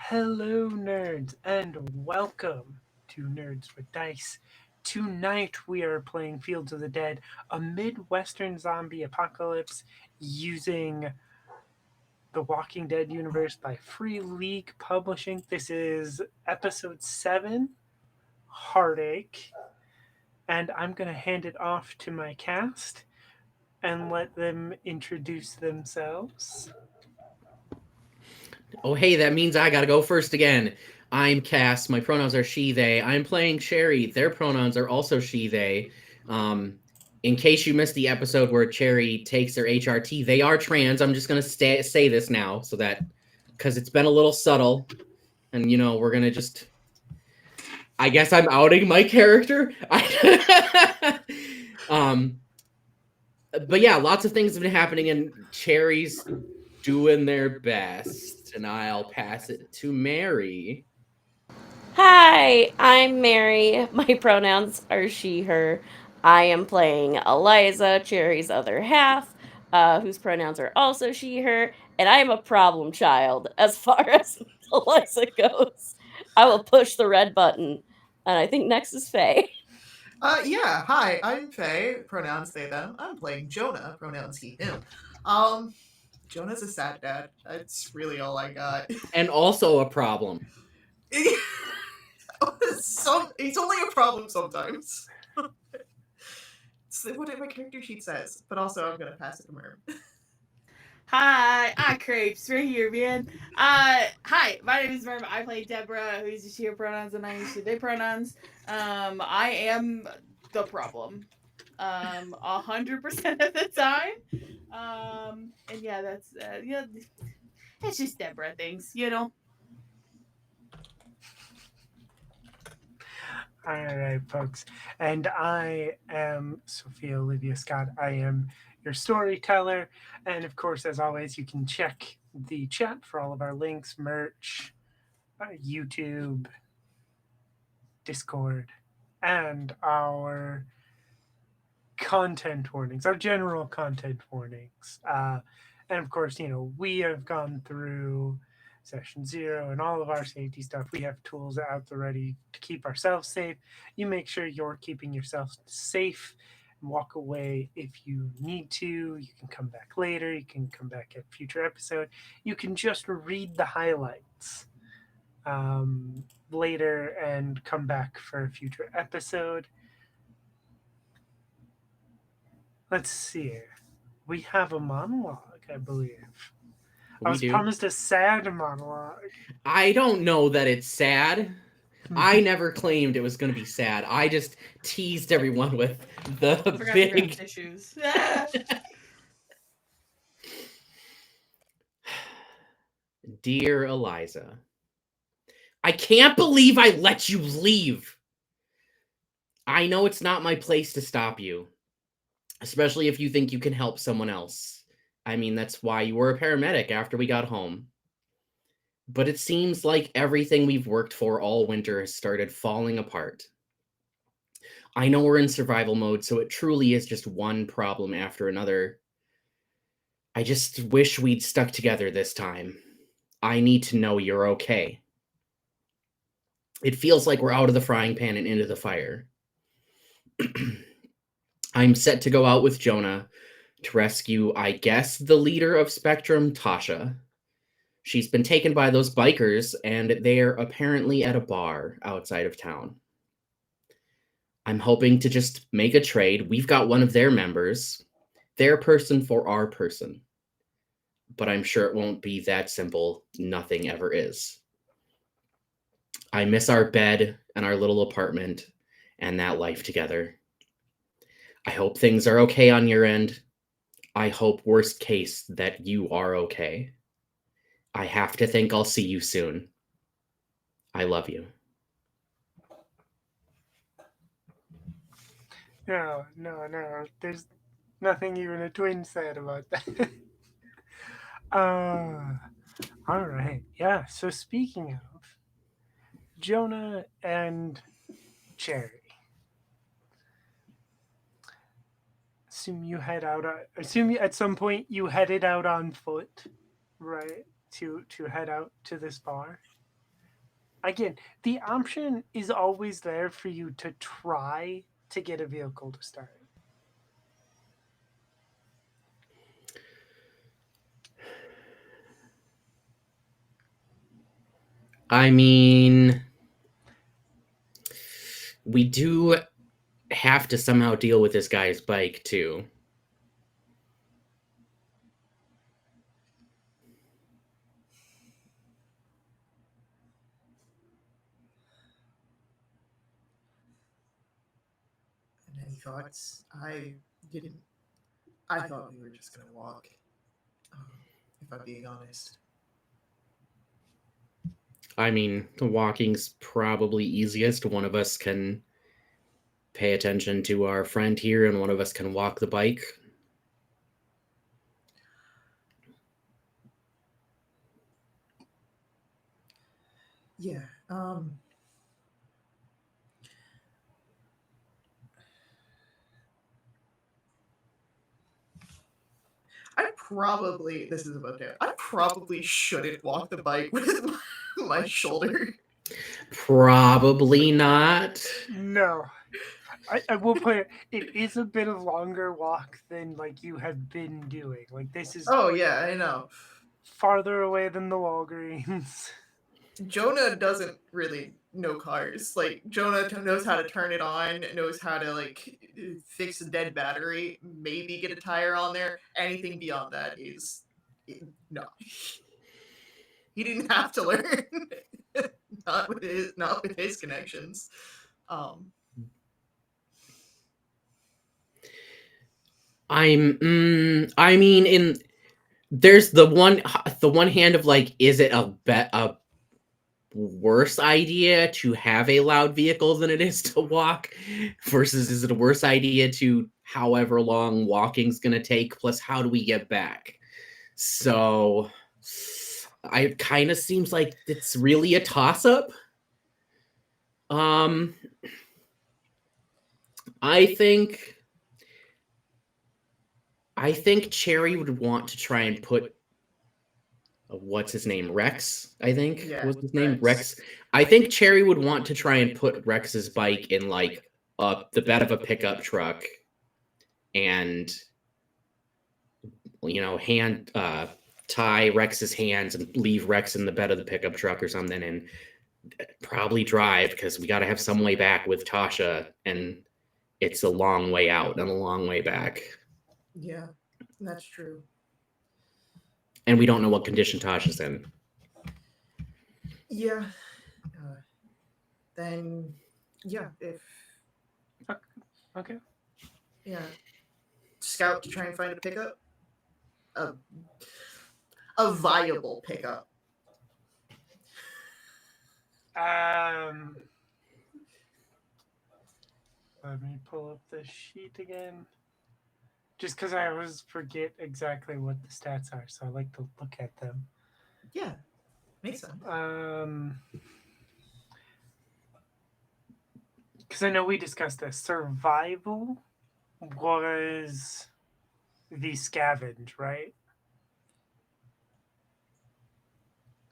Hello, nerds, and welcome to Nerds with Dice. Tonight we are playing Fields of the Dead, a Midwestern zombie apocalypse using the Walking Dead universe by Free League Publishing. This is episode 7, Heartache, and I'm going to hand it off to my cast and let them introduce themselves. Oh, hey, that means I gotta go first again. I'm Cass. My pronouns are she, they. I'm playing Cherry. Their pronouns are also she, they. Um, in case you missed the episode where Cherry takes their HRT, they are trans. I'm just gonna say this now so that, because it's been a little subtle, and we're gonna just. I guess I'm outing my character. um, but yeah, lots of things have been happening, and Cherry's doing their best, and I'll pass it to Mary. Hi, I'm Mary. My pronouns are she, her. I am playing Eliza, Cherry's other half, whose pronouns are also she, her, and I am a problem child as far as Eliza goes. I will push the red button, and I think next is Faye. Hi, I'm Faye, pronouns they, them. I'm playing Jonah, pronouns he, him. Jonah's a sad dad. That's really all I got. And also a problem. He's only a problem sometimes. It's what my character sheet says, but also I'm gonna pass it to Merv. Hi, Crepes, right here, man. Hi, my name is Merv. I play Deborah, who uses she, her pronouns, and I use she, they pronouns. I am the problem. 100% of the time. And yeah, that's just Deborah things. All right, folks. And I am Sophia Olivia Scott. I am your storyteller. And of course, as always, you can check the chat for all of our links, merch, YouTube, Discord, and our content warnings, our general content warnings. And of course, we have gone through session 0 and all of our safety stuff. We have tools out there ready to keep ourselves safe. You make sure you're keeping yourself safe and walk away if you need to. You can come back later. You can come back at future episode. You can just read the highlights later and come back for a future episode. Let's see. We have a monologue, I believe. I was promised a sad monologue. I don't know that it's sad. I never claimed it was going to be sad. I just teased everyone with the big tissues. Dear Eliza, I can't believe I let you leave. I know it's not my place to stop you, especially if you think you can help someone else. I mean, that's why you were a paramedic after we got home. But it seems like everything we've worked for all winter has started falling apart. I know we're in survival mode, so it truly is just one problem after another. I just wish we'd stuck together this time. I need to know you're okay. It feels like we're out of the frying pan and into the fire. I'm set to go out with Jonah to rescue, I guess, the leader of Spectrum, Tasha. She's been taken by those bikers, and they're apparently at a bar outside of town. I'm hoping to just make a trade. We've got one of their members, their person for our person. But I'm sure it won't be that simple. Nothing ever is. I miss our bed and our little apartment and that life together. I hope things are okay on your end. I hope, worst case, that you are okay. I have to think I'll see you soon. I love you. No. There's nothing even a twin said about that. All right. Yeah. So speaking of Jonah and Cherry, assume at some point you headed out on foot, right? To head out to this bar. Again, the option is always there for you to try to get a vehicle to start. I mean, we do have to somehow deal with this guy's bike too. And any thoughts? I didn't. I thought we were just gonna walk. If I'm being honest. I mean, the walking's probably easiest. One of us can pay attention to our friend here, and one of us can walk the bike. Yeah. This is about to. I probably shouldn't walk the bike with my shoulder. Probably not. No. I will put it, it is a bit of longer walk than like you have been doing. Like this is Oh yeah, I know. farther away than the Walgreens. Jonah doesn't really know cars. Like Jonah knows how to turn it on, knows how to like fix a dead battery, maybe get a tire on there. Anything beyond that is no. He didn't have to learn. not with his connections. I mean, there's the one hand of like, is it a worse idea to have a loud vehicle than it is to walk, versus is it a worse idea to however long walking's gonna take, plus how do we get back? So it kind of seems like it's really a toss-up. I think Cherry would want to try and put what's his name? Rex, I think. Yeah, What's his name? Rex. Rex. I think Cherry would want to try and put Rex's bike in like the bed of a pickup truck and hand tie Rex's hands and leave Rex in the bed of the pickup truck or something, and probably drive, because we got to have some way back with Tasha, and it's a long way out and a long way back. Yeah, that's true. And we don't know what condition Tasha's in. Yeah. Then, yeah, if... Okay. Yeah. Scout to try and find a pickup. A viable pickup. Let me pull up the sheet again. Just because I always forget exactly what the stats are, so I like to look at them. Yeah, makes sense. Because I know we discussed this. Survival was the scavenge, right?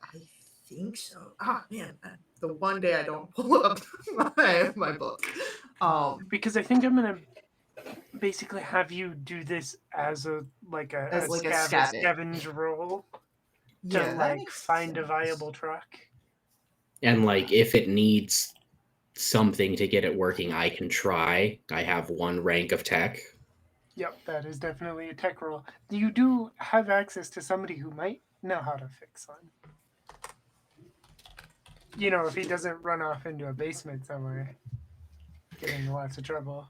I think so. Ah, man, the one day I don't pull up my book. Because I think I'm gonna basically have you do this as a scavenge roll to find a viable truck. And like, if it needs something to get it working, I can try. I have 1 rank of tech. Yep, that is definitely a tech roll. You do have access to somebody who might know how to fix one. If he doesn't run off into a basement somewhere, get into lots of trouble.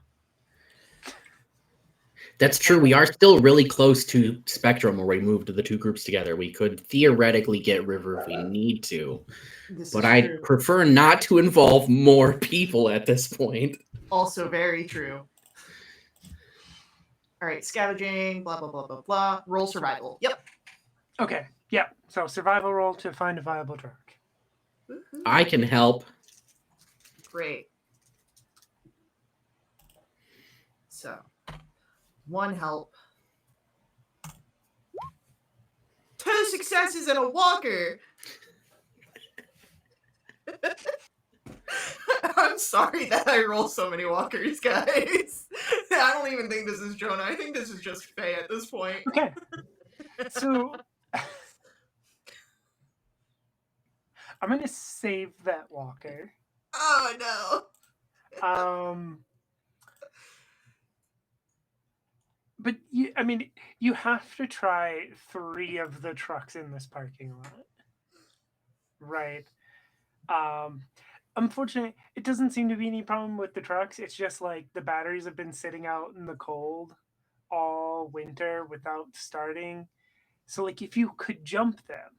That's true. We are still really close to Spectrum, where we moved the 2 groups together. We could theoretically get River if we need to. But I'd prefer not to involve more people at this point. Also very true. All right, scavenging, blah, blah, blah, blah, blah. Roll survival. Yep. Okay, yep. So survival roll to find a viable truck. Woo-hoo. I can help. Great. So, 1 help. 2 successes and a walker. sorry that I roll so many walkers, guys. I don't even think this is Jonah. I think this is just Faye at this point. Okay. So I'm gonna save that walker. Oh Um, but I mean, you have to try 3 of the trucks in this parking lot, right? Um, unfortunately, it doesn't seem to be any problem with the trucks. It's just like the batteries have been sitting out in the cold all winter without starting. So, like, if you could jump them,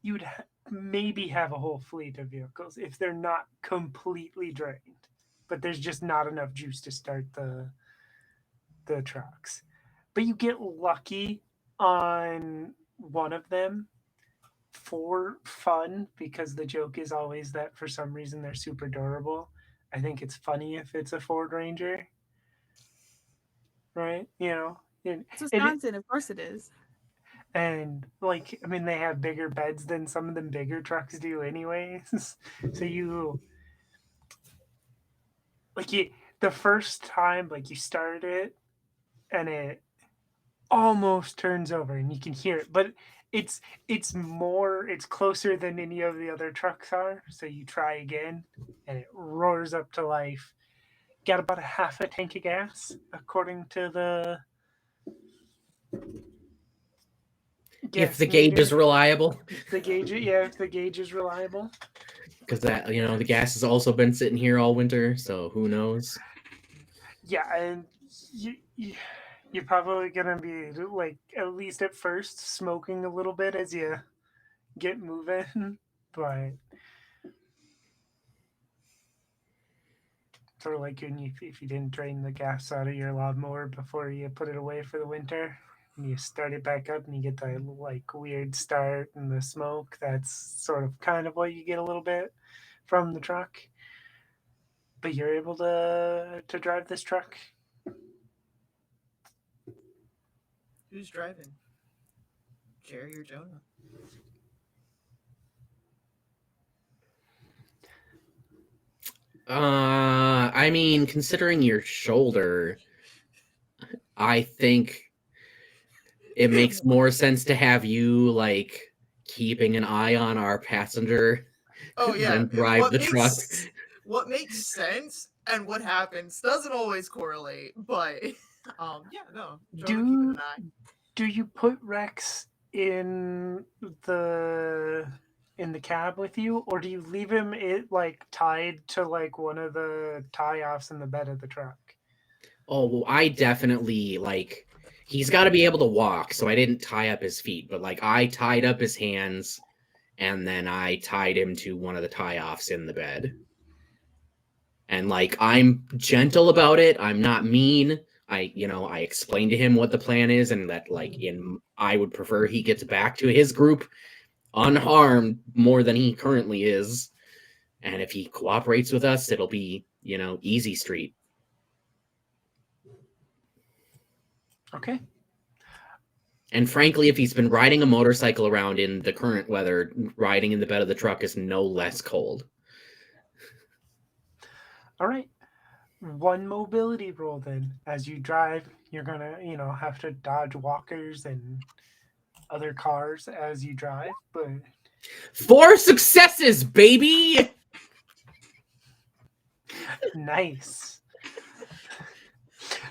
you'd maybe have a whole fleet of vehicles if they're not completely drained. But there's just not enough juice to start the trucks. But you get lucky on one of them for fun because the joke is always that for some reason they're super durable. I think it's funny if it's a Ford Ranger, right? You know, It's Wisconsin, of course it is. and like I mean they have bigger beds than some of them bigger trucks do anyways. So you like you the first time like you start it and it almost turns over and you can hear it, but it's closer than any of the other trucks are. So you try again and it roars up to life. Got about a half a tank of gas according to the If the gauge is reliable. If the gauge is reliable. Because that, the gas has also been sitting here all winter, so who knows? Yeah, and you're probably gonna be like at least at first smoking a little bit as you get moving, but sort of like if you didn't drain the gas out of your lawnmower before you put it away for the winter, and you start it back up and you get that like weird start and the smoke. That's sort of kind of what you get a little bit from the truck. But you're able to drive this truck. Who's driving? Jerry or Jonah? I mean, considering your shoulder, I think it makes more sense to have you like keeping an eye on our passenger. Oh yeah, than drive the truck. What makes sense and what happens doesn't always correlate, but yeah, no. Jonah keeping an eye. Do you put Rex the in the cab with you, or do you leave him like tied to like one of the tie-offs in the bed of the truck? Oh, well, I definitely like he's got to be able to walk, so I didn't tie up his feet, but like I tied up his hands and then I tied him to one of the tie-offs in the bed. And like I'm gentle about it. I'm not mean. I explained to him what the plan is and that like I would prefer he gets back to his group unharmed more than he currently is. And if he cooperates with us, it'll be, easy street. Okay. And frankly, if he's been riding a motorcycle around in the current weather, riding in the bed of the truck is no less cold. All right. One mobility roll then. As you drive, you're gonna, have to dodge walkers and other cars as you drive, but 4 successes, baby! Nice.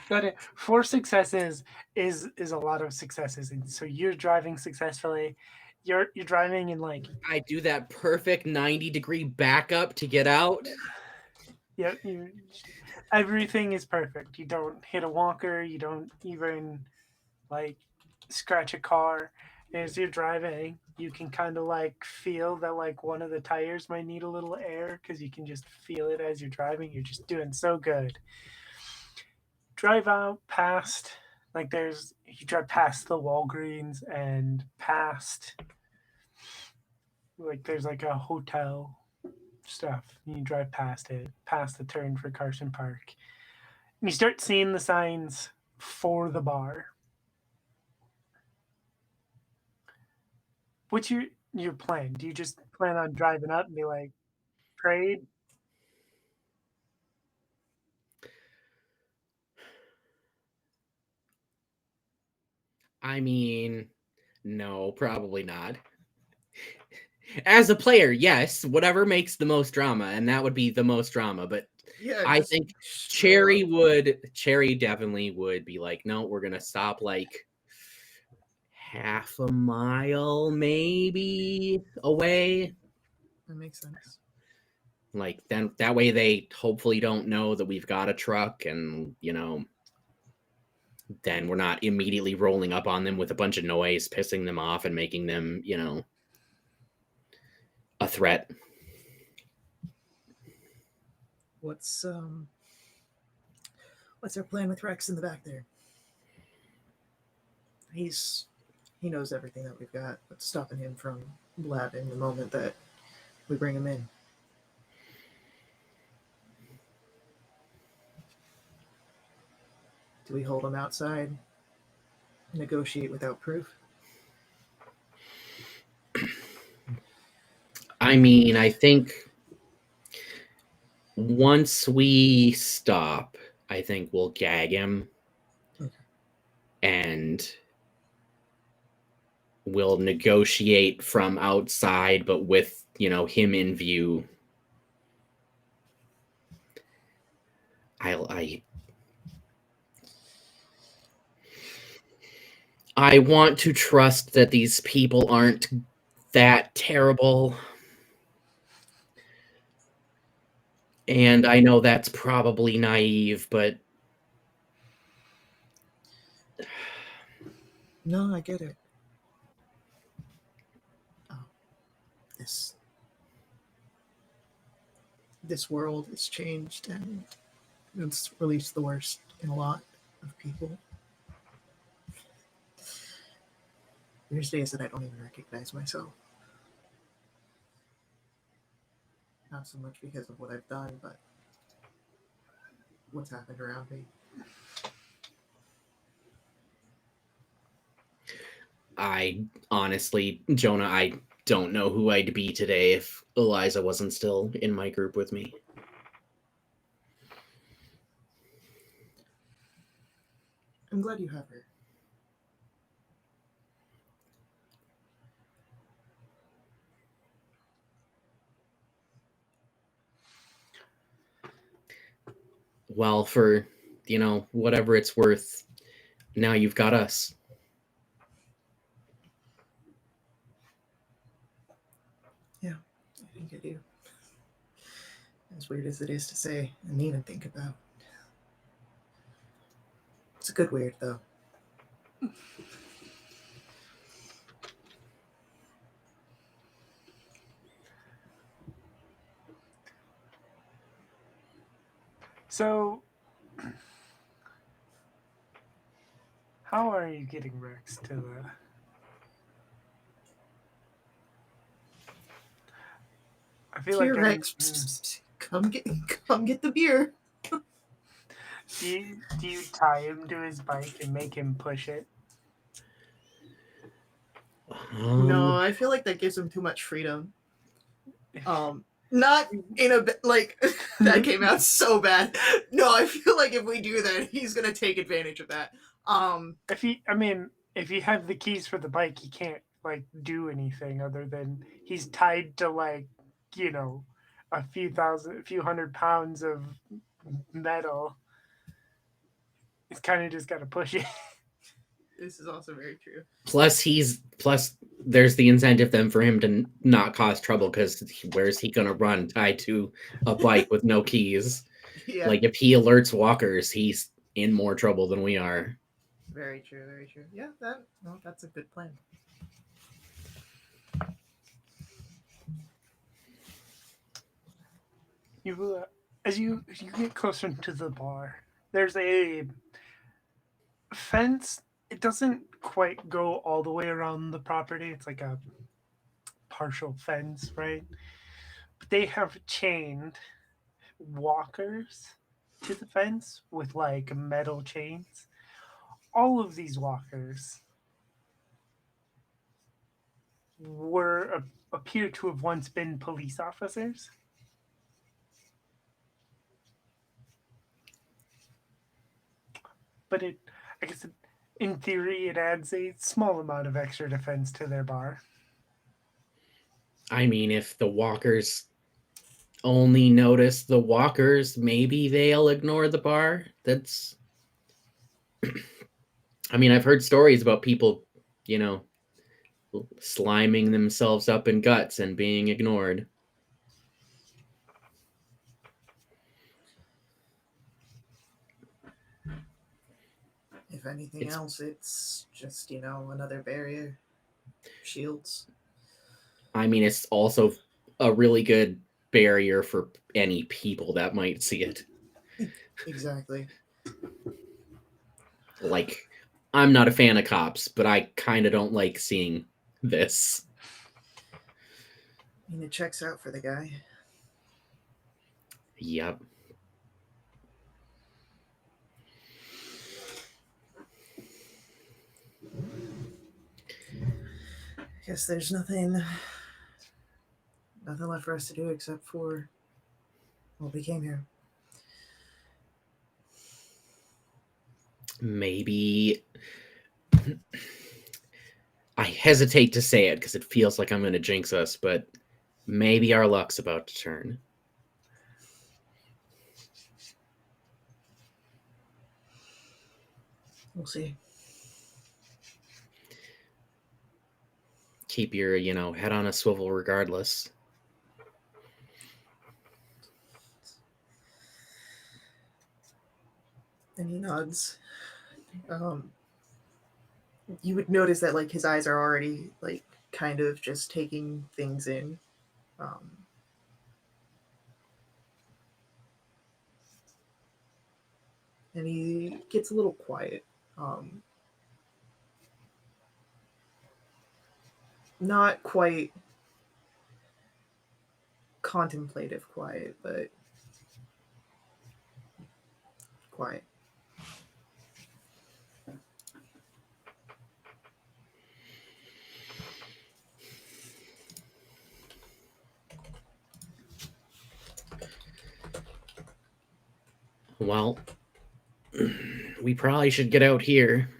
But 4 successes is a lot of successes, and so you're driving successfully. You're driving in like I do that perfect 90-degree backup to get out. yeah, everything is perfect. You don't hit a walker. You don't even like scratch a car. As you're driving, you can kind of like feel that like one of the tires might need a little air because you can just feel it as you're driving. You're just doing so good. Drive out past you drive past the Walgreens and past like there's like a hotel stuff. You drive past it, past the turn for Carson Park. And you start seeing the signs for the bar. What's your plan? Do you just plan on driving up and be like, trade? I mean, no, probably not. As a player, yes, whatever makes the most drama, and that would be the most drama. But Yeah, I just think show up. Cherry definitely would be like, no, we're gonna stop like half a mile maybe away. That makes sense. Like then that way they hopefully don't know that we've got a truck, and then we're not immediately rolling up on them with a bunch of noise, pissing them off and making them, a threat. What's our plan with Rex in the back there? He knows everything that we've got. What's stopping him from blabbing the moment that we bring him in? Do we hold him outside? Negotiate without proof? I mean, I think once we stop, I think we'll gag him. Okay. And we'll negotiate from outside, but with, him in view. I want to trust that these people aren't that terrible. And I know that's probably naive, but No, I get it. Oh, this world has changed, and it's released the worst in a lot of people. There's days that I don't even recognize myself. Not so much because of what I've done, but what's happened around me. I honestly, Jonah, I don't know who I'd be today if Eliza wasn't still in my group with me. I'm glad you have her. Well, for, whatever it's worth, now you've got us. Yeah, I think I do. As weird as it is to say and even think about. It's a good weird, though. So, how are you getting Rex to the... I feel like T-Rex, come get the beer. Do you tie him to his bike and make him push it? No, I feel like that gives him too much freedom. Not in a like that came out so bad. No, I feel like if we do that, he's gonna take advantage of that. If you have the keys for the bike, he can't like do anything other than he's tied to a few hundred pounds of metal. He's kind of just got to push it. This is also very true. Plus there's the incentive then for him to not cause trouble, because where's he gonna run tied to a bike with no keys? Yeah. Like if he alerts walkers, he's in more trouble than we are. Very true, very true. Yeah, that's a good plan. As you get closer to the bar, there's a fence. It doesn't quite go all the way around the property. It's like a partial fence, right? But they have chained walkers to the fence with like metal chains. All of these walkers appear to have once been police officers. But I guess In theory, it adds a small amount of extra defense to their bar. I mean, if the walkers only notice the walkers, maybe they'll ignore the bar. That's. I mean, I've heard stories about people, sliming themselves up in guts and being ignored. If anything else, it's just, another barrier. Shields. I mean, it's also a really good barrier for any people that might see it. Exactly. Like, I'm not a fan of cops, but I kind of don't like seeing this. I mean, it checks out for the guy. Yep. Guess there's nothing left for us to do except for what we came here. Maybe. I hesitate to say it because it feels like I'm going to jinx us, but maybe our luck's about to turn. We'll see. Keep your, head on a swivel regardless. And he nods. You would notice that, his eyes are already, kind of just taking things in. And he gets a little quiet. Not quite contemplative quiet, but quiet. Well, we probably should get out here.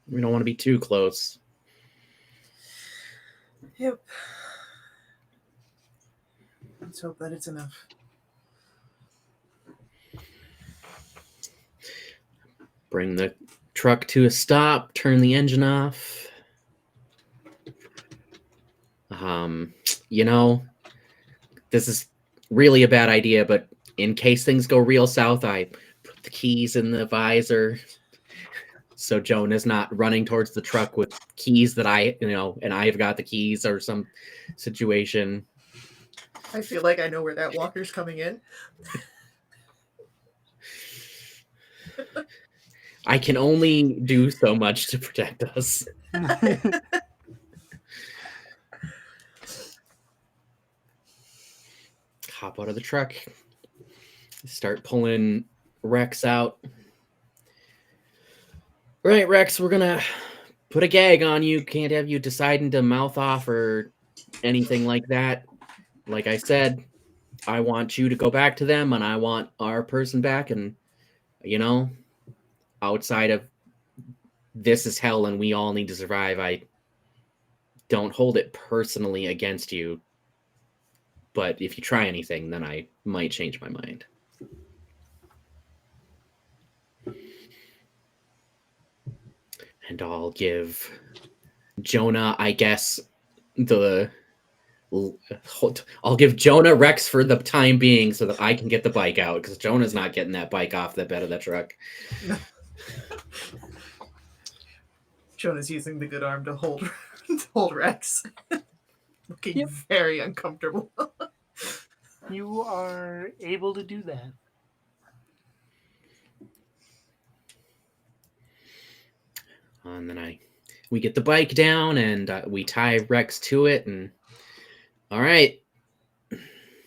We don't want to be too close. Yep. Let's hope that it's enough. Bring the truck to a stop, turn the engine off. This is really a bad idea, but in case things go real south, I put the keys in the visor so Jonah's not running towards the truck with keys that and I've got the keys or some situation. I feel like I know where that walker's coming in. I can only do so much to protect us. Hop out of the truck. Start pulling Rex out. Right, Rex, we're gonna put a gag on you. Can't have you deciding to mouth off or anything like that. Like I said, I want you to go back to them and I want our person back. And, outside of this is hell and we all need to survive, I don't hold it personally against you. But if you try anything, then I might change my mind. And I'll give Jonah, I guess, I'll give Jonah Rex for the time being so that I can get the bike out, because Jonah's not getting that bike off the bed of the truck. Jonah's using the good arm to hold Rex. Looking very uncomfortable. You are able to do that. And then we get the bike down and we tie Rex to it, and all right,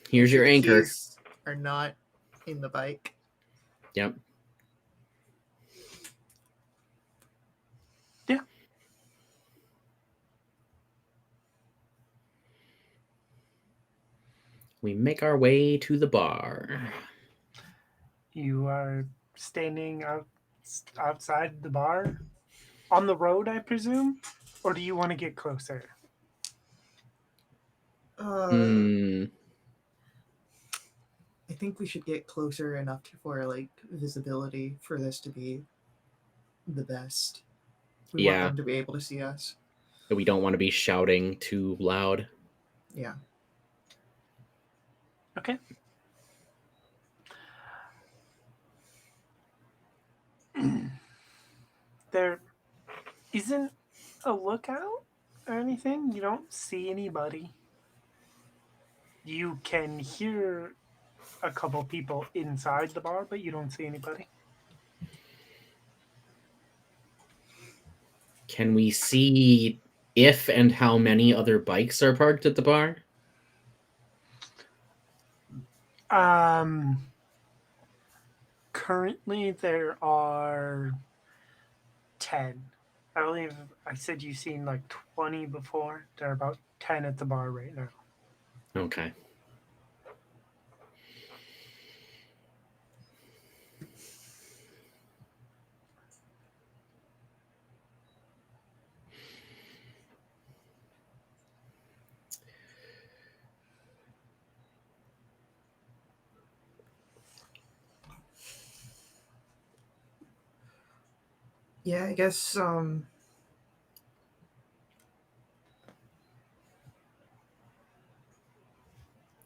here's your anchor. Keys are not in the bike. Yep. Yeah. We make our way to the bar. You are standing outside the bar. On the road, I presume? Or do you want to get closer? Hmm. I think we should get closer enough for like visibility for this to be the best. We want Yeah. them to be able to see us. We don't want to be shouting too loud. Yeah. Okay. There isn't a lookout or anything. You don't see anybody. You can hear a couple people inside the bar, but you don't see anybody. Can we see if and how many other bikes are parked at the bar? Currently there are 10. I believe I said you've seen like 20 before. There are about 10 at the bar right now. Okay. Yeah, I guess I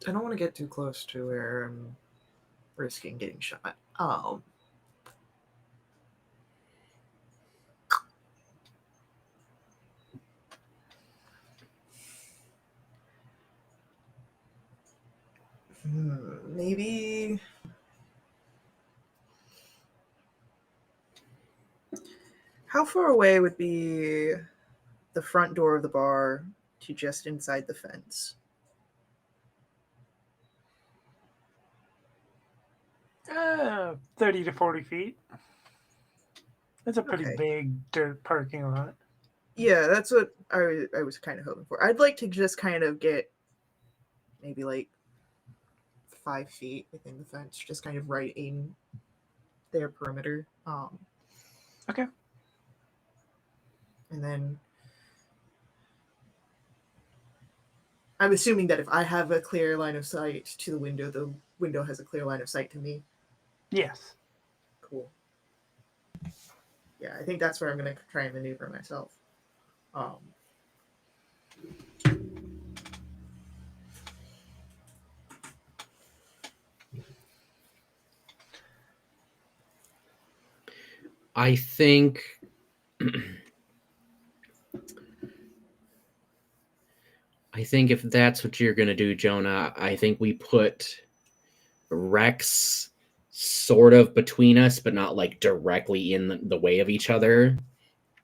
don't want to get too close to where I'm risking getting shot. Maybe how far away would be the front door of the bar to just inside the fence? 30 to 40 feet. That's a pretty Okay. big dirt parking lot. Yeah, that's what I was kind of hoping for. I'd like to just kind of get maybe like 5 feet within the fence, just kind of right in their perimeter. Okay. And then I'm assuming that if I have a clear line of sight to the window has a clear line of sight to me. Yes. Cool. Yeah, I think that's where I'm going to try and maneuver myself. I think I think if that's what you're gonna do, Jonah, I think we put Rex sort of between us, but not like directly in the way of each other.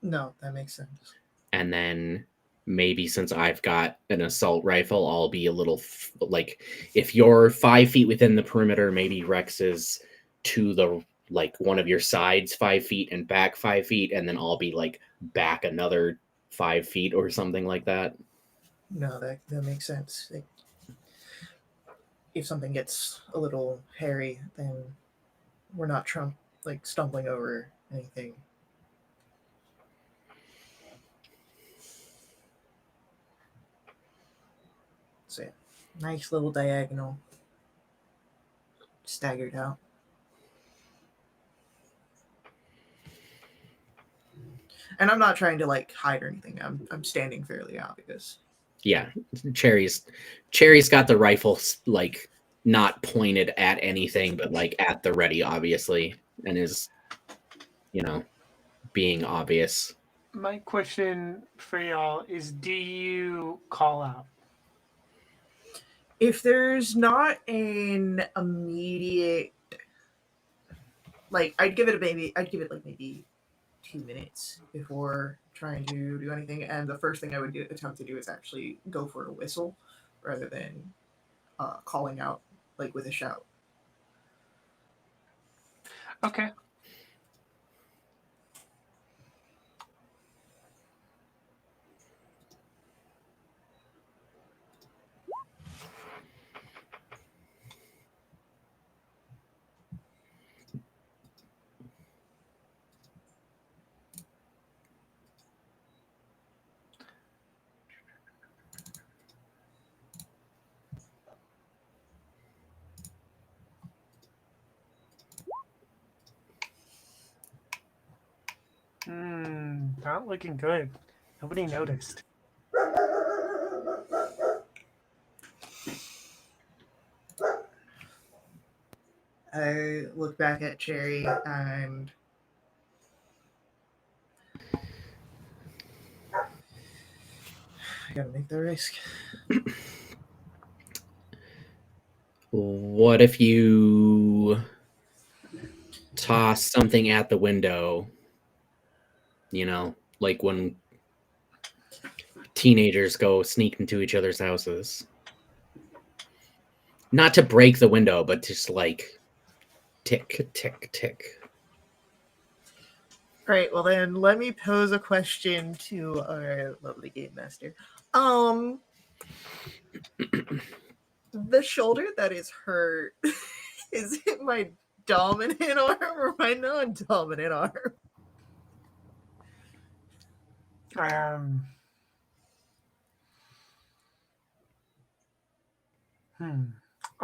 No, that makes sense. And then maybe since I've got an assault rifle, I'll be a little like if you're 5 feet within the perimeter, maybe Rex is to the like one of your sides 5 feet and back 5 feet, and then I'll be like back another 5 feet or something like that. No, that makes sense. If something gets a little hairy, then we're not stumbling over anything. So yeah, nice little diagonal, staggered out. And I'm not trying to like hide or anything. I'm standing fairly obvious. Yeah, Cherry's got the rifle like not pointed at anything, but like at the ready, obviously, and is being obvious. My question for y'all is, do you call out? If there's not an immediate, like I'd give it like maybe 2 minutes before trying to do anything. And the first thing I would attempt to do is actually go for a whistle rather than calling out like with a shout. Okay. not looking good. Nobody noticed. I look back at Cherry and I gotta make the risk. What if you toss something at the window? You know, like when teenagers go sneak into each other's houses. Not to break the window, but just like tick, tick, tick. All right, well then let me pose a question to our lovely game master. The shoulder that is hurt, is it my dominant arm or my non-dominant arm?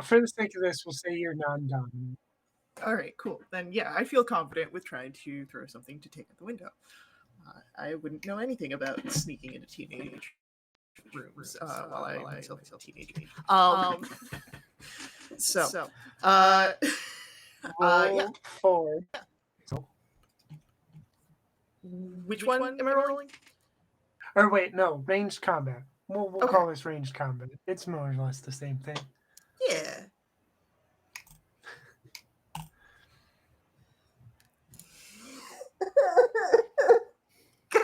For the sake of this, we'll say you're non-dominant. All right, cool. Then yeah, I feel confident with trying to throw something to take at the window. I wouldn't know anything about sneaking into teenage rooms while I myself was a teenager. Roll 4. Which one am I rolling? Or wait, no, ranged combat. We'll Okay. call this ranged combat. It's more or less the same thing. Yeah.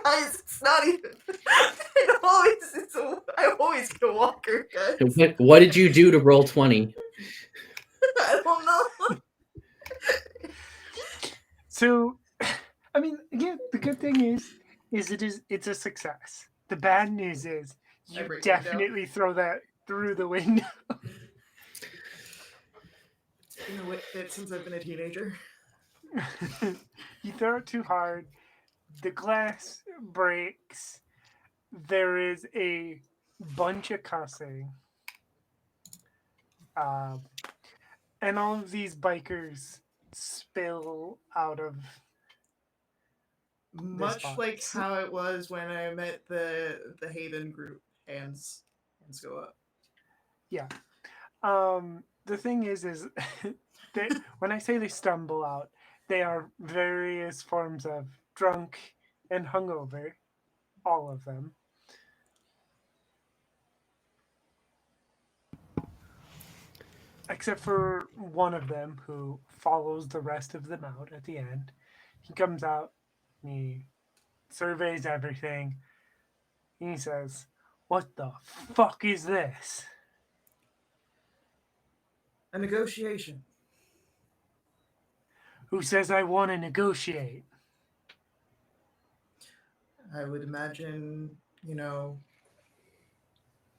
Guys, it's not even. I always get a walker, guys. What did you do to roll 20? I don't know. So, I mean, again, the good thing is it's a success. The bad news is you break the window. definitely throw that through the window. You know what? Since I've been a teenager. You throw it too hard, the glass breaks. There is a bunch of cussing. And all of these bikers spill out of Much like box. how it was when I met the Haven group. Hands go up. Yeah. The thing is they, when I say they stumble out, they are various forms of drunk and hungover, all of them. Except for one of them who follows the rest of them out at the end. He comes out, he surveys everything, and he says, "What the fuck is this?" A negotiation. Who says I want to negotiate? I would imagine,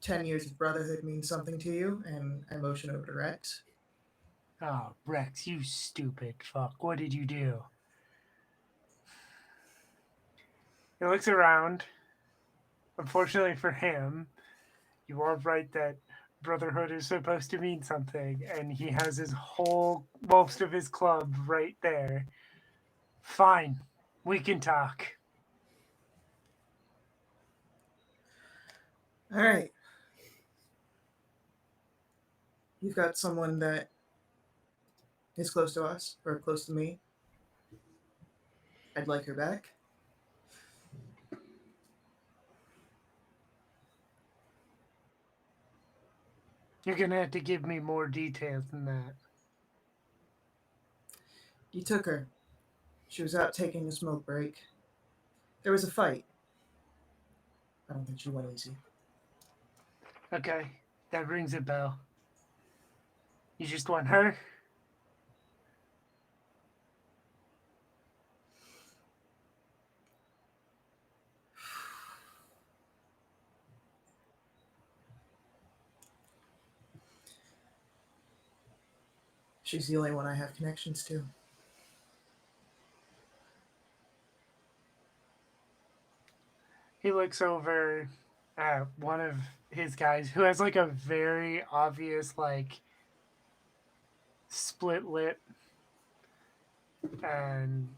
10 years of brotherhood means something to you, and I motion over to Rex. Oh, Rex, you stupid fuck. What did you do? He looks around. Unfortunately for him, you are right that brotherhood is supposed to mean something, and he has most of his club right there. Fine, we can talk. All right. You've got someone that is close to us, or close to me. I'd like her back. You're gonna have to give me more details than that. You took her. She was out taking a smoke break. There was a fight. I don't think she went easy. Okay, that rings a bell. You just want her? She's the only one I have connections to. He looks over at one of his guys who has like a very obvious like split lip, and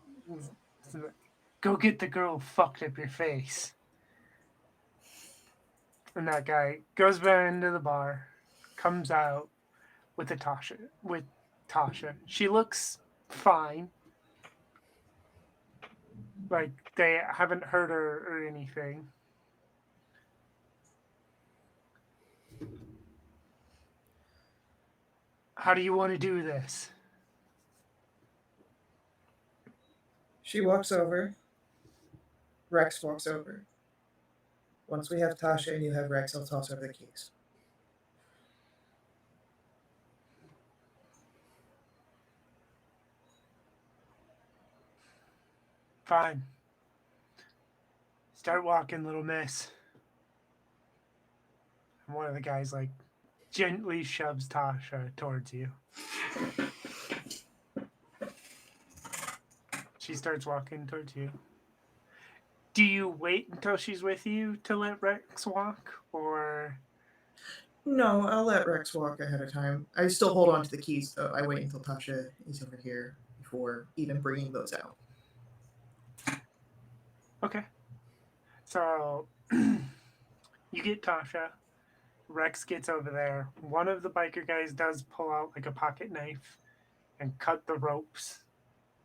go get the girl who fucked up your face. And that guy goes back into the bar, comes out with Tasha. She looks fine. Like they haven't hurt her or anything. How do you want to do this? She walks over. Rex walks over. Once we have Tasha and you have Rex, I'll toss over the keys. Fine. Start walking, little miss. And one of the guys like gently shoves Tasha towards you. She starts walking towards you. Do you wait until she's with you to let Rex walk, or? No, I'll let Rex walk ahead of time. I still hold on to the keys, though. I wait until Tasha is over here before even bringing those out. Okay. So you get Tasha. Rex gets over there. One of the biker guys does pull out like a pocket knife and cut the ropes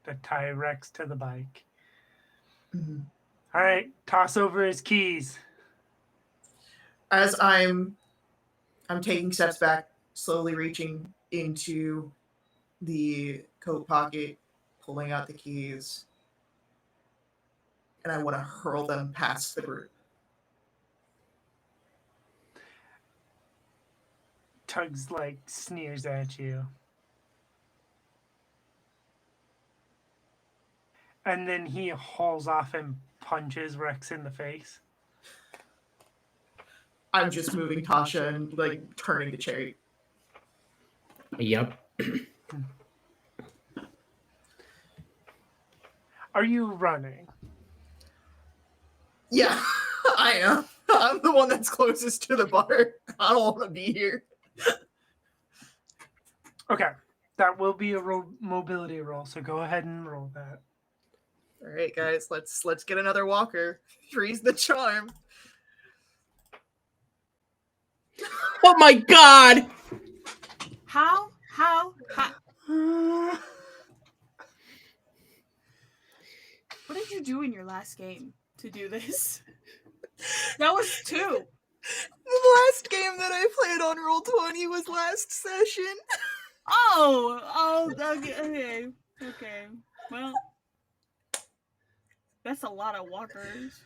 that tie Rex to the bike. Mm-hmm. All right, toss over his keys. As I'm taking steps back, slowly reaching into the coat pocket, pulling out the keys, and I want to hurl them past the group. Tugs like sneers at you. And then he hauls off and punches Rex in the face. I'm just moving Tasha and like turning to Cherry. Yep. Are you running? Yeah, I am. I'm the one that's closest to the bar. I don't want to be here. Okay, that will be a mobility roll, so go ahead and roll that. All right, guys, let's get another walker. Three's the charm. Oh my god! How? What did you do in your last game to do this? That was 2. The last game that I played on Roll20 was last session. Oh, okay. Well, that's a lot of walkers.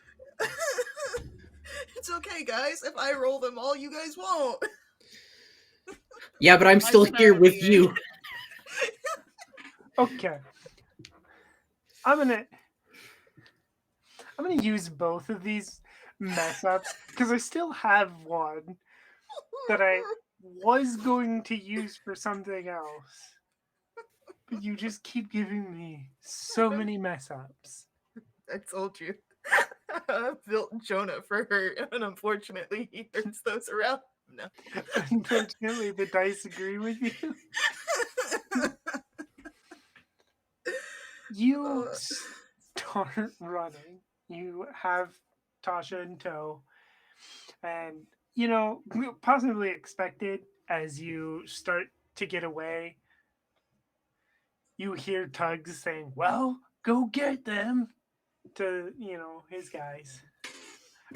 It's okay, guys. If I roll them all, you guys won't. Yeah, but I'm still here with you. Okay. I'm gonna use both of these mess ups because I still have one that I was going to use for something else. But you just keep giving me so many mess ups. I told you. I built Jonah for her, and unfortunately, he hurts those around him now. Unfortunately, the dice agree with you. You start running. You have Tasha in tow. And, possibly expected as you start to get away, you hear Tugs saying, well, go get them to, his guys.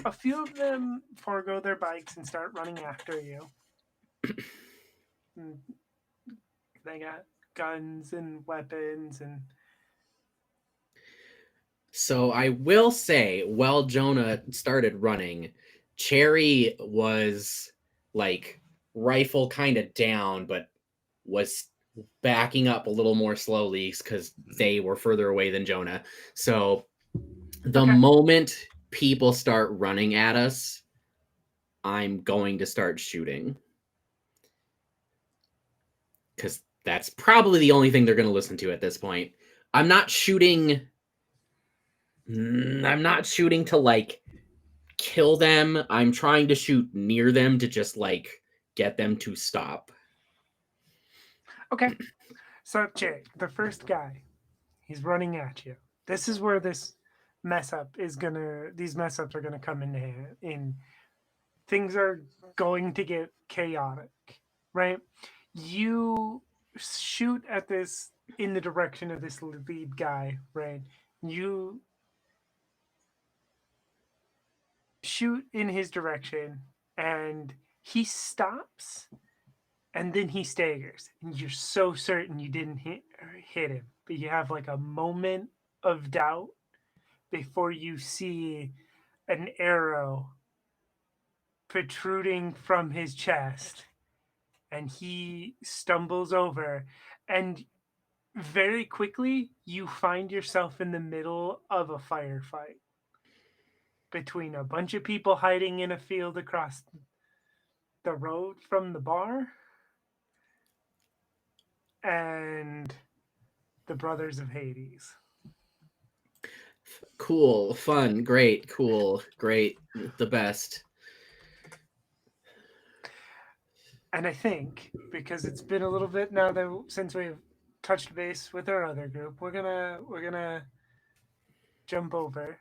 A few of them forego their bikes and start running after you. They got guns and weapons and... So I will say, while Jonah started running, Cherry was like rifle kind of down, but was backing up a little more slowly because they were further away than Jonah. So the moment people start running at us, I'm going to start shooting. Because that's probably the only thing they're going to listen to at this point. I'm not shooting to like kill them. I'm trying to shoot near them to just like get them to stop. Okay. So, Jay, the first guy, he's running at you. This is where this these mess ups are gonna come in things are going to get chaotic, right? You shoot at this in the direction of this lead guy, right? You shoot in his direction and he stops and then he staggers and you're so certain you didn't hit him, but you have like a moment of doubt before you see an arrow protruding from his chest and he stumbles over and very quickly you find yourself in the middle of a firefight between a bunch of people hiding in a field across the road from the bar and the Brothers of Hades. Cool, fun, great, cool, great, the best. And I think because it's been a little bit now that since we've touched base with our other group, we're gonna jump over,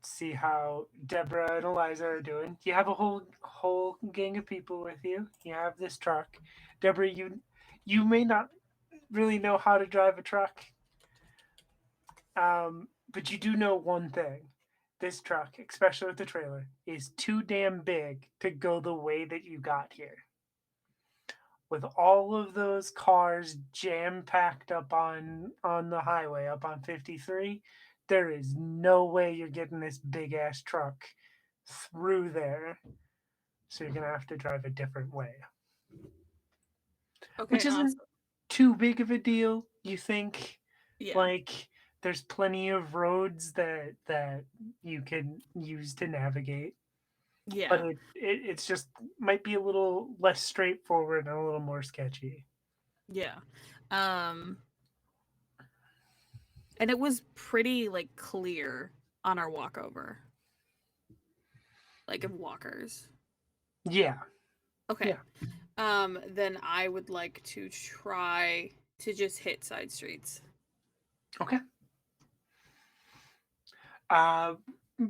see how Deborah and Eliza are doing. You have a whole gang of people with you. You have this truck. Deborah, you may not really know how to drive a truck, but you do know one thing. This truck, especially with the trailer, is too damn big to go the way that you got here. With all of those cars jam packed up on the highway up on 53, there is no way you're getting this big ass truck through there. So you're gonna have to drive a different way, Okay, which isn't awesome. too big of a deal. You think Yeah. like there's plenty of roads that you can use to navigate, Yeah. but it's just might be a little less straightforward and a little more sketchy. Yeah. And it was pretty like clear on our walkover. Like of walkers. Yeah. Okay. Yeah. Then I would like to try to just hit side streets. Okay.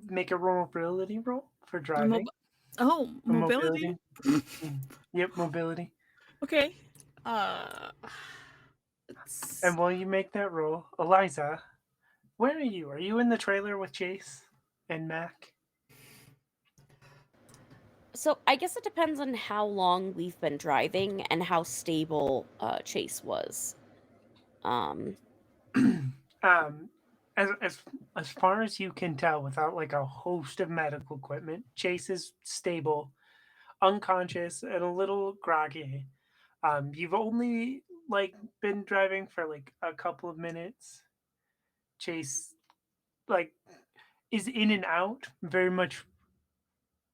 Make a mobility roll for driving. Mobility. Yep, mobility. Okay. And while you make that roll, Eliza, where are you? Are you in the trailer with Chase and Mac? So I guess it depends on how long we've been driving and how stable Chase was. um, as far as you can tell, without like a host of medical equipment, Chase is stable, unconscious, and a little groggy. You've only like been driving for like a couple of minutes. Chase like is in and out, very much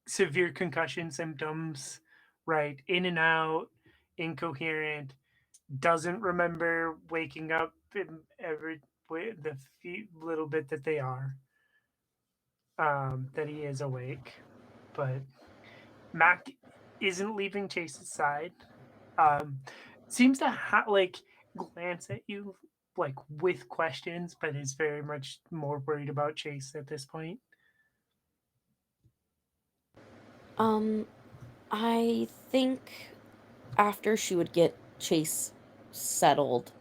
severe concussion symptoms, right? In and out, incoherent, doesn't remember waking up in every the few, little bit that they are. That he is awake, but Mac isn't leaving Chase's side. Um, seems to like glance at you like with questions, but is very much more worried about Chase at this point. I think after she would get Chase settled,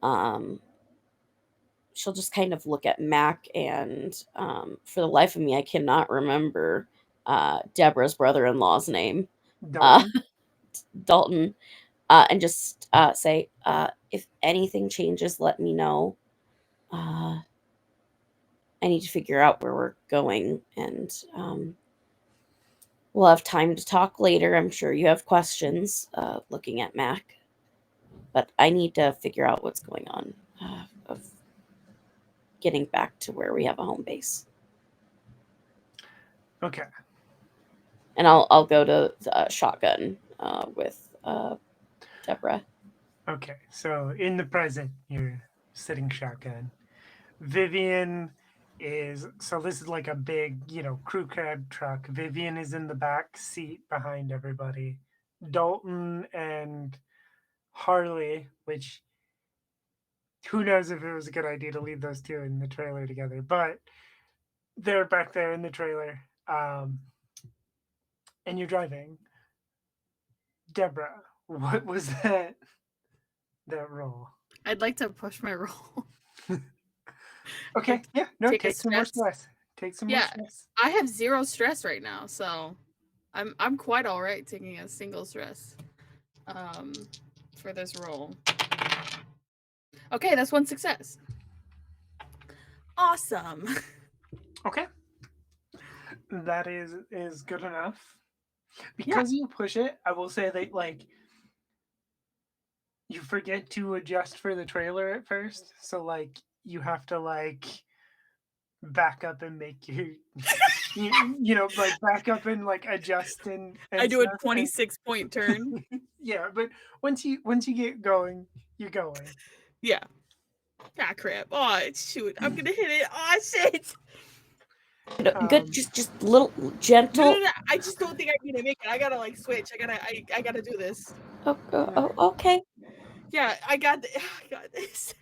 um, she'll just kind of look at Mac and for the life of me, I cannot remember Deborah's brother-in-law's name, uh, Dalton. Dalton, and just say, if anything changes, let me know. I need to figure out where we're going, and we'll have time to talk later. I'm sure you have questions looking at Mac, but I need to figure out what's going on of getting back to where we have a home base. Okay. And I'll go to shotgun with Deborah. Okay. So in the present, you're sitting shotgun. Vivian is so this is like a big, crew cab truck. Vivian is in the back seat behind everybody. Dalton and Harley, which who knows if it was a good idea to leave those two in the trailer together, but they're back there in the trailer, and you're driving. Deborah, what was that roll? I'd like to push my roll. Okay, Like, yeah, no, take a take some more stress. stress. Take some more Yeah, stress. I have 0 stress right now, so I'm quite all right taking a single stress for this roll. Okay, that's 1 success. Awesome. Okay, that is good enough. Because you push it, I will say that like you forget to adjust for the trailer at first, so like you have to like back up and make your like back up and like adjust and I do a stuff. 26-point turn. Yeah, but once you get going, you're going. Yeah. Ah, crap. Oh, shoot. I'm gonna hit it. Oh, shit. Good, just little gentle. No. I just don't think I'm gonna make it. I gotta like switch. I gotta do this. Okay. Yeah, I got this.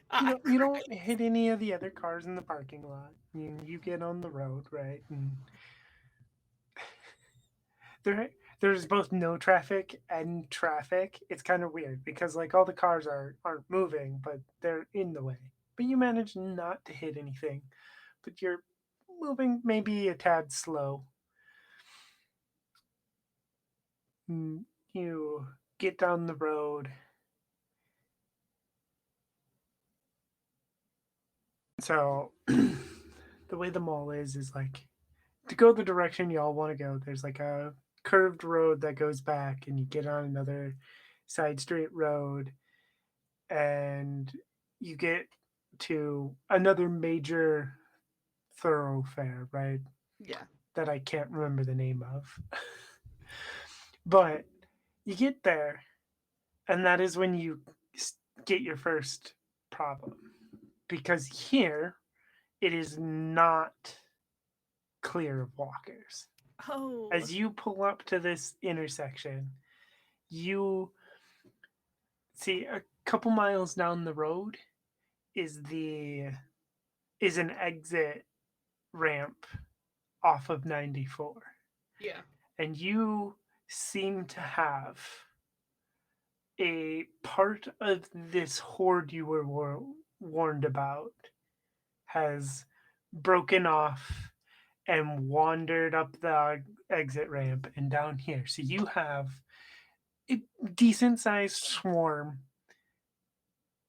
You don't hit any of the other cars in the parking lot. You get on the road, right? And there's both no traffic and traffic. It's kind of weird because like all the cars aren't moving, but they're in the way. But you manage not to hit anything. But you're moving maybe a tad slow. You get down the road. So the way the mall is like to go the direction y'all want to go, there's like a curved road that goes back and you get on another side street road and you get to another major thoroughfare, right? Yeah. That I can't remember the name of. But you get there and that is when you get your first problem. Because here it is not clear of walkers. Oh. As you pull up to this intersection, you see a couple miles down the road is an exit ramp off of 94. Yeah. And you seem to have a part of this horde you were warned about has broken off and wandered up the exit ramp and down here. So you have a decent sized swarm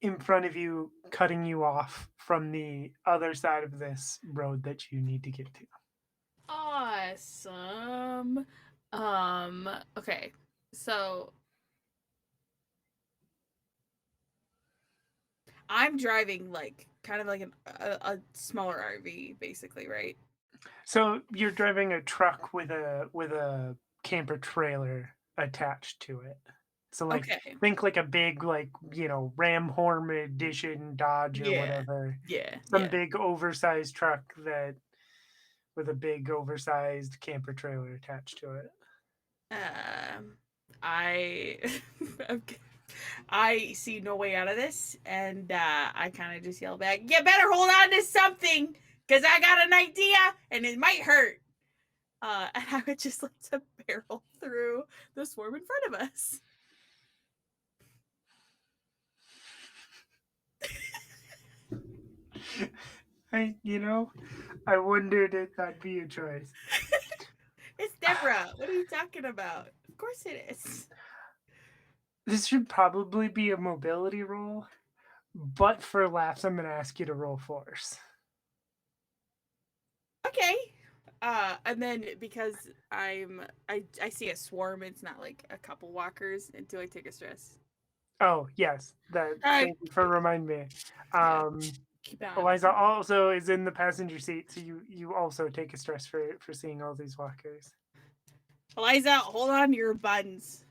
in front of you, cutting you off from the other side of this road that you need to get to. Awesome. Okay. So I'm driving like kind of like a smaller RV basically, right? So you're driving a truck with a camper trailer attached to it. So like Okay. think like a big like Ram Horn edition Dodge or Yeah. whatever. Yeah. Some big oversized truck that with a big oversized camper trailer attached to it. I I see no way out of this, and I kind of just yell back, "You better hold on to something, cause I got an idea, and it might hurt." And I would just like to barrel through the swarm in front of us. I wondered if that'd be a choice. It's Deborah. What are you talking about? Of course it is. This should probably be a mobility roll, but for laughs, I'm going to ask you to roll force. Okay. And then because I see a swarm, it's not like a couple walkers. Do I take a stress? Oh yes, thank you for reminding me. Keep on. Eliza also is in the passenger seat, so you also take a stress for seeing all these walkers. Eliza, hold on to your buns.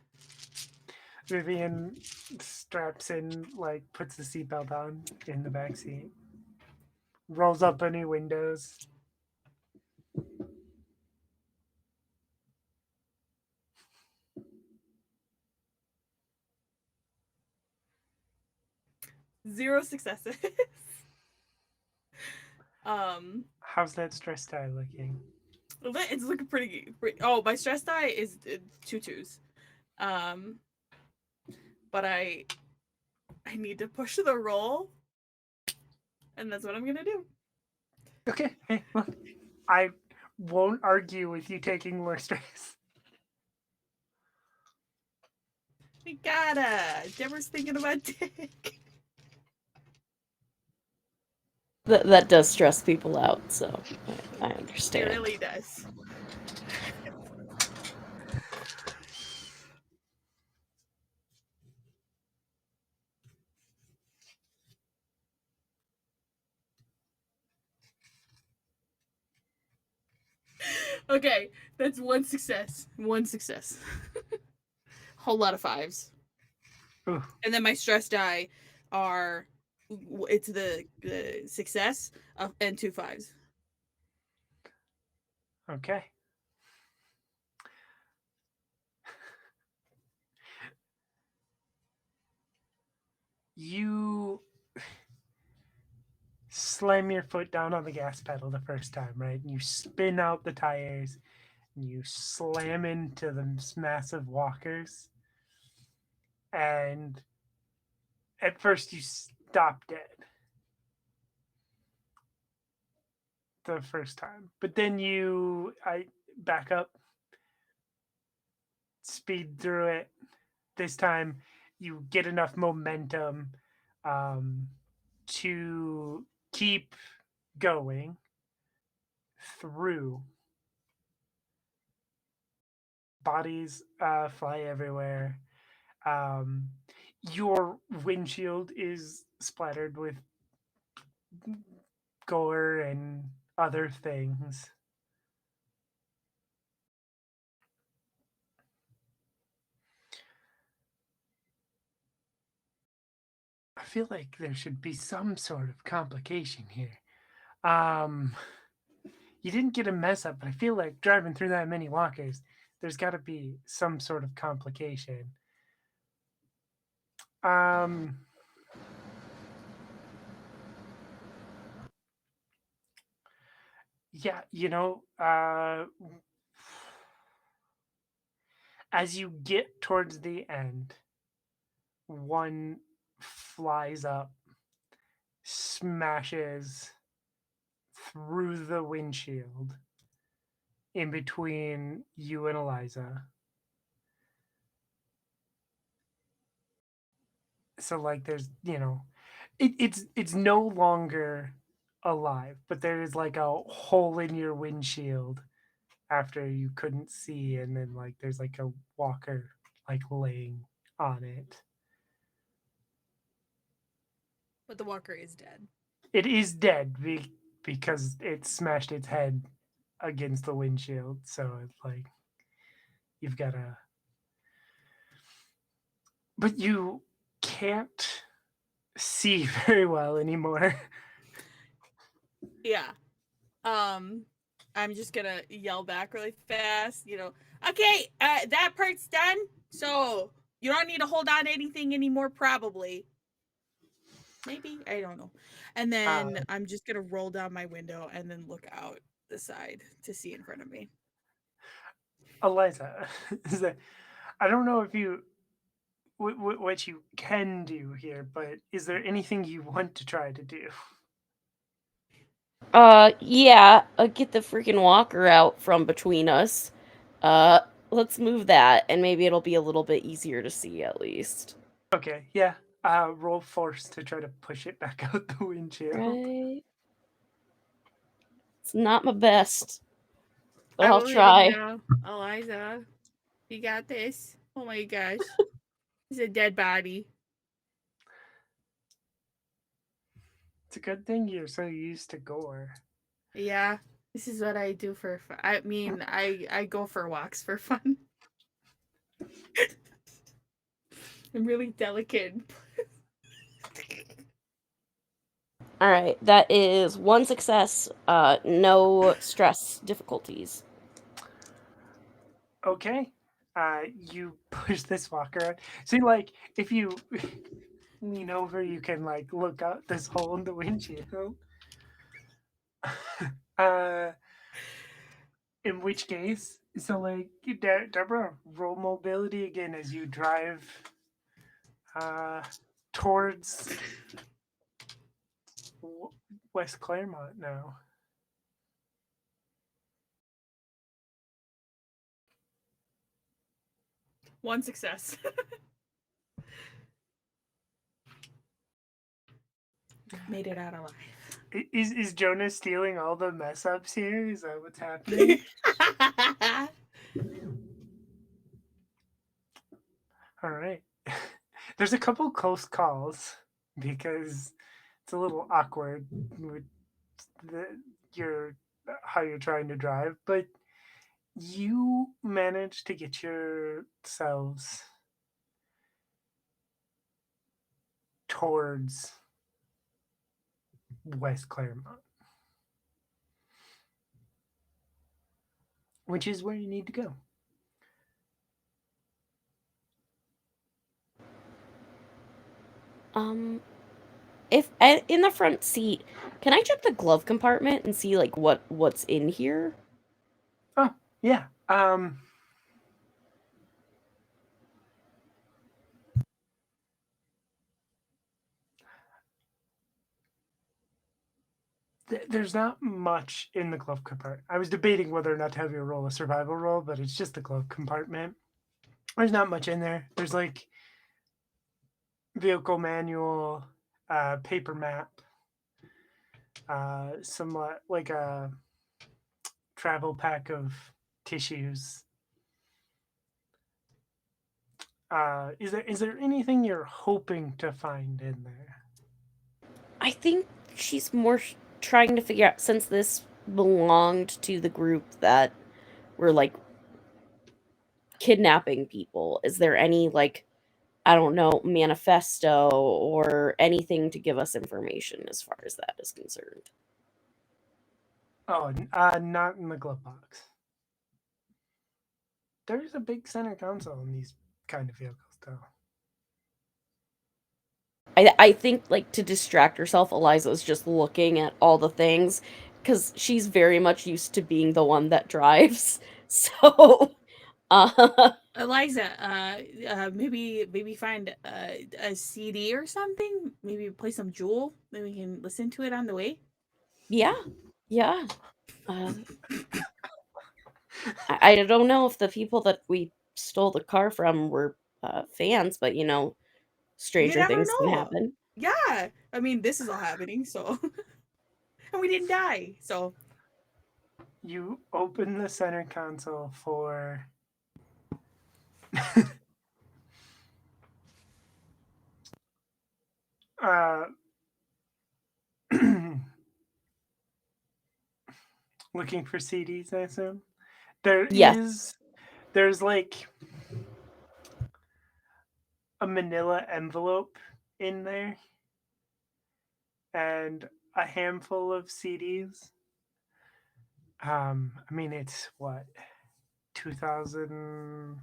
Vivian straps in, like puts the seatbelt on in the back seat, rolls up any windows. 0 successes. How's that stress die looking? It's looking pretty. Oh, my stress die is 2 2s. But I need to push the roll, and that's what I'm gonna do. Okay, hey, look, I won't argue with you taking more stress. We gotta. Deborah's thinking about Dick. That does stress people out, so I It understand. really does. Okay, that's 1 success. 1 success. Whole lot of 5s. Ooh. And then my stress die are it's the success and 2 5s. Okay. You slam your foot down on the gas pedal the first time, right? And you spin out the tires and you slam into the massive walkers. And at first you stop dead the first time. But then I back up, speed through it. This time you get enough momentum to keep going through. Bodies fly everywhere. Your windshield is splattered with gore and other things. I feel like there should be some sort of complication here. You didn't get a mess up, but I feel like driving through that many walkers, there's got to be some sort of complication. Yeah, as you get towards the end, one flies up, smashes through the windshield in between you and Eliza. So like there's it's no longer alive, but there is like a hole in your windshield after you couldn't see, and then like there's like a walker like laying on it. But the walker is dead. It is dead because it smashed its head against the windshield, so it's like you've got to, but you can't see very well anymore. Yeah. I'm just gonna yell back really fast, okay, that part's done, so you don't need to hold on to anything anymore, probably. Maybe, I don't know. And then I'm just gonna roll down my window and then look out the side to see in front of me. Eliza, I don't know if you what you can do here, but is there anything you want to try to do? Yeah, get the freaking walker out from between us. Let's move that, and maybe it'll be a little bit easier to see at least. Okay, yeah. Roll force to try to push it back out the windshield. Right. It's not my best, but I I'll believe try. in you, Eliza. You got this. Oh my gosh. It's a dead body. It's a good thing you're so used to gore. Yeah, this is what I do for fun. I mean, I go for walks for fun. I'm really delicate. All right, that is 1 success, no stress difficulties. Okay. You push this walker out. See, like, if you lean over, you can like look out this hole in the windshield. uh, in which case, so like Deborah, roll mobility again as you drive uh, towards West Claremont now. One success. Made it out alive. Is Jonah stealing all the mess ups here? Is that what's happening? All right. There's a couple close calls because it's a little awkward with your how you're trying to drive, but you manage to get yourselves towards West Claremont, which is where you need to go. If in the front seat, can I check the glove compartment and see like what's in here? Oh, yeah. There's not much in the glove compartment. I was debating whether or not to have you roll a survival roll, but it's just the glove compartment. There's not much in there. There's like vehicle manual, paper map, somewhat like a travel pack of tissues. Is there anything you're hoping to find in there? I think she's more trying to figure out, since this belonged to the group that were like kidnapping people, is there any like, I don't know, manifesto or anything to give us information as far as that is concerned? Oh, not in the glove box. There's a big center console in these kind of vehicles, though. I think like to distract herself, Eliza's just looking at all the things because she's very much used to being the one that drives. So, Eliza, maybe find a CD or something. Maybe play some Jewel. Maybe we can listen to it on the way. yeah. I don't know if the people that we stole the car from were fans, but stranger never things can know. happen. Yeah, I mean, this is all happening, so and we didn't die, so You open the center console for looking for CDs, I assume. Yes. There's like a manila envelope in there and a handful of CDs. I mean, it's what, 2010-ish?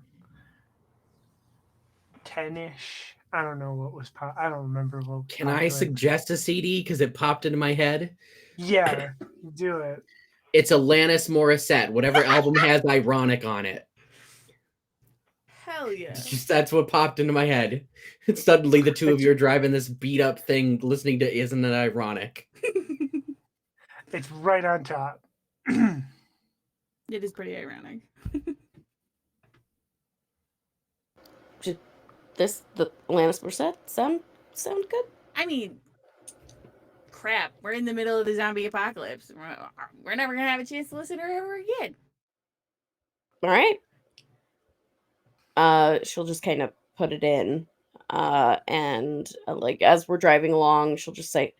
I don't know what was I don't remember what was Can I suggest a CD because it popped into my head? Yeah, do it. It's Alanis Morissette. Whatever album has Ironic on it. hell yeah. That's what popped into my head. Suddenly the two of you are driving this beat up thing listening to Isn't It Ironic? It's right on top. It is pretty ironic. The Alanis Morissette sound good? I mean, crap, we're in the middle of the zombie apocalypse. We're never gonna have a chance to listen to her ever again. All right. She'll just kind of put it in, and like as we're driving along, she'll just say,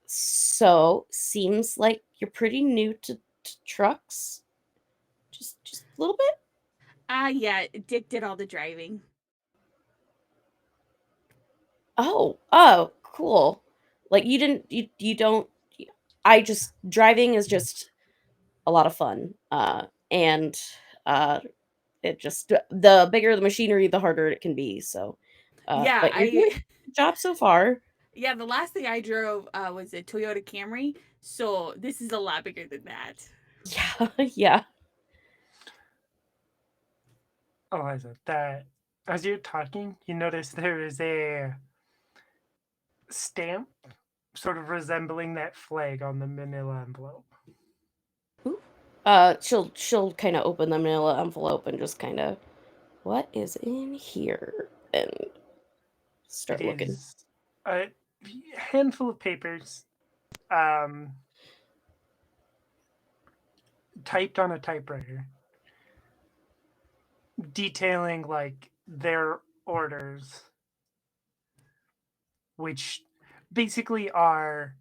"So seems like you're pretty new to trucks, just a little bit." Yeah, Dick did all the driving. Oh, cool. Like you don't. I just driving is just a lot of fun, and it just the bigger the machinery, the harder it can be. So Yeah, but you're doing a good job so far. yeah, the last thing I drove was a Toyota Camry, so this is a lot bigger than that. Yeah, yeah. Eliza, that as you're talking, you notice there is a stamp sort of resembling that flag on the manila envelope. She'll kind of open the manila envelope and just kind of, what is in here? And start It looking. is a handful of papers um, typed on a typewriter detailing like their orders, which basically are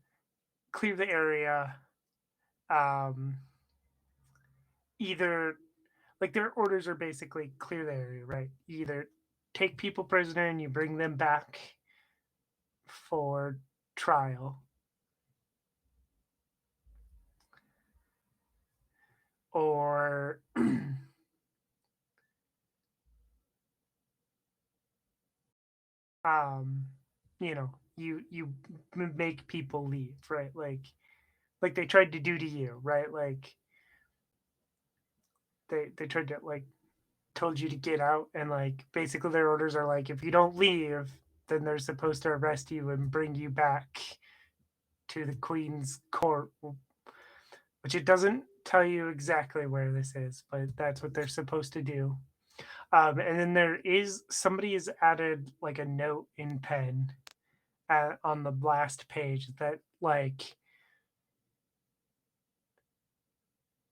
clear the area, um, either like their orders are basically clear the area, right? Either take people prisoner and you bring them back for trial, or um, you make people leave, right? Like they tried to do to you, right? Like they tried to like told you to get out, and like basically their orders are like if you don't leave, then they're supposed to arrest you and bring you back to the Queen's court, which it doesn't tell you exactly where this is, but that's what they're supposed to do. And then there is somebody has added like a note in pen on the last page that like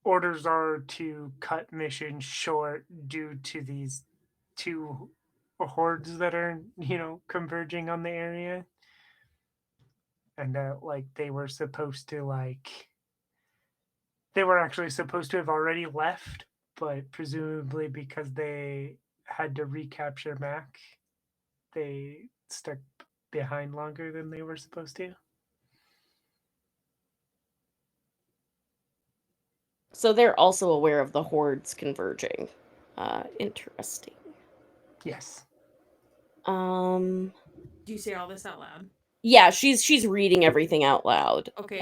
orders are to cut mission short due to these two hordes that are converging on the area, and like they were supposed to like they were actually supposed to have already left, but presumably because they had to recapture Mac, they stuck behind longer than they were supposed to. So they're also aware of the hordes converging. Interesting. Yes. Do you say all this out loud? Yeah, she's reading everything out loud. Okay.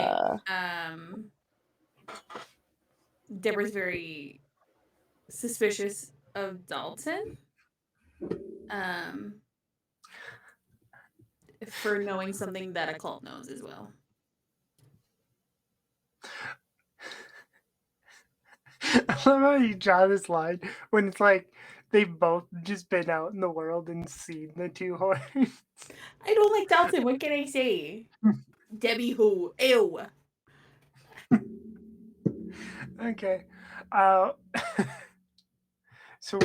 Deborah's very suspicious of Dalton. For knowing something that a cult knows as well. I love how you draw this line when it's like they've both just been out in the world and seen the two hordes. I don't like Dalton. What can I say? Debbie who? Ew. Okay. So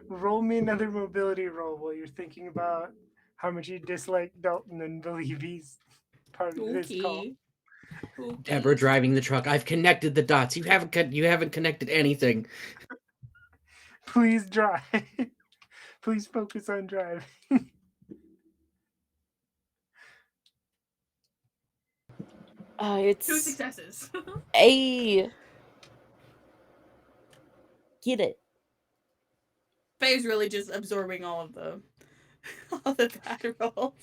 roll me another mobility roll while you're thinking about how much you dislike Dalton and believe he's part of this call. Okay. Deborah driving the truck. I've connected the dots. You haven't connected anything. Please drive. Please focus on driving. It's 2 successes. a get it. Faye's really just absorbing all of the bad rolls.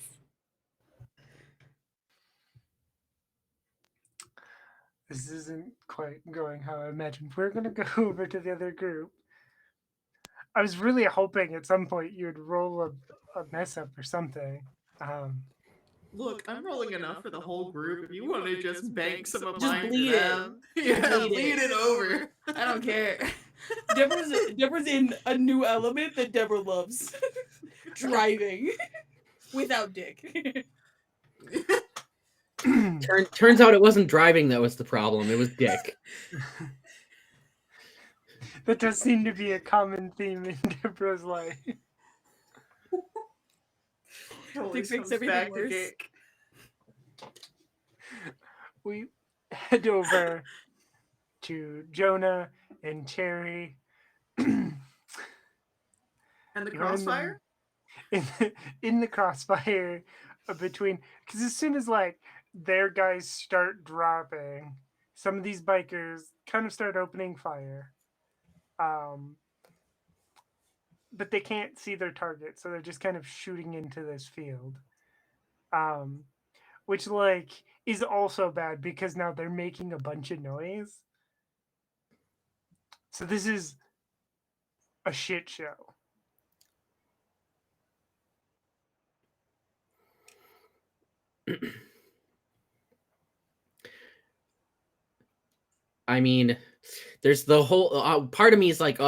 This isn't quite going how I imagined. We're gonna go over to the other group. I was really hoping at some point you'd roll a mess up or something. Look, I'm rolling enough for the whole group. If you want to just bank some of Just mine bleed for it. them, yeah, bleed it over. I don't care. Deborah's in a new element that Deborah loves. Driving. Without Dick. Turns out it wasn't driving that was the problem. It was Dick. That does seem to be a common theme in Deborah's life. Dick makes everything worse. Dick. We head over to Jonah and Cherry. And the crossfire? In the crossfire between, because as soon as like their guys start dropping, some of these bikers kind of start opening fire. but they can't see their target, so they're just kind of shooting into this field. Which like is also bad because now they're making a bunch of noise. So this is a shit show. I mean, there's the whole part of me is like,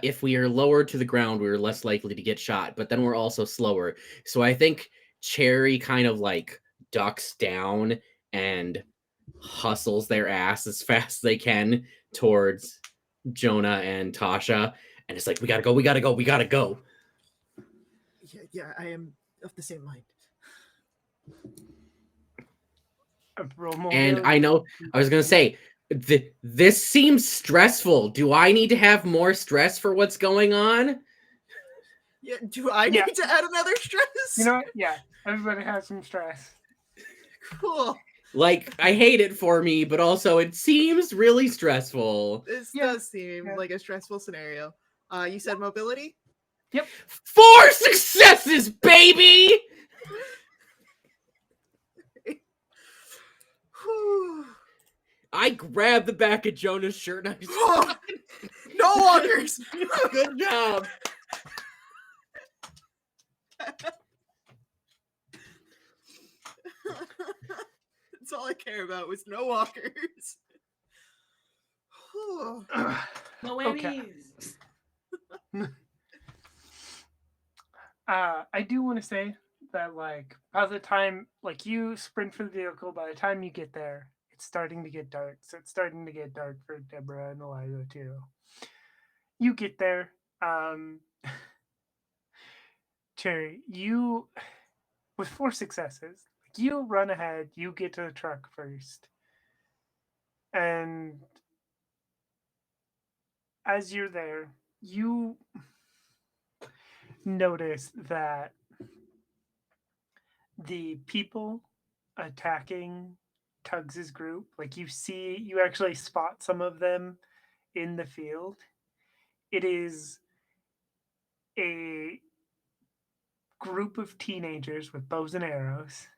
if we are lower to the ground, we're less likely to get shot, but then we're also slower. So I think Cherry kind of like ducks down and hustles their ass as fast as they can towards Jonah and Tasha. And it's like, we gotta go, we gotta go, we gotta go. Yeah, I am of the same mind. And I know, I was gonna say, this seems stressful. Do I need to have more stress for what's going on? Yeah, do I need to add another stress? You know what? Yeah, everybody has some stress. Cool. Like, I hate it for me, but also it seems really stressful. This does seem like a stressful scenario. You said mobility? Yep. 4 successes, baby! I grab the back of Jonah's shirt and I just... No walkers! Good job! That's all I care about was no walkers. No Okay. whammies. I do want to say that, like, by the time, like, you sprint for the vehicle, by the time you get there, it's starting to get dark. So it's starting to get dark for Deborah and Eliza, too. You get there. Cherry, you, with 4 successes, you run ahead, you get to the truck first. And as you're there, you notice that the people attacking Tugs's group, like you actually spot some of them in the field. It is a group of teenagers with bows and arrows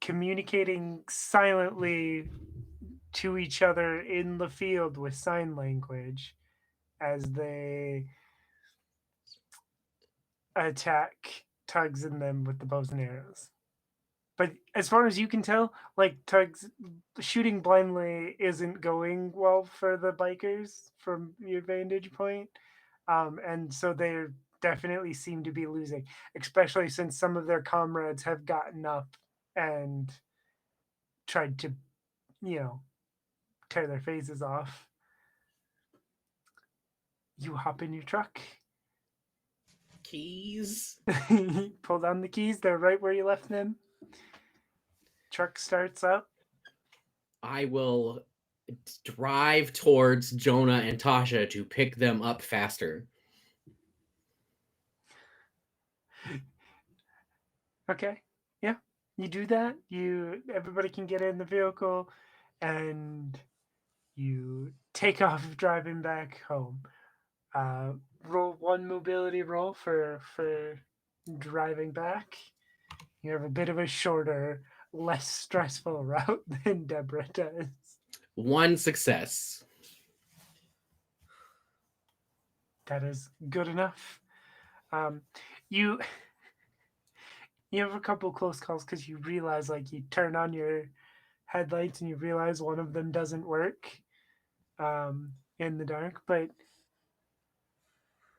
communicating silently to each other in the field with sign language as they attack Tugs and them with the bows and arrows. But as far as you can tell, like, Tugs shooting blindly isn't going well for the bikers from your vantage point. And so they definitely seem to be losing, especially since some of their comrades have gotten up and tried to, tear their faces off. You hop in your truck. Keys. Pull down the keys. They're right where you left them. Truck starts up. I will drive towards Jonah and Tasha to pick them up faster. Okay. Yeah. You do that. Everybody can get in the vehicle and you take off driving back home. Roll 1 mobility roll for driving back. You have a bit of a shorter, less stressful route than Deborah does. 1 success. That is good enough. You have a couple close calls because you realize, like, you turn on your headlights and you realize one of them doesn't work in the dark. But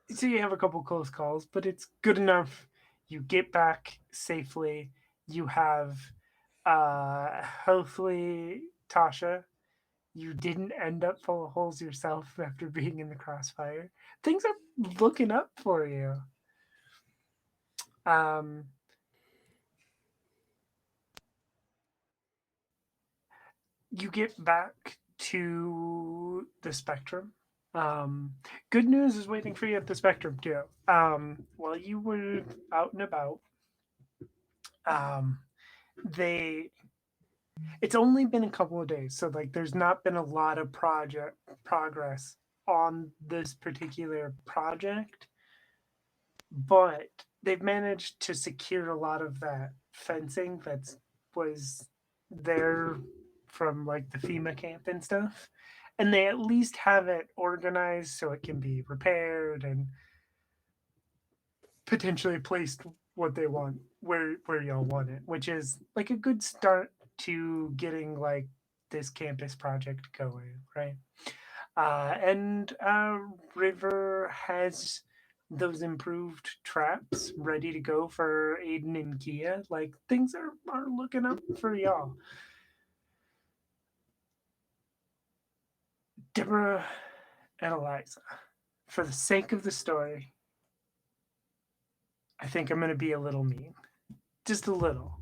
so you have a couple close calls, but it's good enough. You get back safely. You have hopefully Tasha. You didn't end up full of holes yourself after being in the crossfire. Things are looking up for you. You get back to the Spectrum. Good news is waiting for you at the Spectrum too. While you were out and about, it's only been a couple of days, so like there's not been a lot of progress on this particular project. but they've managed to secure a lot of that fencing that was there from like the FEMA camp and stuff. And they at least have it organized so it can be repaired and potentially placed what they want where y'all want it, which is like a good start to getting like this campus project going, right? And River has those improved traps ready to go for Aiden and Kia. Like things are looking up for y'all. Deborah and Eliza, for the sake of the story, I think I'm going to be a little mean. Just a little.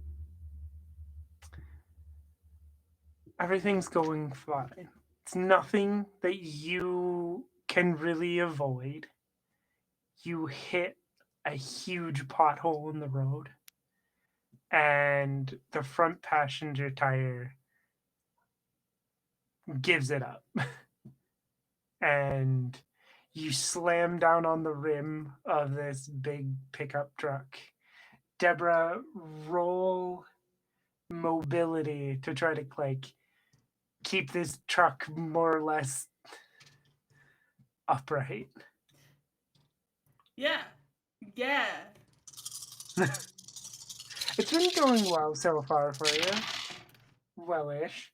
Everything's going fine. It's nothing that you can really avoid. You hit a huge pothole in the road, and the front passenger tire gives it up. And you slam down on the rim of this big pickup truck. Deborah, roll mobility to try to like keep this truck more or less upright. Yeah. Yeah. It's been going well so far for you. Well-ish.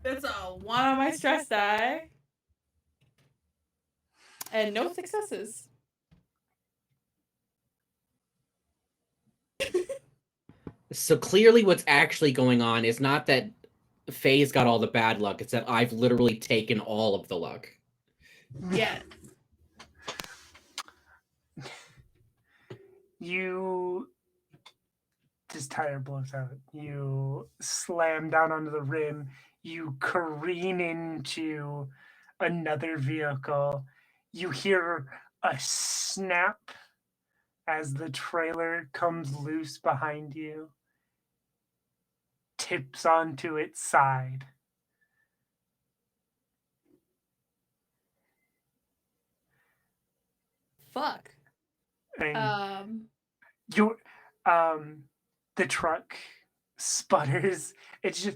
That's a 1 on my stress die. And no successes. So clearly what's actually going on is not that Faye's got all the bad luck, it's that I've literally taken all of the luck. Yeah. You this tire blows out. You slam down onto the rim. You careen into another vehicle. You hear a snap as the trailer comes loose behind you, tips onto its side. Fuck. And your the truck sputters. This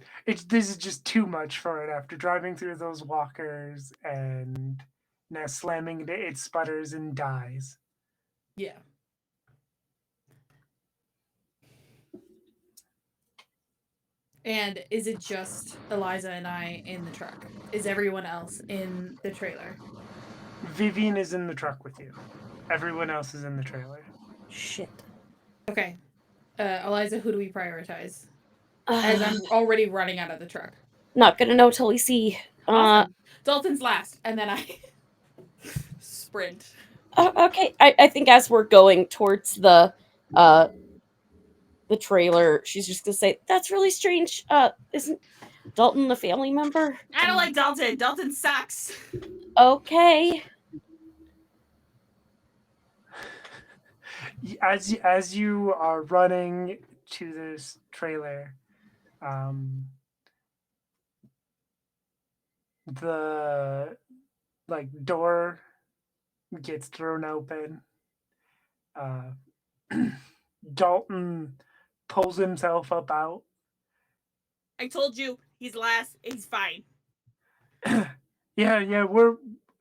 is just too much for it after driving through those walkers and now slamming into it sputters and dies. Yeah. And is it just Eliza and I in the truck? Is everyone else in the trailer? Vivian is in the truck with you. Everyone else is in the trailer. Shit. Okay. Eliza, who do we prioritize? As I'm already running out of the truck. Not gonna know till we see. Awesome. Dalton's last, and then I sprint. Okay, I think as we're going towards the trailer, she's just gonna say, "That's really strange. Isn't Dalton a family member?" I don't like Dalton. Dalton sucks. Okay. As you are running to this trailer, the like door gets thrown open. Dalton pulls himself up out. I told you, he's last. He's fine. Yeah,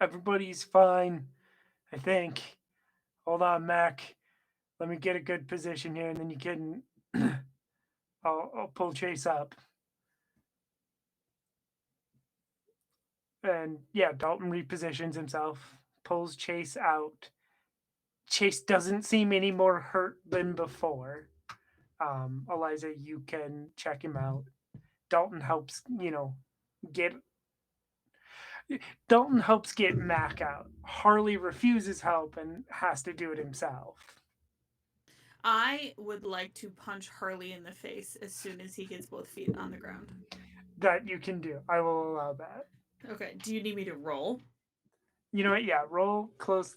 everybody's fine, I think. Hold on, Mac. Let me get a good position here, and then you can. I'll pull Chase up. And yeah, Dalton repositions himself, pulls Chase out. Chase doesn't seem any more hurt than before. Eliza, you can check him out. Dalton helps, get Dalton helps get Mac out. Harley refuses help and has to do it himself. I would like to punch Harley in the face as soon as he gets both feet on the ground. That you can do. I will allow that. Okay. Do you need me to roll? You know what? Yeah, roll close.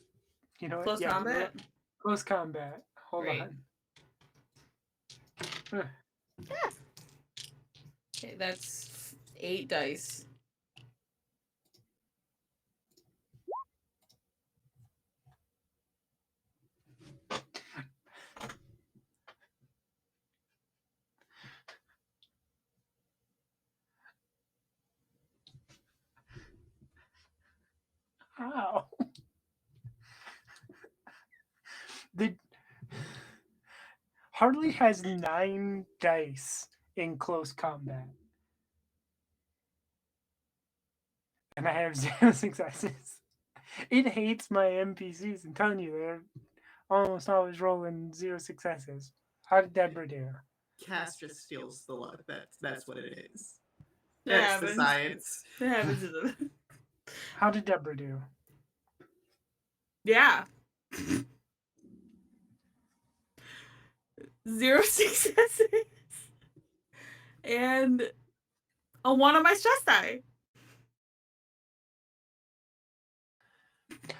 You know what? Close combat? Close combat. Hold on. Okay, that's 8 dice. The Harley has 9 dice in close combat. And I have 0 successes. It hates my NPCs. I'm telling you, they're almost always rolling 0 successes. How did Deborah do? Cass just steals the luck. That's what it is. That That's the happens. science. That happens to them. How did Deborah do? Yeah. 0 successes. And a 1 on my stress die.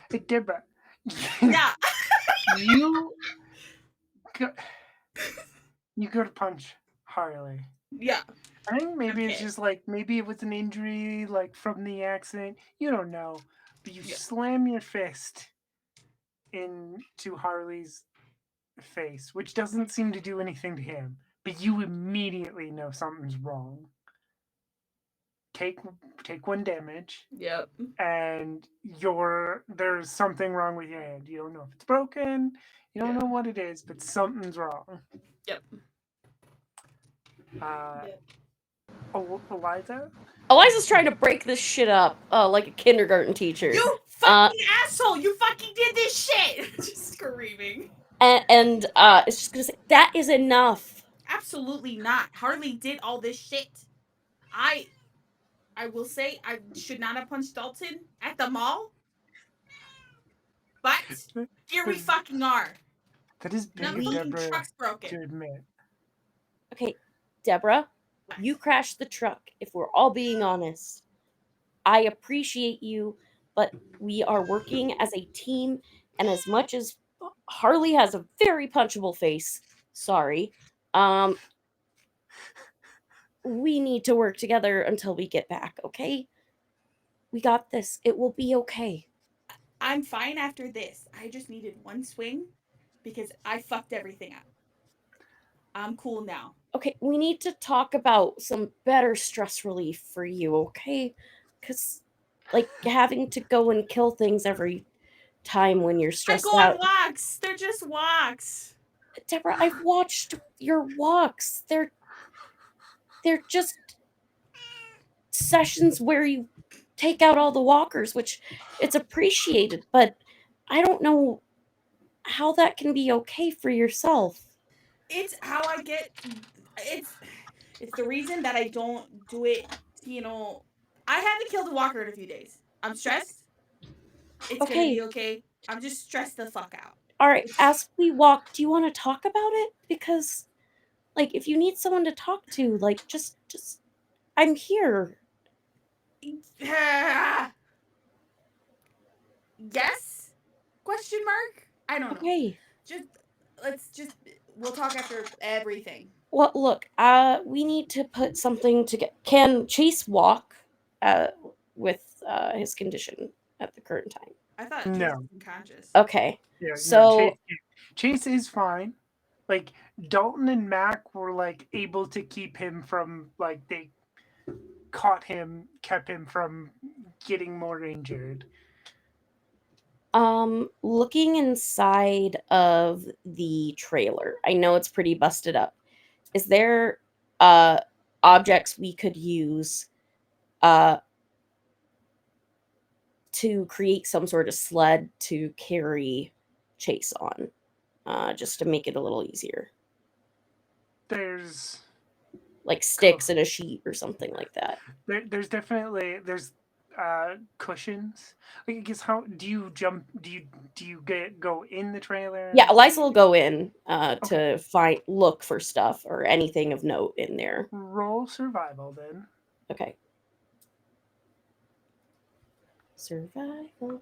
Hey, Deborah. Yeah. you go, you go to punch Harley. Yeah. I think maybe it's Okay. just like maybe it was an injury like from the accident. You don't know, but you Yeah. slam your fist into Harley's face, which doesn't seem to do anything to him. But you immediately know something's wrong. Take 1 damage, Yep. and there's something wrong with your hand. You don't know if it's broken. You don't Yeah. know what it is, but something's wrong. Yep. Eliza? Eliza's trying to break this shit up like a kindergarten teacher. You fucking asshole! You fucking did this shit! Just screaming. And it's just gonna say, that is enough. Absolutely not. Harley did all this shit. I will say I should not have punched Dalton at the mall. But here we fucking are. That is big Now of the fucking Deborah truck's broken. to admit. Okay, Deborah, you crashed the truck, if we're all being honest. I appreciate you, but we are working as a team, and as much as Harley has a very punchable face, sorry, we need to work together until we get back, okay? We got this. It will be okay. I'm fine after this. I just needed 1 swing because I fucked everything up. I'm cool now. Okay, we need to talk about some better stress relief for you, okay? Because, like, having to go and kill things every time when you're I stressed go out. on walks. They're just walks. Deborah, I've watched your walks. They're just sessions where you take out all the walkers, which it's appreciated, but I don't know how that can be okay for yourself. It's how I get. It's the reason that I don't do it. You know, I haven't killed a walker in a few days. I'm stressed. It's gonna Okay. be okay. I'm just stressed the fuck out. All right, as we walk, do you want to talk about it? Because, like, if you need someone to talk to, like, just, I'm here. Yes? Question mark? I don't know. Okay. We'll talk after everything. Well, look, we need to put something together. Can Chase walk with his condition at the current time? I thought No. Chase was unconscious. Okay. Yeah, So, Chase is fine. Like Dalton and Mac were like able to keep him from like they kept him from getting more injured. looking inside of the trailer, I know it's pretty busted up. Is there objects we could use to create some sort of sled to carry Chase on, just to make it a little easier, There's like sticks and a sheet or something like that? there's definitely cushions. Like I guess how do you jump? Do you go in the trailer? Yeah, Eliza will go in Okay. to look for stuff or anything of note in there. Roll survival then. Okay. Survival.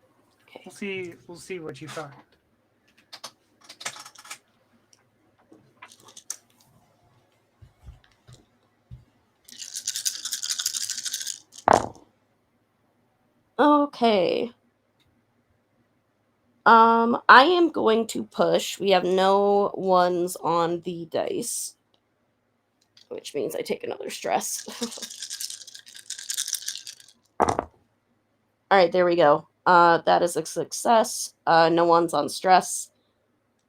Okay. We'll see what you find. Okay. I am going to push. We have no ones on the dice, which means I take another stress. All right, there we go. That is a success. No one's on stress.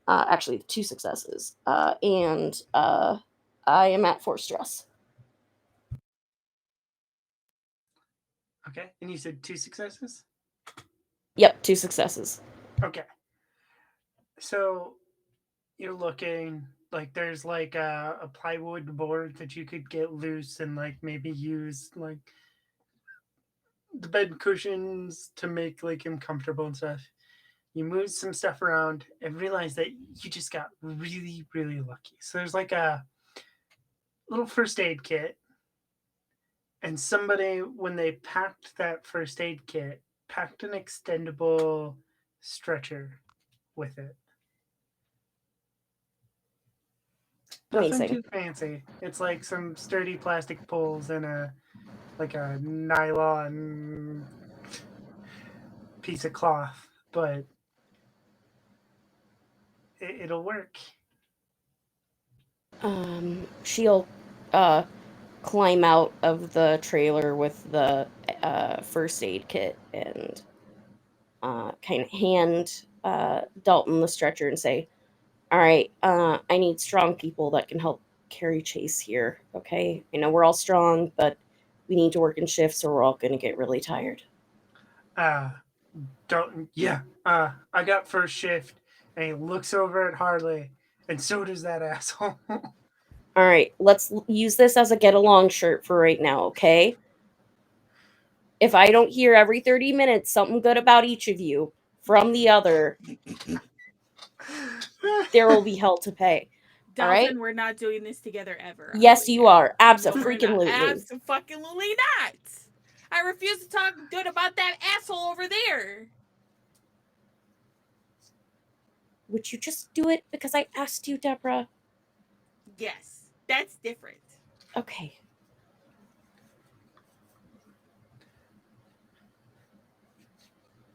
Actually, 2 successes. And I am at 4 stress. Okay. And you said 2 successes? Yep, 2 successes. Okay. So you're looking like there's like a plywood board that you could get loose and like maybe use like the bed cushions to make like him comfortable and stuff. You move some stuff around and realize that you just got really, really lucky. So there's like a little first aid kit, and somebody, when they packed that first aid kit, packed an extendable stretcher with it. Nothing Amazing. too fancy. It's like some sturdy plastic poles and a nylon piece of cloth, but it'll work. She'll climb out of the trailer with the first aid kit and kind of hand Dalton the stretcher and say, "All right, I need strong people that can help carry Chase here. Okay, I know we're all strong, but we need to work in shifts, or we're all going to get really tired." Dalton, yeah, I got first shift, and he looks over at Harley, and so does that asshole. All right, let's use this as a get along shirt for right now, okay? If I don't hear every 30 minutes something good about each of you from the other, there will be hell to pay. All right? Dalton, we're not doing this together ever. Yes, you are. No, we're Abso-freaking-lutely. not. Abso-fucking-lutely not. I refuse to talk good about that asshole over there. Would you just do it because I asked you, Deborah? Yes, that's different. Okay.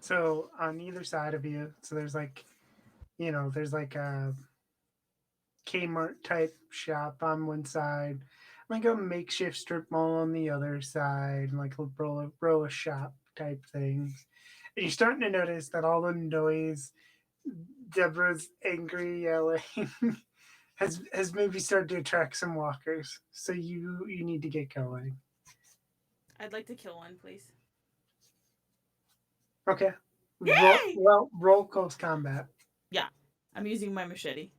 So on either side of you, so there's like, there's like a Kmart type shop on one side, like a makeshift strip mall on the other side, and like a row of shop type things. And you're starting to notice that all the noise, Deborah's angry yelling, has maybe started to attract some walkers. So you need to get going. I'd like to kill one, please. Okay. Yay! Roll close combat. Yeah, I'm using my machete.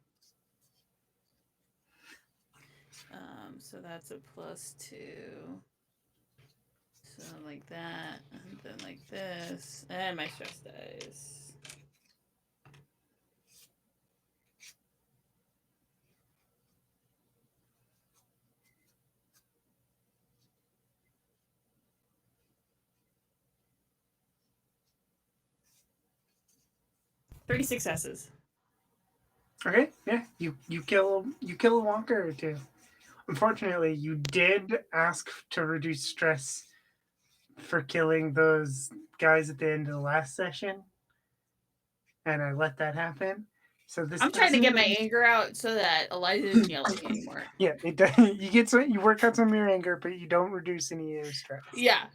So that's a +2. So like that, and then like this, and my stress dice. Three successes. Okay, yeah, you kill a walker or two. Unfortunately, you did ask to reduce stress for killing those guys at the end of the last session, and I let that happen. So this I'm trying to get my anger out so that Eliza isn't yelling anymore. Yeah, it does. You work out some of your anger, but you don't reduce any of your stress. Yeah.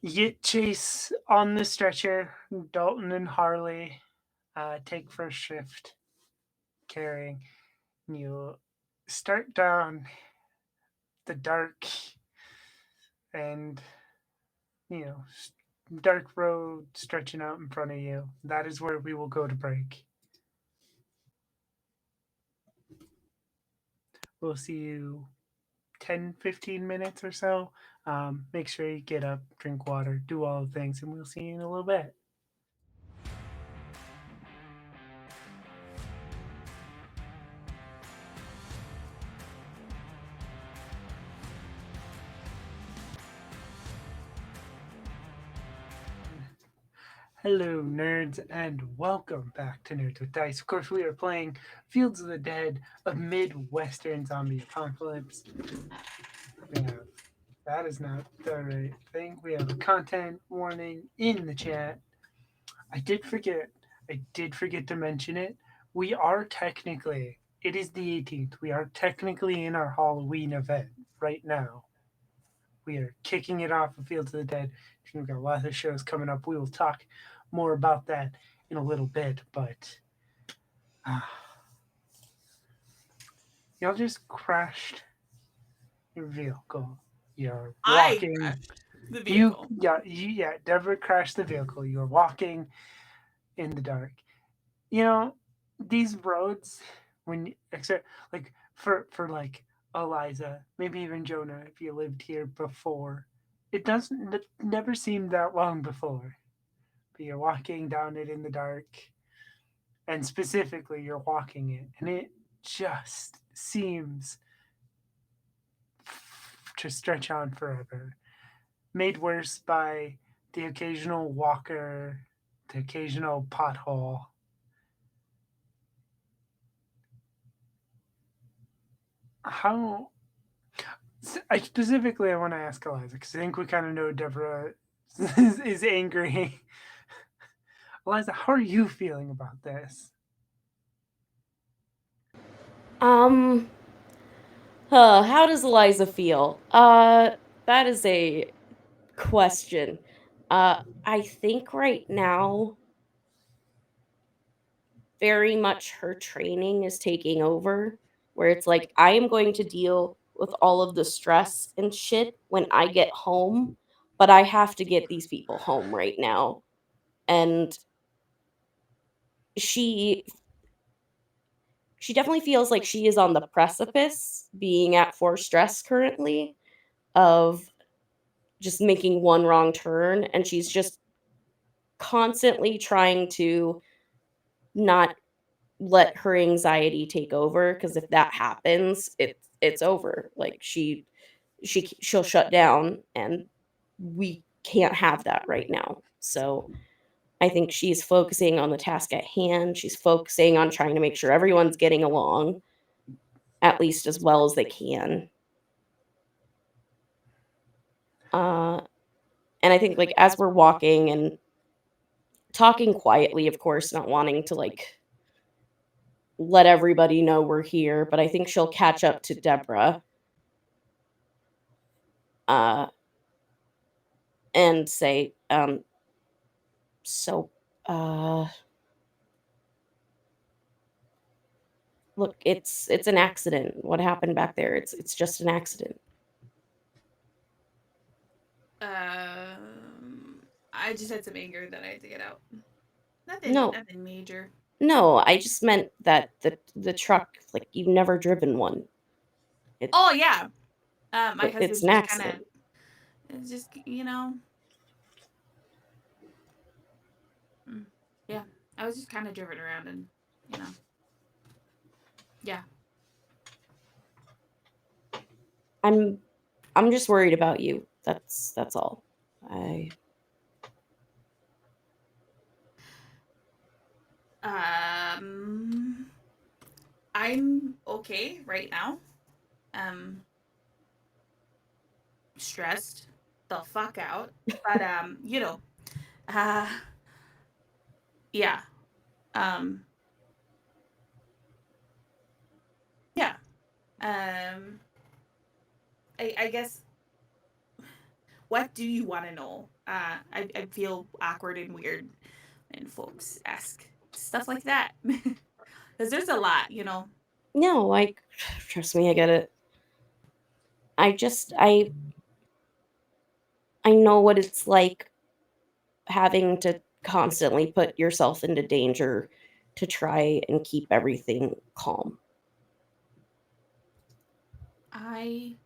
You get Chase on the stretcher. Dalton and Harley take first shift carrying. You start down the dark and dark road stretching out in front of you. That is where we will go to break. We'll see you 10-15 minutes or so. Make sure you get up, drink water, do all the things, and we'll see you in a little bit. Hello, nerds, and welcome back to Nerds with Dice. Of course, we are playing Fields of the Dead, a Midwestern zombie apocalypse. That is not the right thing. We have a content warning in the chat. I did forget to mention it. We are technically, it is the 18th. We are technically in our Halloween event right now. We are kicking it off with Fields of the Dead. We've got a lot of shows coming up. We will talk more about that in a little bit, but y'all just crashed your vehicle. You're I walking. crashed the You vehicle. yeah. Deborah crashed the vehicle. You're walking in the dark. You know, these roads, when except like for like Eliza, maybe even Jonah, if you lived here before, it never seemed that long before. But you're walking down it in the dark, and specifically you're walking it, and it just seems to stretch on forever. Made worse by the occasional walker, the occasional pothole. How I want to ask Eliza because I think we kind of know Deborah is angry. Eliza, how are you feeling about this? Um, how does Eliza feel? That is a question. I think right now, very much her training is taking over, where it's like, I am going to deal with all of the stress and shit when I get home, but I have to get these people home right now. And she she definitely feels like she is on the precipice, being at 4 stress currently, of just making one wrong turn, and she's just constantly trying to not let her anxiety take over, because if that happens, it's over. Like, she'll shut down, and we can't have that right now. So I think she's focusing on the task at hand. She's focusing on trying to make sure everyone's getting along at least as well as they can. Uh, and I think, like, as we're walking and talking quietly, of course, not wanting to, like, let everybody know we're here, but I think she'll catch up to Deborah, uh, and say, so, uh, look, it's an accident. What happened back there? It's just an accident. I just had some anger that I had to get out. No. Nothing major. No, I just meant that the truck, like, you've never driven one. Oh yeah. My It's husband's an just kind of. accident. It's just yeah. I was just kind of driven around and yeah. I'm just worried about you. That's all. I'm okay right now. Stressed the fuck out, but yeah, yeah. I guess. What do you want to know? I feel awkward and weird when folks ask stuff like that because there's a lot. No, like, trust me, I get it. I know what it's like having to constantly put yourself into danger to try and keep everything calm. I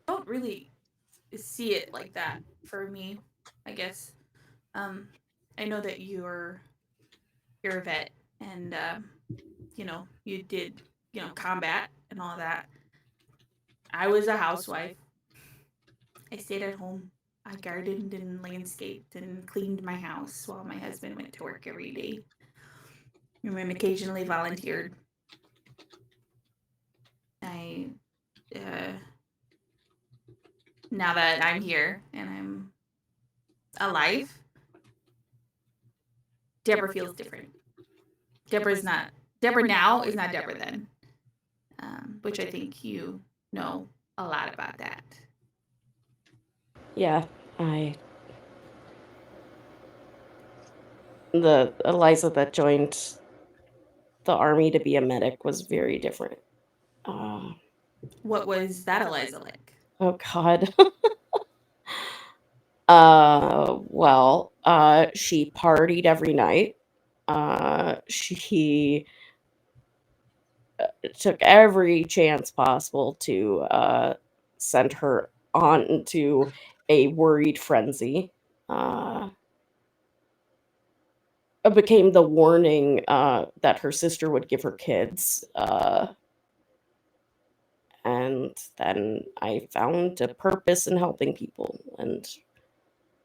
don't really see it like that for me, I guess. I know that you're a vet and you did combat and all that. I was a housewife. I stayed at home. I gardened and landscaped and cleaned my house while my husband went to work every day. And occasionally volunteered. I now that I'm here and I'm alive, Deborah feels different. Deborah now is not Deborah then, which I think you know a lot about that. Yeah, The Eliza that joined the army to be a medic was very different. What was that Eliza like? Oh God. Well, she partied every night. She took every chance possible to send her on to a worried frenzy. It became the warning that her sister would give her kids. And then I found a purpose in helping people. And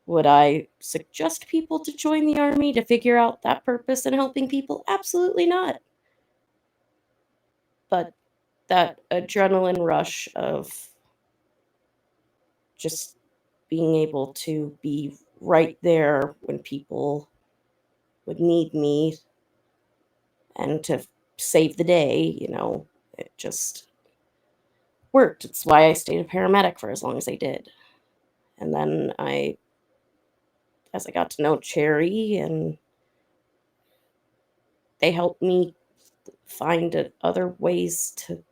would I suggest people to join the army to figure out that purpose in helping people? Absolutely not. But that adrenaline rush of just being able to be right there when people would need me and to save the day, it just worked. It's why I stayed a paramedic for as long as I did. And then as I got to know Cherry, and they helped me find other ways to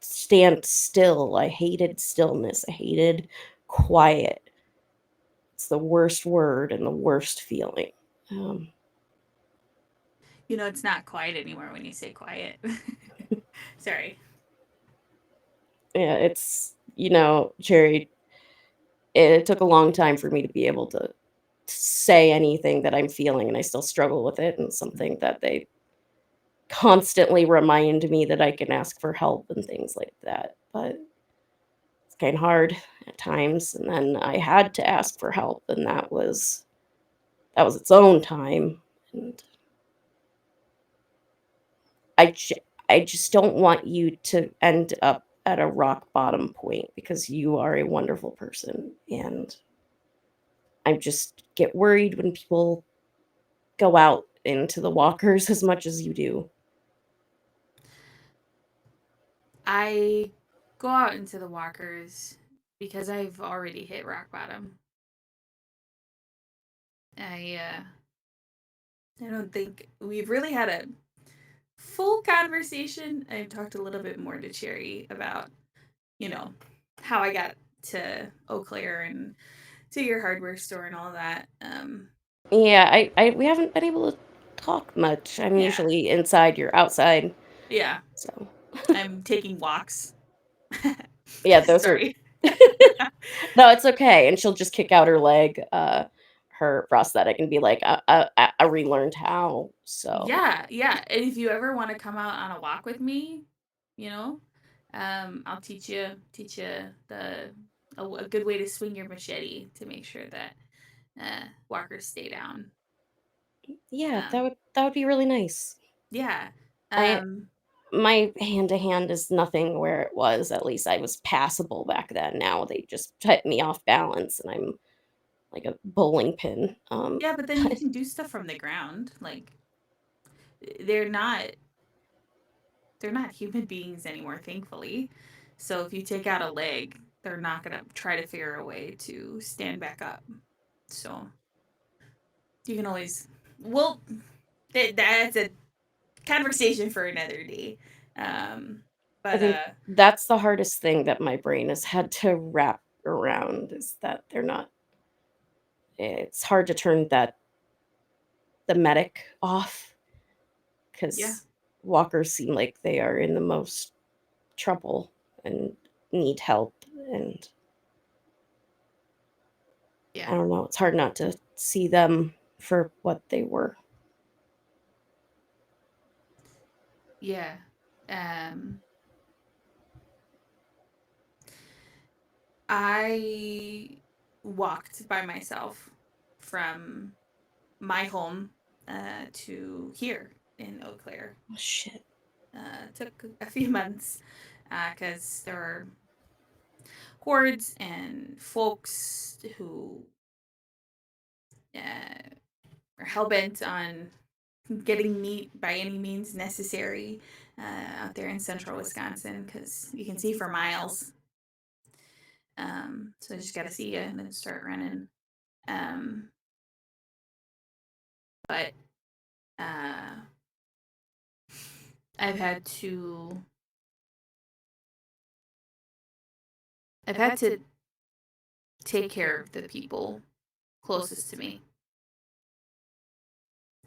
stand still. I hated stillness. I hated quiet. It's the worst word and the worst feeling. It's not quiet anymore when you say quiet. Sorry. Yeah, it's, Cherry, it took a long time for me to be able to say anything that I'm feeling, and I still struggle with it, and something that they constantly remind me that I can ask for help and things like that. But it's kind of hard at times, and then I had to ask for help, and that was its own time. And I just don't want you to end up at a rock bottom point, because you are a wonderful person, and I just get worried when people go out into the walkers as much as you do. I go out into the walkers because I've already hit rock bottom. I don't think we've really had a full conversation. I've talked a little bit more to Cherry about, how I got to Eau Claire and to your hardware store and all that. Yeah, we haven't been able to talk much. I'm Yeah. usually inside, you're outside. Yeah. So I'm taking walks. yeah, those are Sorry. no, it's okay. And she'll just kick out her leg, her prosthetic, and be like, I relearned how. So Yeah. And if you ever want to come out on a walk with me, I'll teach you a good way to swing your machete to make sure that walkers stay down. yeah, Um, that would be really nice. yeah. I Um, My hand to hand is nothing where it was. At least I was passable back then. Now they just hit me off balance, and I'm like a bowling pin. yeah, but then you can do stuff from the ground. Like they're not human beings anymore, thankfully. So if you take out a leg, they're not gonna try to figure a way to stand back up. So you can always, well, that's a conversation for another day. I But think that's the hardest thing that my brain has had to wrap around, is that they're not. It's hard to turn the medic off, yeah, because walkers seem like they are in the most trouble and need help, and I yeah, don't know, it's hard not to see them for what they were. yeah. Um, I walked by myself from my home to here in Eau Claire. Oh, shit. Took a few months because there were hordes and folks who are hell bent on getting meat by any means necessary out there in central Wisconsin, because you can see for miles. So I just got to see you and then start running. Um, but I've had to take care of the people closest to me.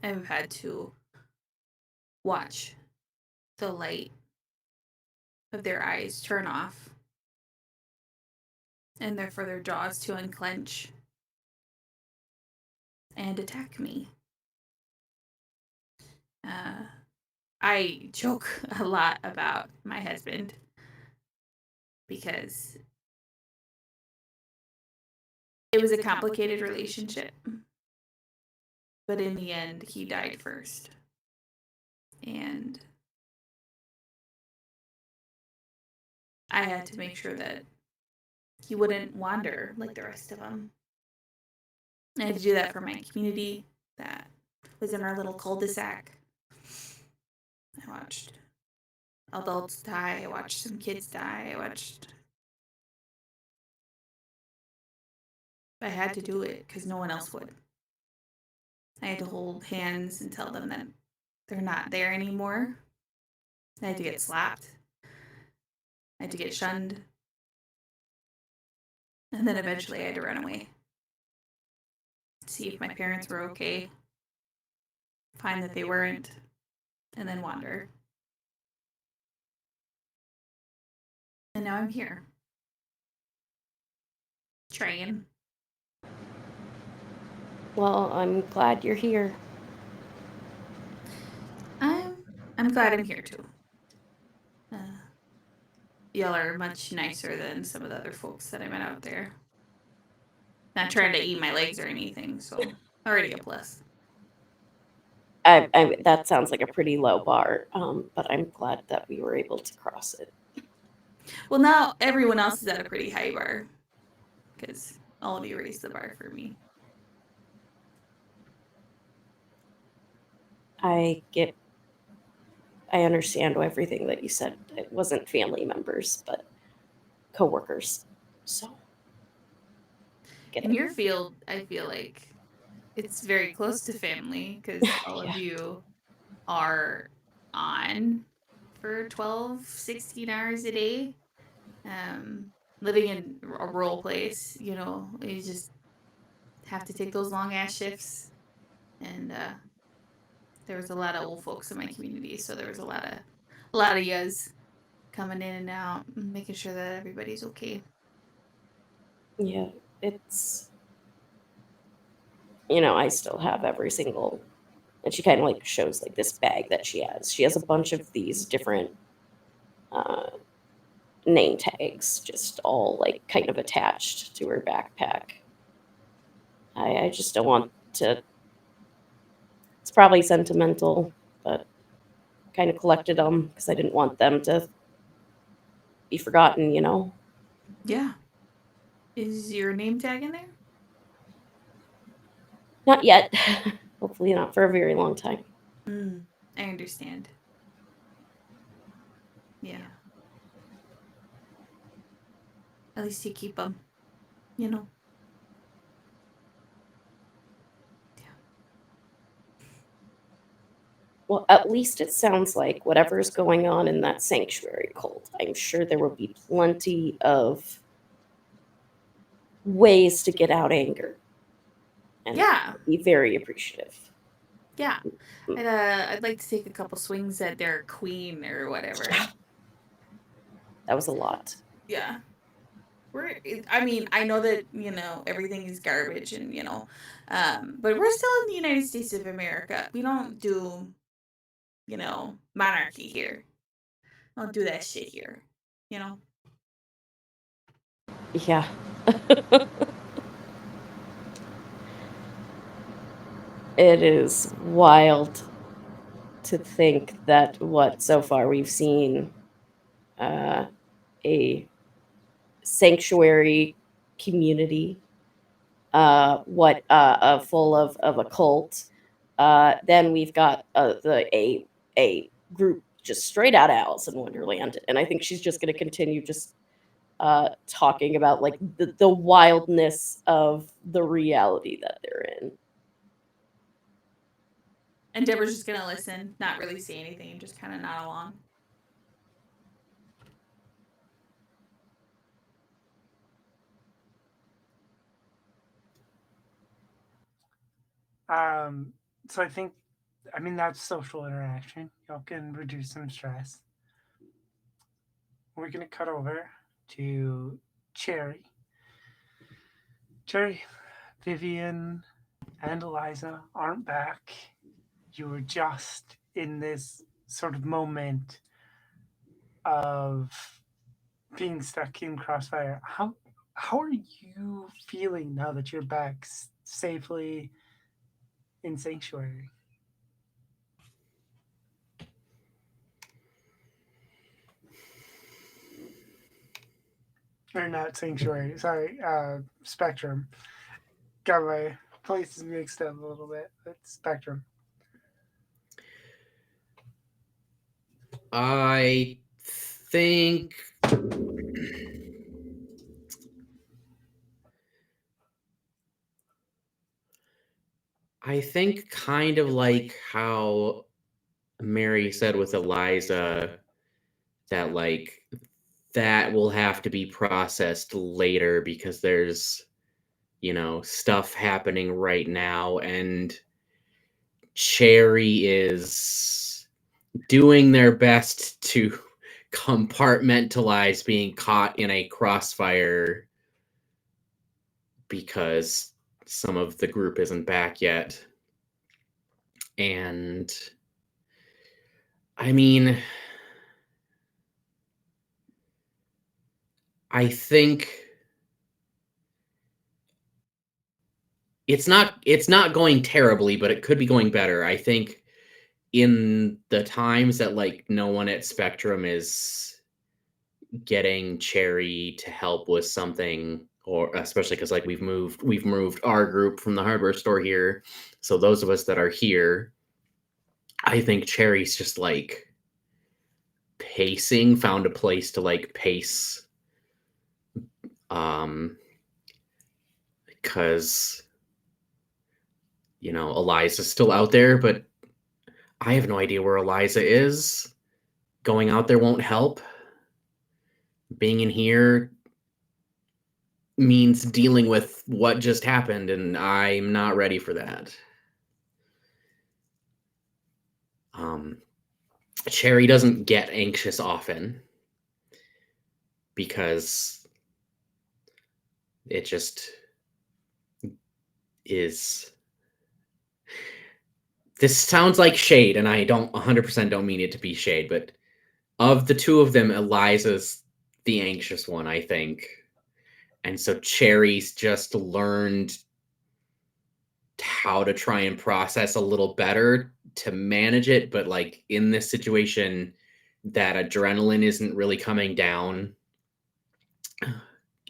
I've had to watch the light of their eyes turn off and for their jaws to unclench and attack me. I joke a lot about my husband because it was a complicated relationship, but in the end, he died first. And I had to make sure that he wouldn't wander like the rest of them. I had to do that for my community that was in our little cul-de-sac. I watched adults die. I watched some kids die. I had to do it because no one else would. I had to hold hands and tell them that they're not there anymore. I had to get slapped. I had to get shunned. And then eventually I had to run away. See if my parents were okay. Find that they weren't. And then wander. And now I'm here. Trying. Well, I'm glad you're here. I'm glad I'm here too. Y'all are much nicer than some of the other folks that I met out there. Not trying to eat my legs or anything, so already a plus. That sounds like a pretty low bar, but I'm glad that we were able to cross it. Well, now everyone else is at a pretty high bar because all of you raised the bar for me. I understand everything that you said. It wasn't family members, but coworkers. So, In your field, I feel like it's very close to family because all of you are on for 12, 16 hours a day. Living in a rural place, you just have to take those long ass shifts. And there was a lot of old folks in my community, so there was a lot of yas coming in and out, and making sure that everybody's okay. Yeah, it's, I still have every single, and she kind of like shows like this bag that she has. She has a bunch of these different name tags, just all like kind of attached to her backpack. I just don't want to. It's probably sentimental, but kind of collected them because I didn't want them to be forgotten, Yeah. Is your name tag in there? Not yet. Hopefully not for a very long time. I understand. Yeah. At least you keep them, Yeah. Well, at least it sounds like whatever's going on in that sanctuary cult, I'm sure there will be plenty of ways to get out anger. And Yeah. be very appreciative. Yeah. I'd like to take a couple swings at their queen or whatever. That was a lot. Yeah. I know that, everything is garbage and, but we're still in the United States of America. We don't do, monarchy here. Don't do that shit here, Yeah. It is wild to think that so far we've seen a sanctuary community, full of a cult. Then we've got a group just straight out of Alice in Wonderland, and I think she's just going to continue just talking about like the wildness of the reality that they're in. And Deborah's just gonna listen, not really say anything, and just kind of nod along. So I think, I mean, that's social interaction. Y'all can reduce some stress. We're gonna cut over to Cherry. Cherry, Vivian, and Eliza aren't back. You were just in this sort of moment of being stuck in crossfire. How are you feeling now that you're back safely in Sanctuary? Or not Sanctuary, sorry, Spectrum. Got my places mixed up a little bit. It's Spectrum. I think kind of like how Mary said with Eliza, that like that will have to be processed later because there's, you know, stuff happening right now, and Cherry is doing their best to compartmentalize being caught in a crossfire because some of the group isn't back yet. And I mean, I think it's not going terribly, but it could be going better. I think in the times that like no one at Spectrum is getting Cherry to help with something, or especially because like we've moved our group from the hardware store here, so those of us that are here, I think Cherry's just like found a place to like pace, because you know Eliza's still out there, but I have no idea where Eliza is. Going out there won't help. Being in here means dealing with what just happened, and I'm not ready for that. Cherry doesn't get anxious often because it just is. This sounds like shade, and I don't 100% don't mean it to be shade, but of the two of them, Eliza's the anxious one, I think. And so Cherry's just learned how to try and process a little better to manage it, but like in this situation, that adrenaline isn't really coming down.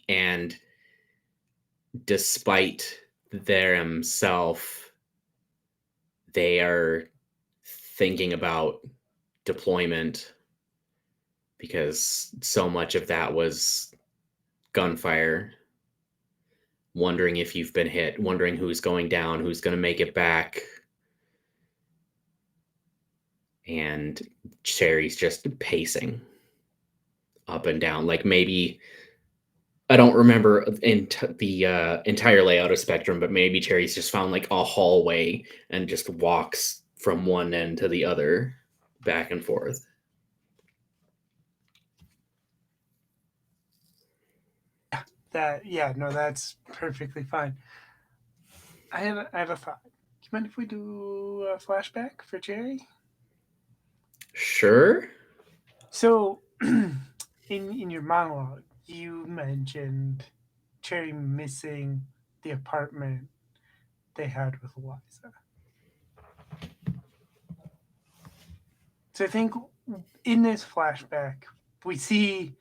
And despite themselves, they are thinking about deployment because so much of that was gunfire, wondering if you've been hit, wondering who's going down, who's going to make it back. And Cherry's just pacing up and down. Like maybe, I don't remember the entire layout of Spectrum, but maybe Cherry's just found like a hallway and just walks from one end to the other, back and forth. That's perfectly fine. I have a thought. Do you mind if we do a flashback for Cherry? Sure. So, in your monologue, you mentioned Cherry missing the apartment they had with Eliza. So I think in this flashback, we see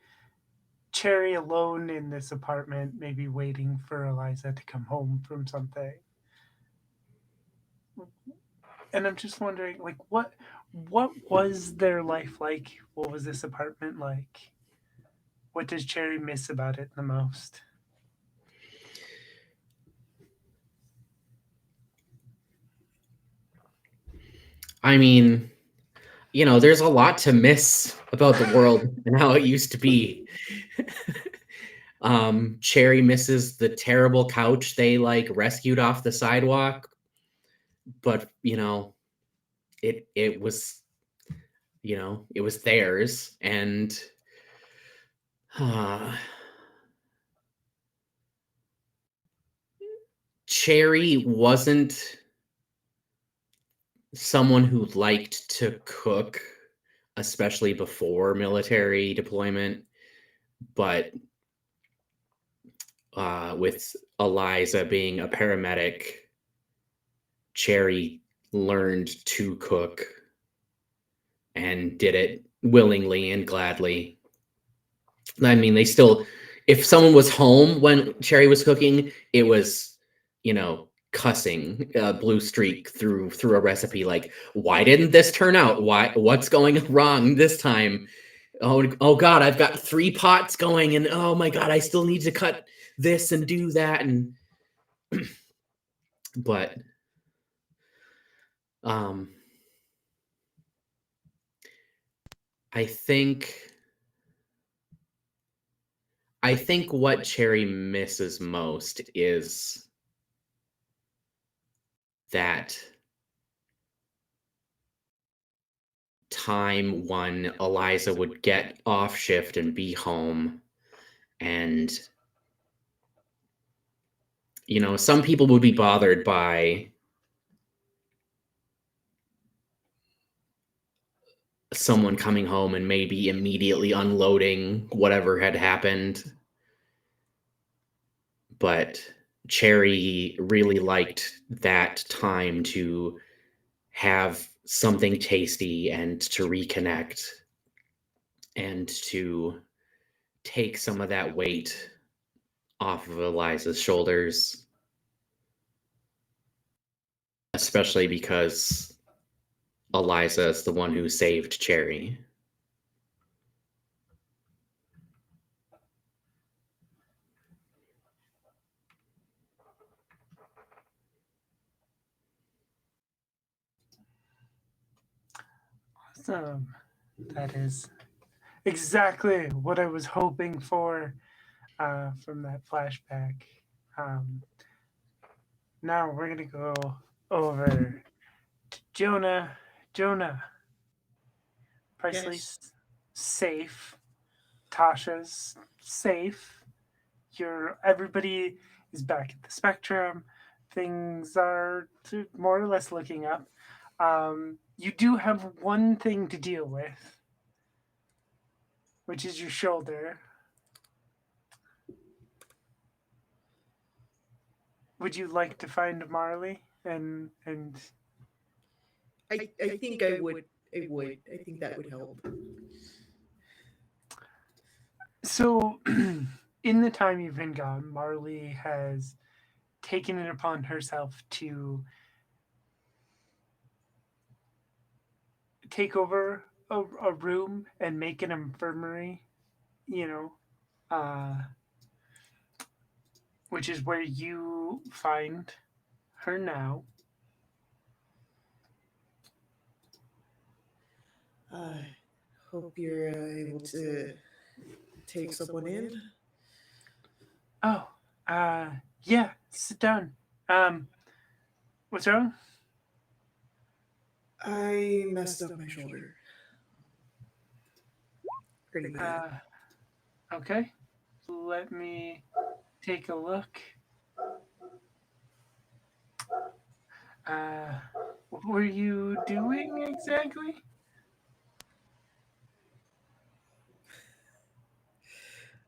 Cherry alone in this apartment, maybe waiting for Eliza to come home from something. And I'm just wondering, like, what was their life like? What was this apartment like? What does Cherry miss about it the most? I mean, there's a lot to miss about the world and how it used to be. Cherry misses the terrible couch they rescued off the sidewalk, but it was it was theirs, and Cherry wasn't someone who liked to cook, especially before military deployment, but with Eliza being a paramedic, Cherry learned to cook and did it willingly and gladly. I mean, if someone was home when Cherry was cooking, it was, cussing blue streak through a recipe. Like, why didn't this turn out? What's going wrong this time? Oh God, I've got 3 pots going, and oh my God, I still need to cut this and do that. And but I think what Cherry misses most is that time when Eliza would get off shift and be home, and some people would be bothered by someone coming home and maybe immediately unloading whatever had happened, but Cherry really liked that time to have something tasty and to reconnect and to take some of that weight off of Eliza's shoulders, especially because Eliza is the one who saved Cherry. Awesome. That is exactly what I was hoping for from that flashback. Now we're going to go over to Jonah. Jonah, Presley's safe. Tasha's safe. Everybody is back at the spectrum. Things are more or less looking up. You do have one thing to deal with, which is your shoulder. Would you like to find Marley and I think I would. I think that would help. So in the time you've been gone, Marley has taken it upon herself to take over a room and make an infirmary, which is where you find her now. I hope you're able to take someone in. Oh, yeah, sit down. What's wrong? I messed up my shoulder. Pretty bad. Okay. Let me take a look. What were you doing exactly?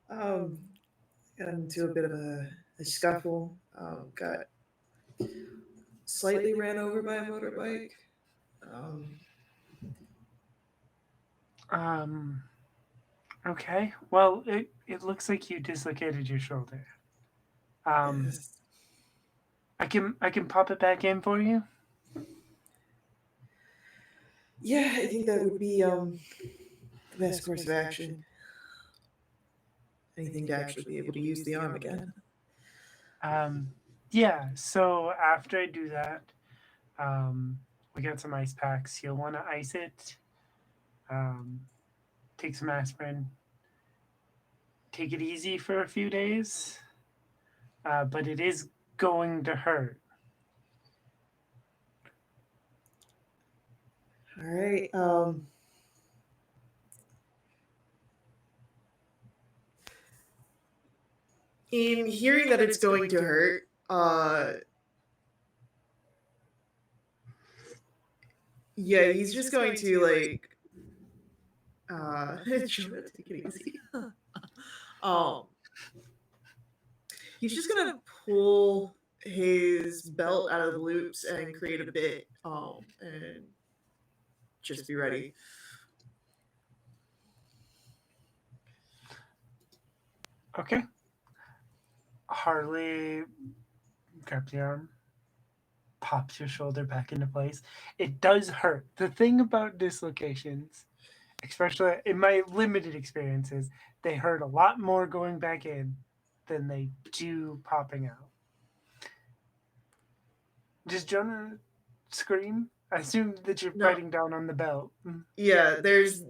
Got into a bit of a scuffle. Got slightly ran over by a motorbike. Okay. Well, it looks like you dislocated your shoulder. Yes. I can pop it back in for you. Yeah, I think that would be the best course of action. Anything to actually be able to use the arm again. Yeah. So after I do that, We got some ice packs. You'll want to ice it. Take some aspirin. Take it easy for a few days, but it is going to hurt. All right. In hearing that it's going to hurt, yeah, he's just going to like Jonah, take it easy. He's just gonna pull his belt out of the loops and create a bit, and just be ready. Okay. Harley grabs your arm, pops your shoulder back into place. It does hurt. The thing about dislocations, especially in my limited experiences, they hurt a lot more going back in than they do popping out. Does Jonah scream? I assume that you're No. biting down on the belt. Yeah, there's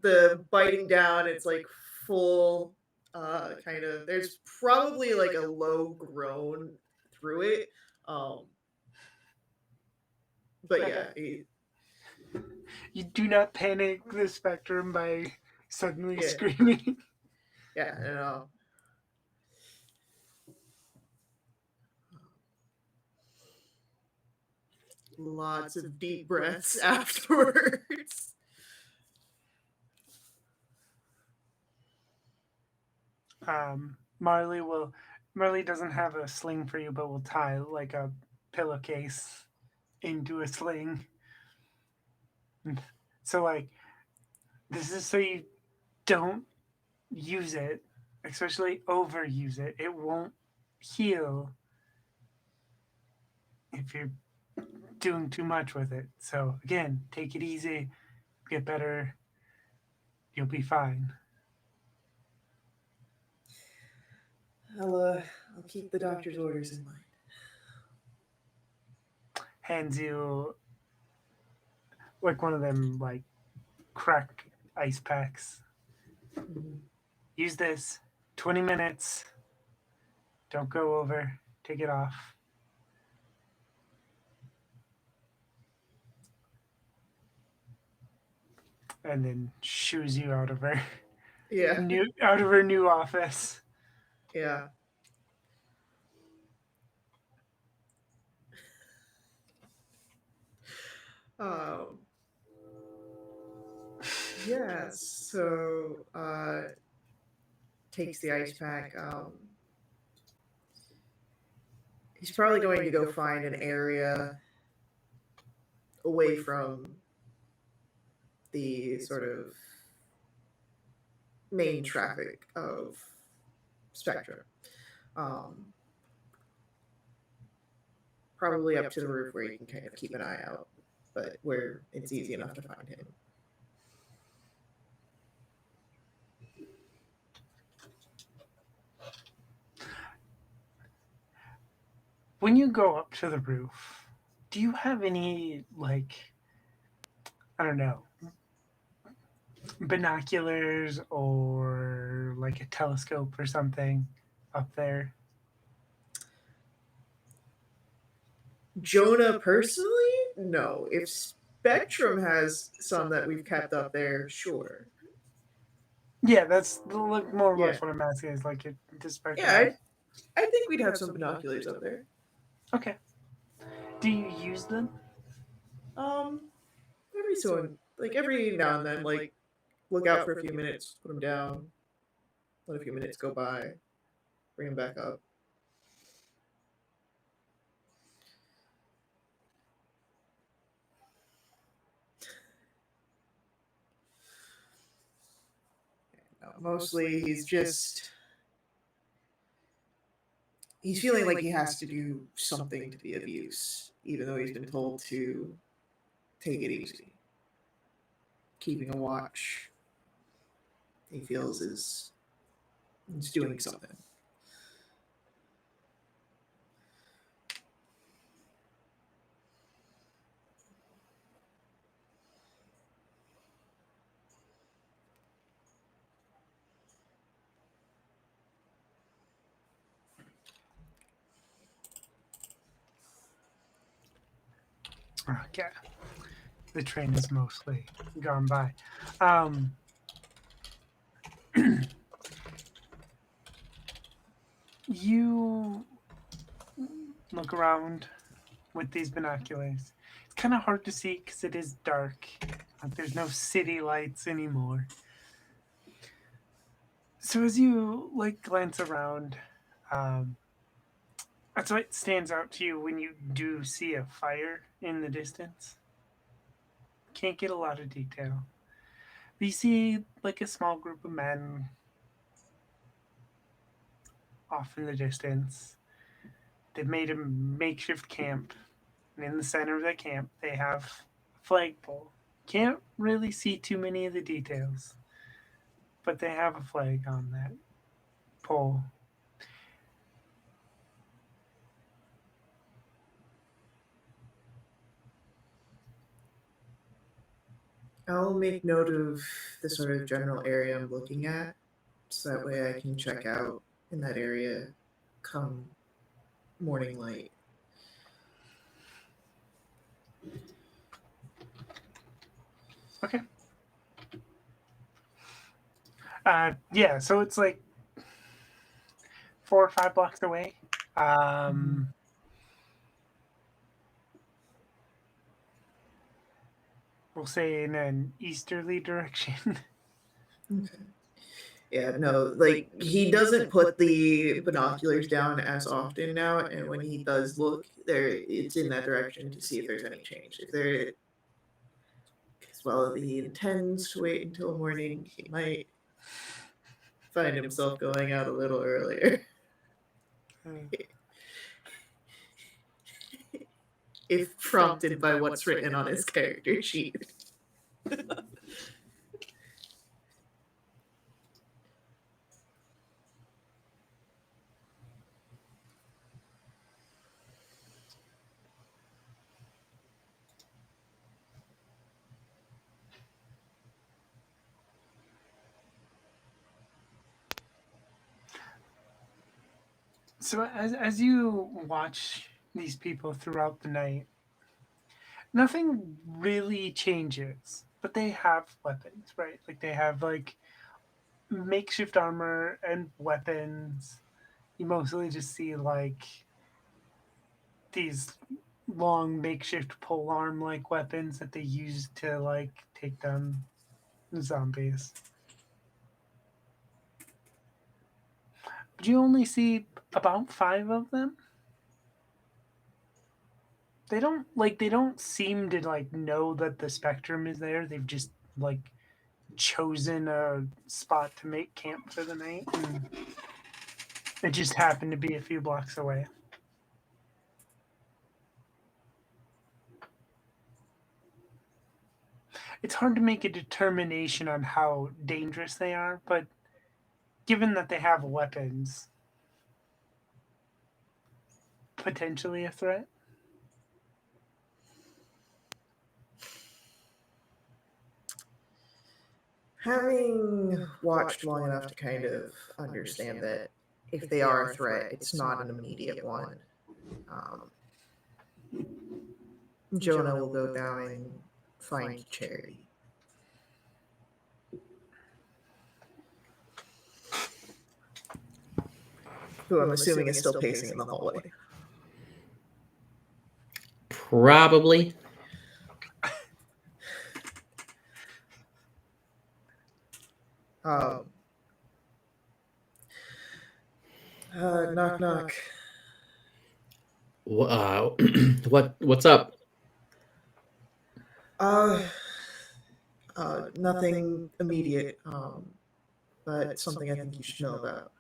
the biting down. It's like full, kind of. There's probably like a low groan through it, but yeah, You do not panic the spectrum by suddenly Yeah. screaming. yeah, I know. Lots of deep breaths afterwards. Marley doesn't have a sling for you, but will tie like a pillowcase into a sling. So like, this is so you don't use it, especially overuse it. It won't heal if you're doing too much with it. So again, take it easy, get better, you'll be fine. I'll keep the doctor's orders in mind. Hands you like one of them like cracked ice packs. Use this. 20 minutes. Don't go over. Take it off. And then shoos you out of her Yeah, new office. yeah. Yeah, so takes the ice pack. He's probably going to go find an area away from the sort of main traffic of Spectrum. Probably up to the roof where you can kind of keep an eye out, but where it's easy enough to find him. When you go up to the roof, do you have any, like, I don't know, binoculars or like a telescope or something up there? Jonah personally, no. If Spectrum has some that we've kept up there, sure. Yeah, that's more or less Yeah. what I'm asking is like, does Spectrum Yeah, have- I think we'd have some binoculars up there. Okay. Do you use them? Every now and then, like look out for a few minutes, put them down, let a few minutes go by, bring them back up. No, mostly he's feeling like he has to do something to be of use, even though he's been told to take it easy. Keeping a watch, he feels is doing something. Okay. The train is mostly gone by. You look around with these binoculars. It's kind of hard to see because it is dark. There's no city lights anymore. So as you glance around, um, that's what stands out to you when you do see a fire in the distance. Can't get a lot of detail. But you see a small group of men off in the distance. They've made a makeshift camp, and in the center of that camp, they have a flagpole. Can't really see too many of the details, but they have a flag on that pole. I'll make note of the sort of general area I'm looking at, so that way I can check out in that area come morning light. Okay. Yeah, so it's 4 or 5 blocks away. We'll say in an easterly direction. Okay. Yeah, no, like he doesn't put the binoculars down as often now, and when he does look, there it's in that direction to see if there's any change. If there, as well, if he intends to wait until morning, he might find himself going out a little earlier. If prompted by what's written on his character sheet. So as you watch these people throughout the night, nothing really changes, but they have weapons, right? They have makeshift armor and weapons. You mostly just see these long makeshift pole arm weapons that they use to take down zombies. But you only see about 5 of them. They don't seem to know that the spectrum is there. They've just chosen a spot to make camp for the night, and it just happened to be a few blocks away. It's hard to make a determination on how dangerous they are, but given that they have weapons, potentially a threat. Having watched long enough to kind of understand that if they are a threat, it's not an immediate one. Jonah will go down and find Charity. Who I'm assuming is still pacing in the hallway. Probably. Knock knock. What's up? Nothing immediate. But something I think you should know about.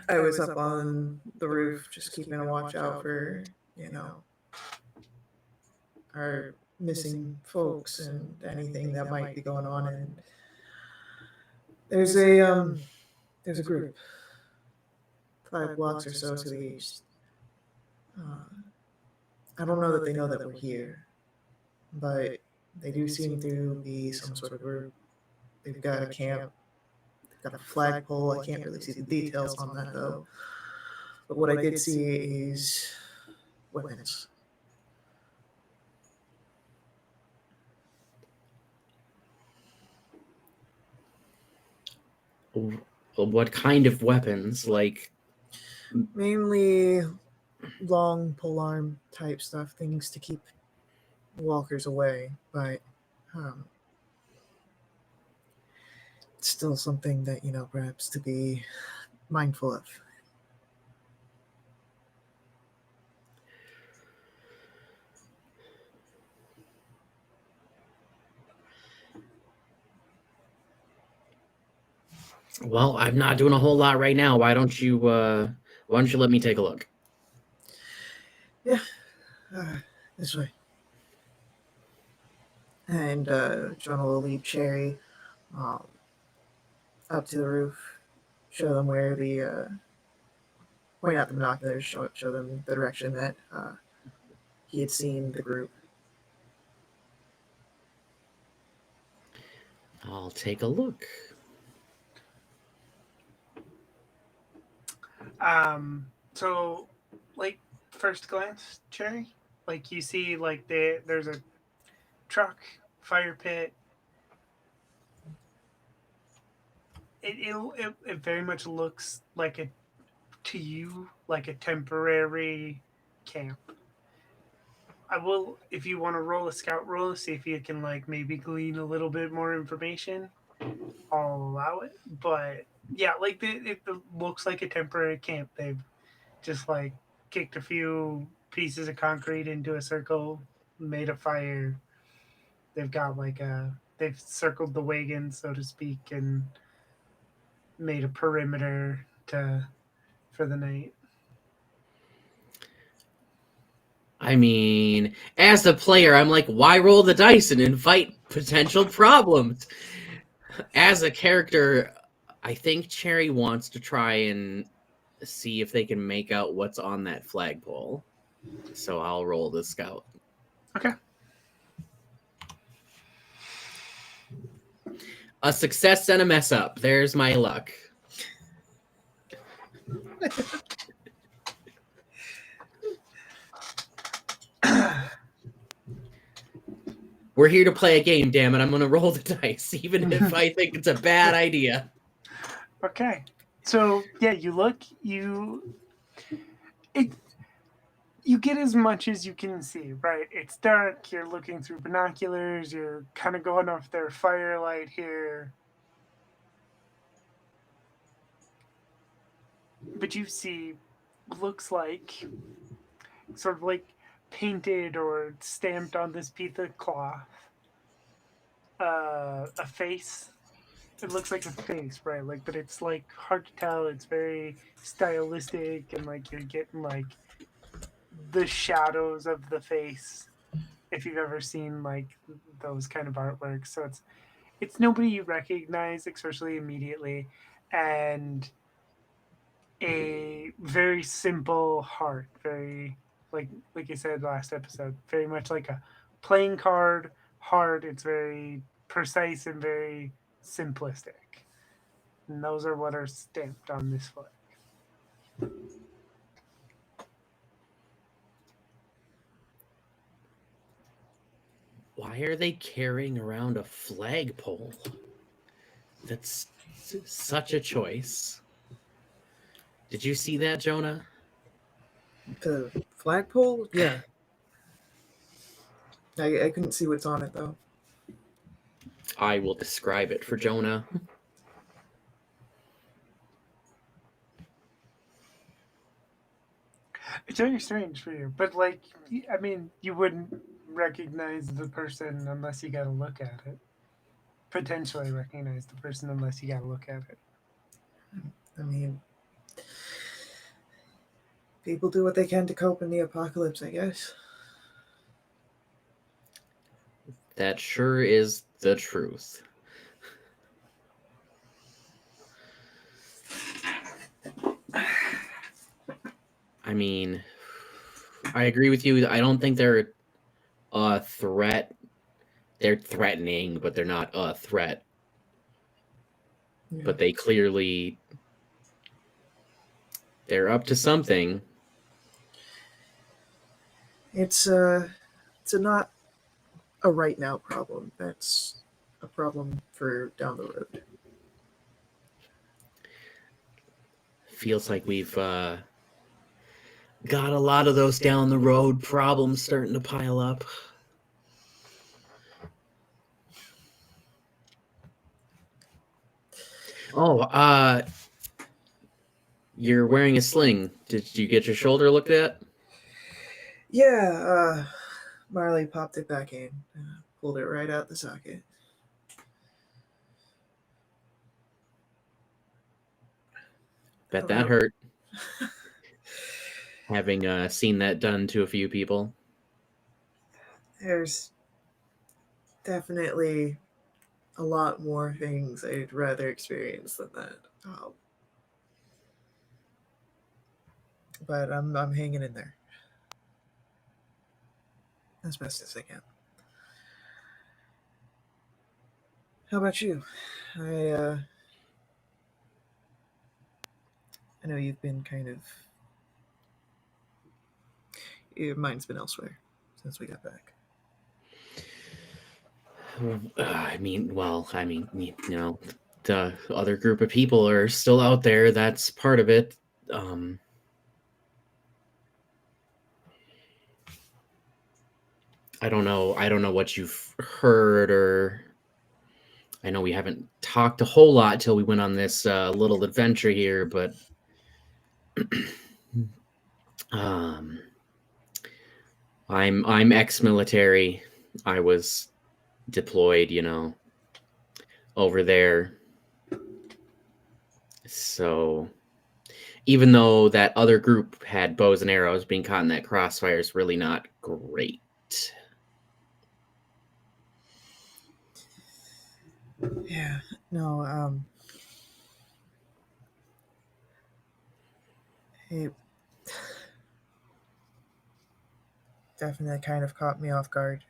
I was up on the roof, just keeping a watch out for, our missing folks and anything that might be going on. And there's a group, 5 blocks or so to the east. I don't know that they know that we're here, but they do seem to be some sort of group. They've got a camp, they've got a flagpole. I can't really see the details on that though. But what I did see is weapons. What kind of weapons? Like, Mainly long polearm type stuff, things to keep walkers away, but it's still something that, perhaps to be mindful of. well, I'm not doing a whole lot right now. Why don't you let me take a look? Yeah, this way. And Jonah will lead Cherry up to the roof, show them where point out the binoculars, show them the direction that he had seen the group. I'll take a look. So, like, first glance, Cherry, like you see, like there's a truck, fire pit. It very much looks like a to you like a temporary camp. I will, if you want to roll a scout roll, see if you can like maybe glean a little bit more information. I'll allow it, but yeah, like it looks like a temporary camp. They've just like kicked a few pieces of concrete into a circle, made a fire. They've got like they've circled the wagon, so to speak, and made a perimeter to for the night. I mean, as a player, I'm like, why roll the dice and invite potential problems? As a character, I think Cherry wants to try and see if they can make out what's on that flagpole. So I'll roll the scout. Okay. A success and a mess up. There's my luck. We're here to play a game, damn it. I'm going to roll the dice, even if I think it's a bad idea. Okay. So, yeah, you look, you get as much as you can see, right? It's dark, you're looking through binoculars, you're kind of going off their firelight here. But you see, looks like sort of like painted or stamped on this piece of cloth a face. It looks like a face, right? Like, but it's like hard to tell. It's very stylistic, and like you're getting like the shadows of the face. If you've ever seen like those kind of artworks, so it's nobody you recognize, especially immediately, and a very simple heart, very like you said last episode, very much like a playing card heart. It's very precise and very simplistic. And those are what are stamped on this flag. Why are they carrying around a flagpole? That's such a choice. Did you see that, Jonah? The flagpole? Yeah. I couldn't see what's on it, though. I will describe it for Jonah. It's very strange for you, but like, I mean, you wouldn't recognize the person unless you got to look at it. Potentially recognize the person unless you got to look at it. I mean, people do what they can to cope in the apocalypse, I guess. That sure is the truth. I mean, I agree with you. I don't think they're a threat. They're threatening, but they're not a threat. Yeah. But they clearly, they're up to something. It's not a right now problem. That's a problem for down the road. feels like we've got a lot of those down the road problems starting to pile up. Oh, you're wearing a sling. Did you get your shoulder looked at? Yeah, Marley popped it back in, pulled it right out the socket. Bet that hurt. Having seen that done to a few people. There's definitely a lot more things I'd rather experience than that. But I'm hanging in there as best as I can. How about you? I know you've been kind of, your mind's been elsewhere since we got back. The other group of people are still out there. That's part of it. I don't know what you've heard, or I know we haven't talked a whole lot till we went on this little adventure here, but I'm ex-military. I was deployed, over there. So even though that other group had bows and arrows, being caught in that crossfire is really not great. Yeah, no, it definitely kind of caught me off guard,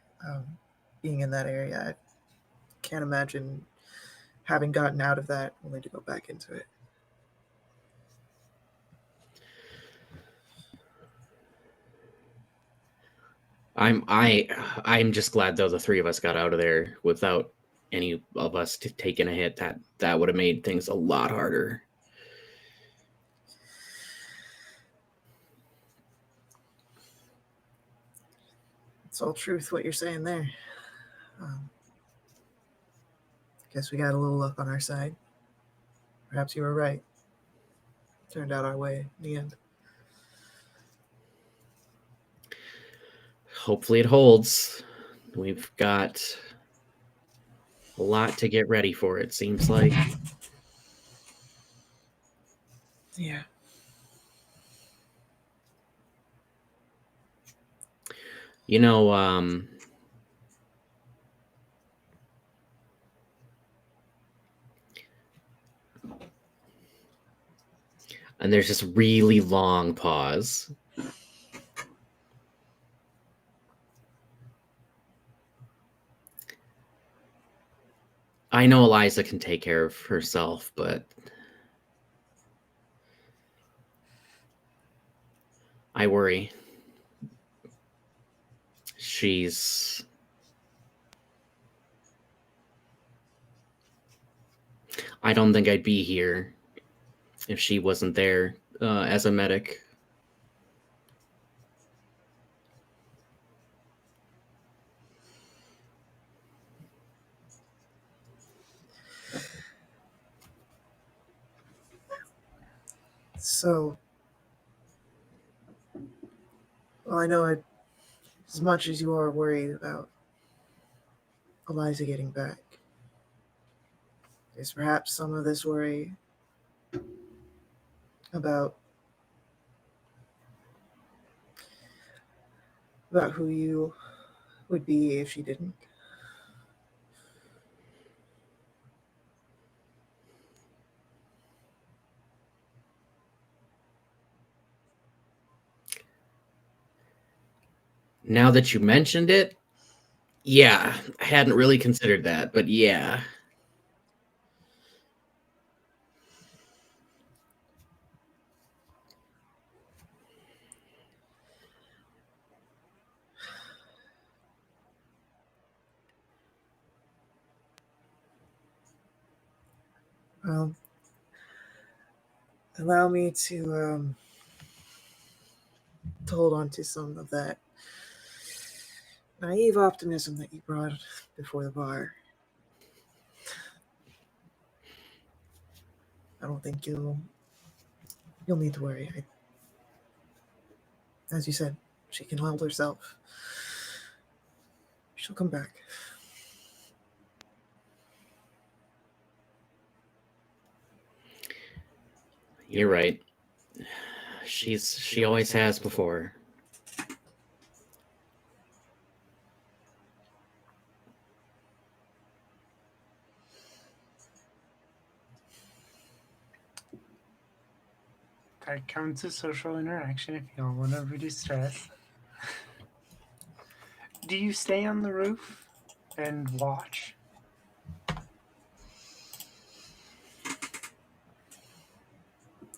being in that area. I can't imagine having gotten out of that only to go back into it. I'm just glad though the three of us got out of there without any of us taking a hit. That would have made things a lot harder. It's all truth what you're saying there. Guess we got a little luck on our side. Perhaps you were right. Turned out our way in the end. Hopefully it holds. We've got a lot to get ready for, it seems like. Yeah. And there's this really long pause. I know Eliza can take care of herself, but I worry. I don't think I'd be here if she wasn't there as a medic. So, well, I know as much as you are worried about Eliza getting back, is perhaps some of this worry about who you would be if she didn't. Now that you mentioned it, yeah, I hadn't really considered that, but yeah. Well, allow me to hold on to some of that naive optimism that you brought before the bar. I don't think you'll need to worry. As you said, she can hold herself. She'll come back. You're right. She always has before. That counts as social interaction if you don't want to reduce stress. Do you stay on the roof and watch?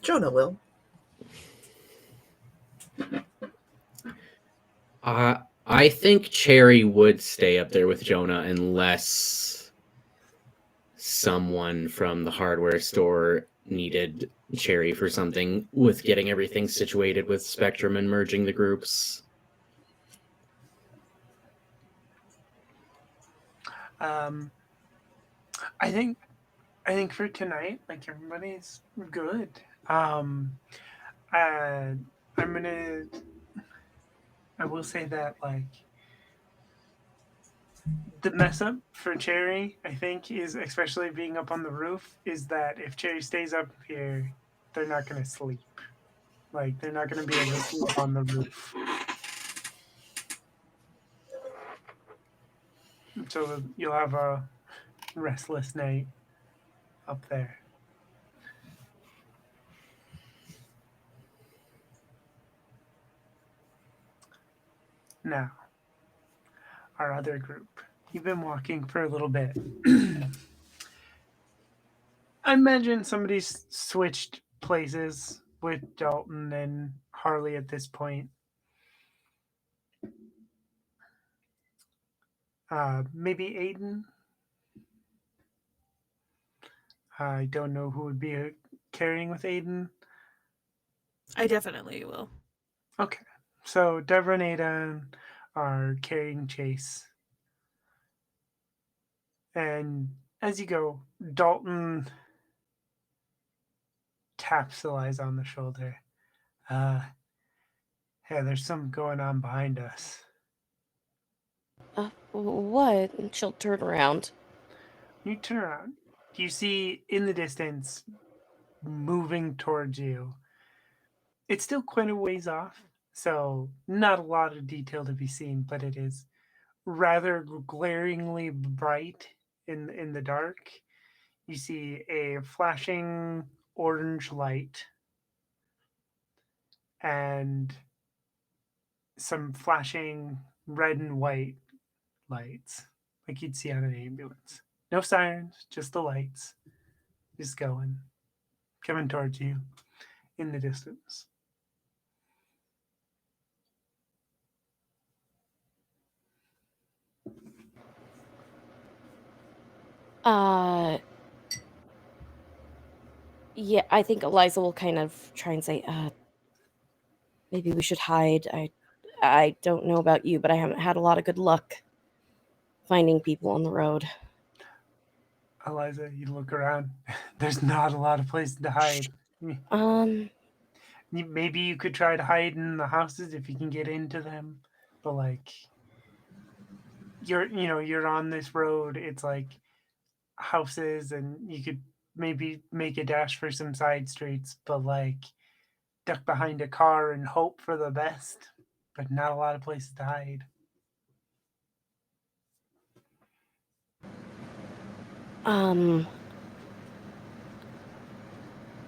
Jonah will. I think Cherry would stay up there with Jonah unless someone from the hardware store needed Cherry for something with getting everything situated with Spectrum and merging the groups. I think for tonight, like everybody's good. I will say that like the mess up for Cherry, I think, is especially being up on the roof, is that if Cherry stays up here, they're not gonna sleep. Like they're not gonna be able to sleep on the roof. So you'll have a restless night up there. Now, our other group. You've been walking for a little bit. I imagine somebody's switched places with Dalton and Harley at this point. Maybe Aiden. I don't know who would be carrying with Aiden. I definitely will. Okay. So Deborah and Aiden are carrying Chase. And as you go, Dalton taps Eliza on the shoulder. Hey, there's something going on behind us. What? And she'll turn around. You turn around. You see in the distance, moving towards you. It's still quite a ways off, so not a lot of detail to be seen, but it is rather glaringly bright in the dark. You see a flashing orange light and some flashing red and white lights, like you'd see on an ambulance. No sirens, just the lights, just going, coming towards you in the distance. Yeah, I think Eliza will kind of try and say, maybe we should hide. I don't know about you, but I haven't had a lot of good luck finding people on the road. Eliza, you look around. There's not a lot of places to hide. Maybe you could try to hide in the houses if you can get into them, but like you're on this road. It's like houses, and you could maybe make a dash for some side streets, but like duck behind a car and hope for the best. But not a lot of places to hide.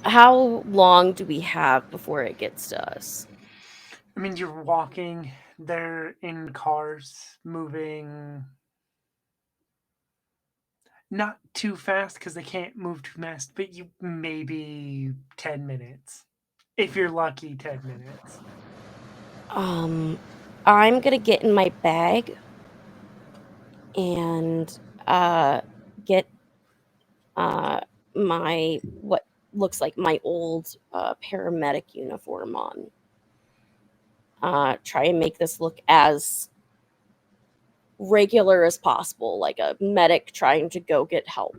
How long do we have before it gets to us? I mean, you're walking. They're in cars, moving not too fast because they can't move too fast, but you maybe 10 minutes. If you're lucky, 10 minutes. I'm gonna get in my bag and get my looks like my old paramedic uniform on. Try and make this look as regular as possible, like a medic trying to go get help.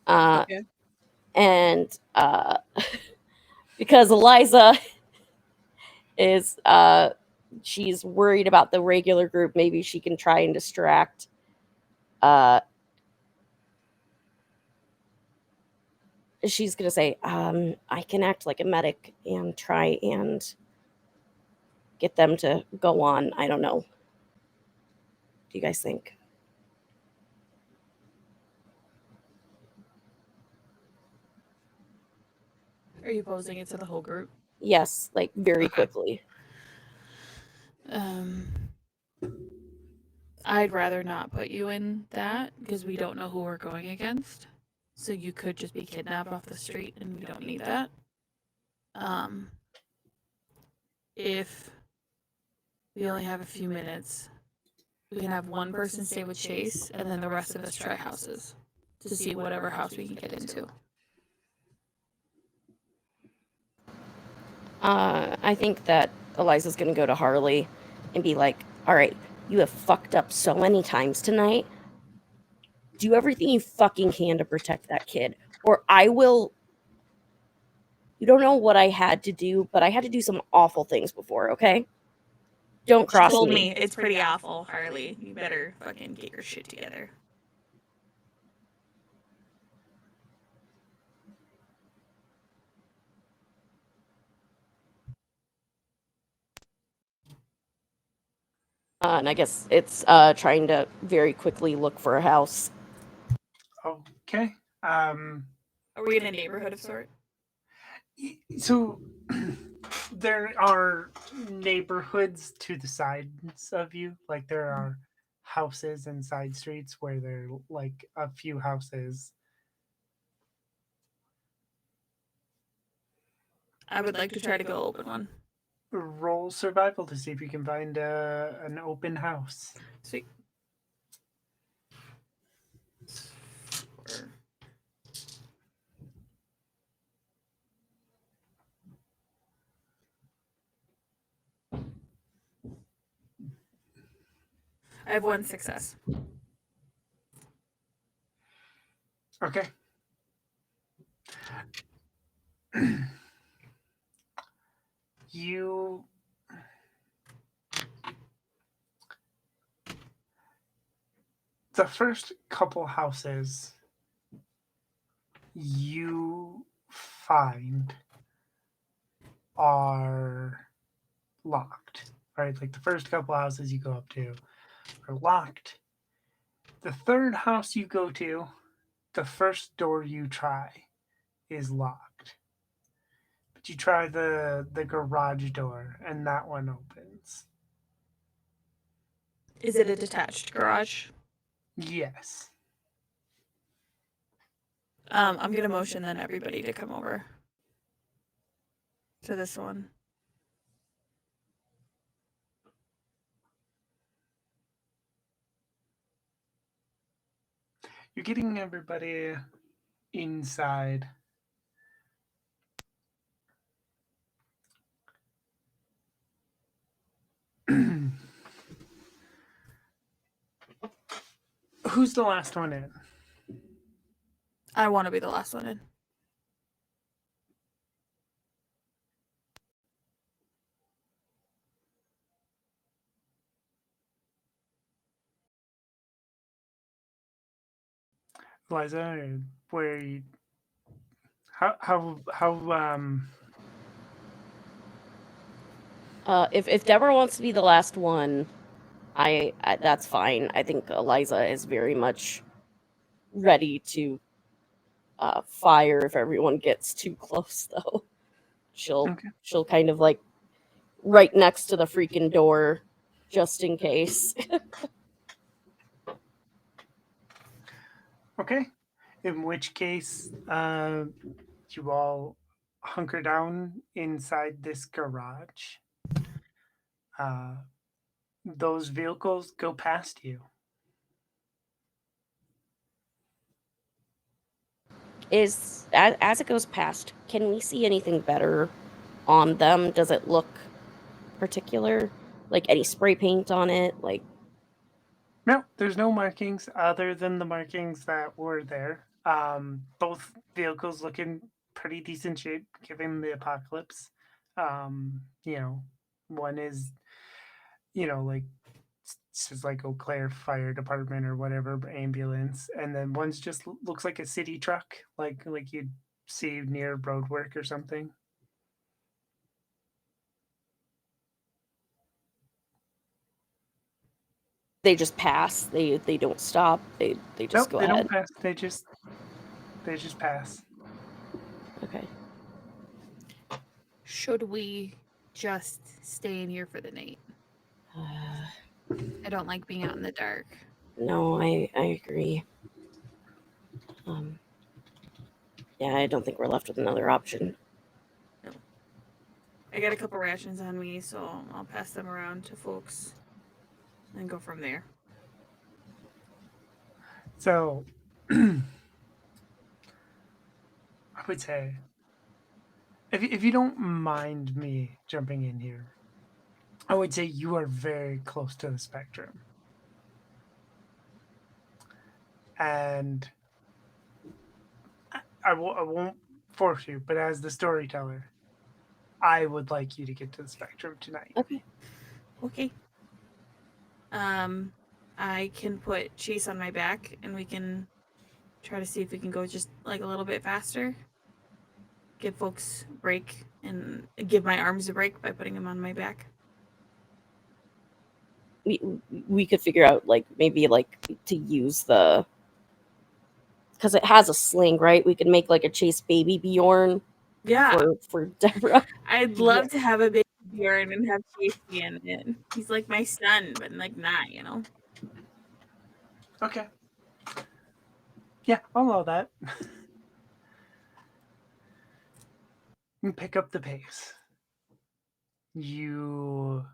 Okay. And because Eliza is she's worried about the regular group, maybe she can try and distract she's gonna say, I can act like a medic and try and get them to go on. I don't know. What do you guys think? Are you posing it to the whole group? Yes, like very quickly. I'd rather not put you in that because we don't know who we're going against. So you could just be kidnapped off the street and we don't need that. If we only have a few minutes, we can have one person stay with Chase and then the rest of us try houses to see whatever house we can get into. I think that Eliza's gonna go to Harley and be like, all right, you have fucked up so many times tonight. Do everything you fucking can to protect that kid, or I will. You don't know what I had to do, but I had to do some awful things before, okay? Don't She cross told me. me it's pretty awful, Harley. You better fucking get your shit together. And I guess it's trying to very quickly look for a house. Okay. Are we in a neighborhood of sort? So there are neighborhoods to the sides of you. Like there are houses and side streets where there are like a few houses. I would like to try to go open one. Roll survival to see if you can find an open house. Sweet. I have one success. Okay. You the first couple houses you find are locked, right? Like the first couple houses you go up to are locked. The third house you go to, the first door you try is locked. But you try the garage door and that one opens. Is it a detached garage? Yes. I'm gonna motion then everybody to come over to this one. You're getting everybody inside. Who's the last one in? I want to be the last one in. Liza, where you, how If Deborah wants to be the last one, I that's fine. I think Eliza is very much ready to fire if everyone gets too close, though. She'll kind of like right next to the freaking door, just in case. Okay. In which case, you all hunker down inside this garage. Those vehicles go past you. Is as it goes past, can we see anything better on them? Does it look particular? Like any spray paint on it? Like No, there's no markings other than the markings that were there. Both vehicles look in pretty decent shape given the apocalypse. You know, one is, like says like Eau Claire Fire Department or whatever ambulance, and then one's just looks like a city truck, like you'd see near road work or something. they just pass? They don't stop. They just Nope, go they ahead. don't pass. They just pass. Okay. Should we just stay in here for the night? I don't like being out in the dark. No, I agree. Yeah, I don't think we're left with another option. No. I got a couple rations on me, so I'll pass them around to folks and go from there. So, I would say, if you don't mind me jumping in here, I would say you are very close to the spectrum. And I won't force you, but as the storyteller, I would like you to get to the spectrum tonight. Okay. Okay. I can put Chase on my back and we can try to see if we can go just like a little bit faster. Give folks a break and give my arms a break by putting them on my back. We could figure out like maybe like to use the because it has a sling, right? We could make like a Chase baby Bjorn Yeah. for Deborah. I'd love to have a baby Bjorn and have Chase be in it. He's like my son, but like not, you know. Okay. Yeah, I'll allow that. You pick up the pace. You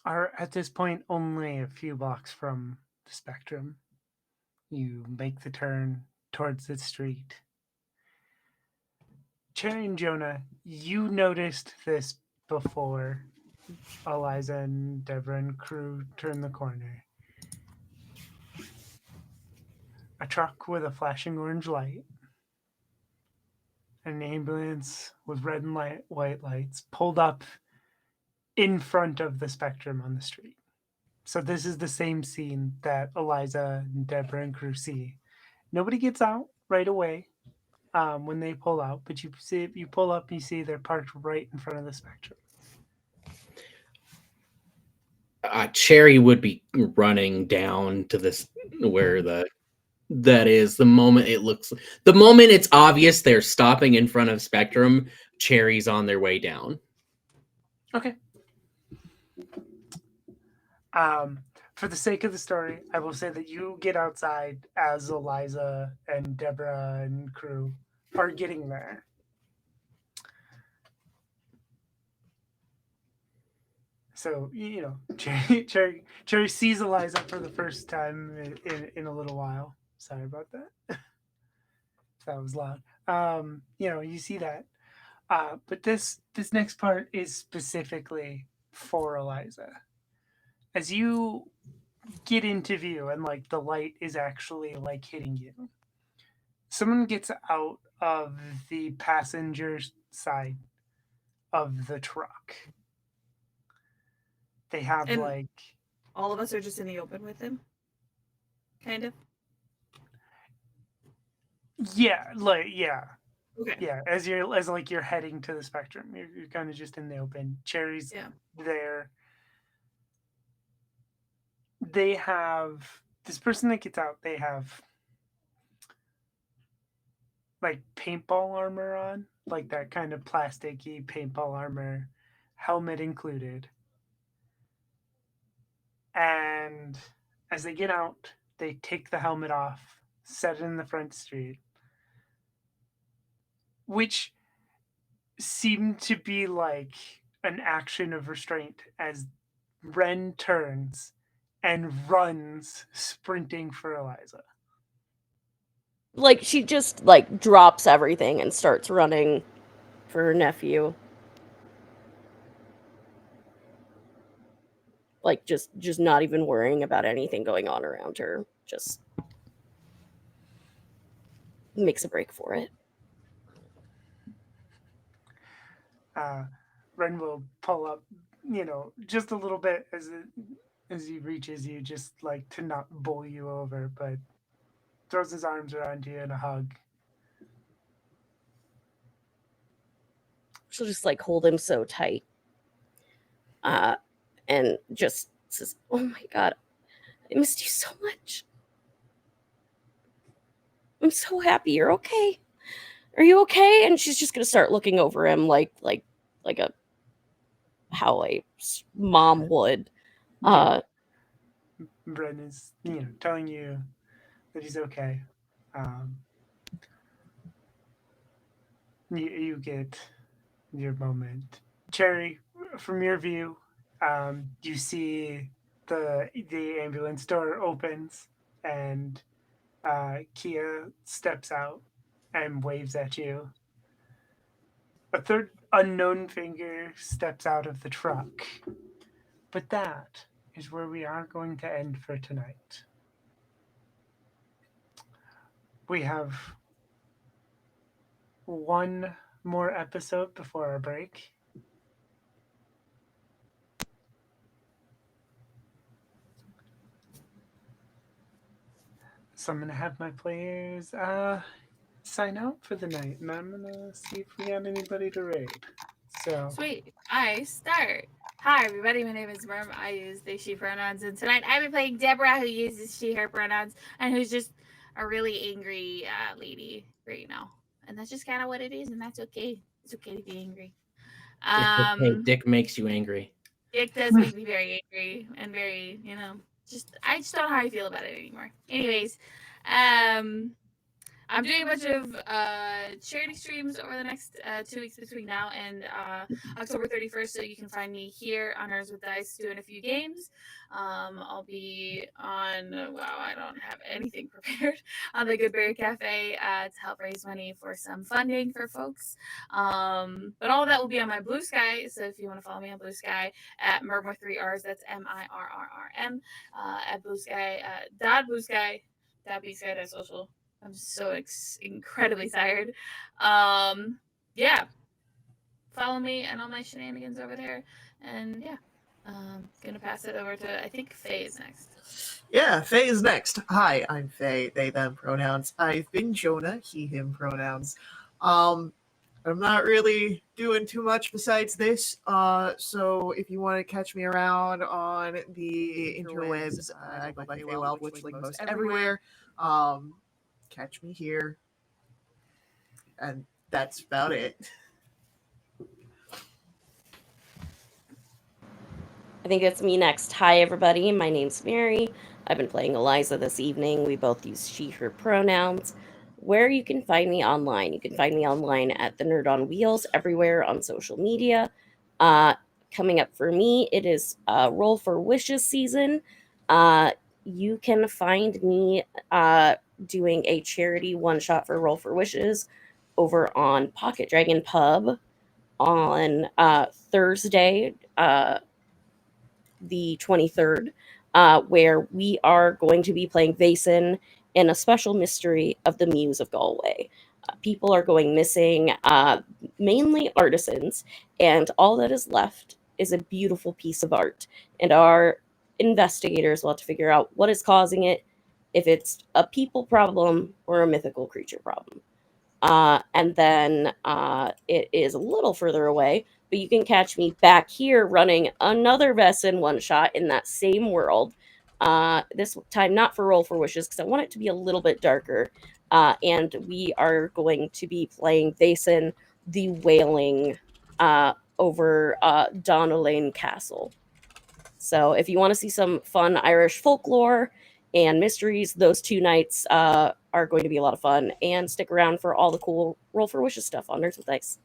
are at this point only a few blocks from the spectrum. You make the turn towards the street. Cherry and Jonah, you noticed this before Eliza and Deborah and crew turned the corner. A truck with a flashing orange light, an ambulance with red and white lights pulled up in front of the spectrum on the street. So this is the same scene that Eliza and Deborah and crew see. Nobody gets out right away when they pull out, but you pull up, you see they're parked right in front of the spectrum. Cherry would be running down to this where that is the moment the moment it's obvious they're stopping in front of Spectrum. Cherry's on their way down. Okay. For the sake of the story, I will say that you get outside as Eliza and Deborah and crew are getting there. So, Cherry sees Eliza for the first time in a little while. Sorry about that. That was loud. You see that. But this next part is specifically for Eliza. As you get into view and like the light is actually like hitting you, someone gets out of the passenger side of the truck. They have And like all of us are just in the open with him. Kind of. yeah. Okay. Yeah, as you're heading to the spectrum, you're kind of just in the open. Cherry's there. They have this person that gets out. They have like paintball armor on, like that kind of plasticky paintball armor, helmet included. And as they get out, they take the helmet off, set it in the front street, which seemed to be like an action of restraint as Ren turns and runs sprinting for Eliza. like she just like drops everything and starts running for her nephew. Like just not even worrying about anything going on around her. Just makes a break for it. Ren will pull up, just a little bit as he reaches you, just like to not bowl you over, but throws his arms around you in a hug. She'll just like hold him so tight. And just says, "Oh my god, I missed you so much. I'm so happy you're okay. Are you okay?" And she's just gonna start looking over him like a how a mom would. Bren is, telling you that he's okay. You get your moment. Cherry, from your view, you see the ambulance door opens and Kia steps out and waves at you. A third unknown figure steps out of the truck. But that is where we are going to end for tonight. We have one more episode before our break. So I'm going to have my players sign out for the night, and I'm going to see if we got anybody to raid. So Sweet. I start. Hi, everybody. My name is Merm. I use they, she pronouns. And tonight I'll be playing Deborah, who uses she, her pronouns, and who's just a really angry lady right now. And that's just kind of what it is, and that's okay. It's okay to be angry. Okay, Dick makes you angry. Dick does make me very angry and very, I just don't know how I feel about it anymore. Anyways, I'm doing a bunch of charity streams over the next 2 weeks between now and October 31st, so you can find me here on Nerds with Dice doing a few games. I'll be on, wow, I don't have anything prepared, on the Goodberry Cafe to help raise money for some funding for folks. But all of that will be on my Blue Sky, so if you want to follow me on Blue Sky at Merm with 3 R's, that's MIRRRM, at Blue Sky, Blue Sky, .bsky.social. I'm so incredibly tired. Yeah. Follow me and all my shenanigans over there. And yeah. Gonna pass it over to, I think Faye is next. Yeah, Faye is next. Hi, I'm Faye, they, them pronouns. I've been Jonah, he, him pronouns. I'm not really doing too much besides this. So if you want to catch me around on the interwebs, I go by Faye Wild, which like most everywhere. Catch me here. And that's about it. I think it's me next. Hi, everybody. My name's Mary. I've been playing Eliza this evening. We both use she, her pronouns. Where you can find me online. You can find me online at the Nerd on Wheels, everywhere on social media. Coming up for me, it is Roll for Wishes season. You can find me doing a charity one-shot for Roll for Wishes over on Pocket Dragon Pub on Thursday, the 23rd, where we are going to be playing Vason in a special mystery of the Muse of Galway. People are going missing, mainly artisans, and all that is left is a beautiful piece of art. And our investigators will have to figure out what is causing it, if it's a people problem or a mythical creature problem. And then it is a little further away, but you can catch me back here running another Vesson one-shot in that same world. This time not for Roll for Wishes, because I want it to be a little bit darker. And we are going to be playing Vason the Wailing over Donnelane Castle. So if you want to see some fun Irish folklore and mysteries, those 2 nights are going to be a lot of fun. And stick around for all the cool Roll for Wishes stuff on Nerds with Dice.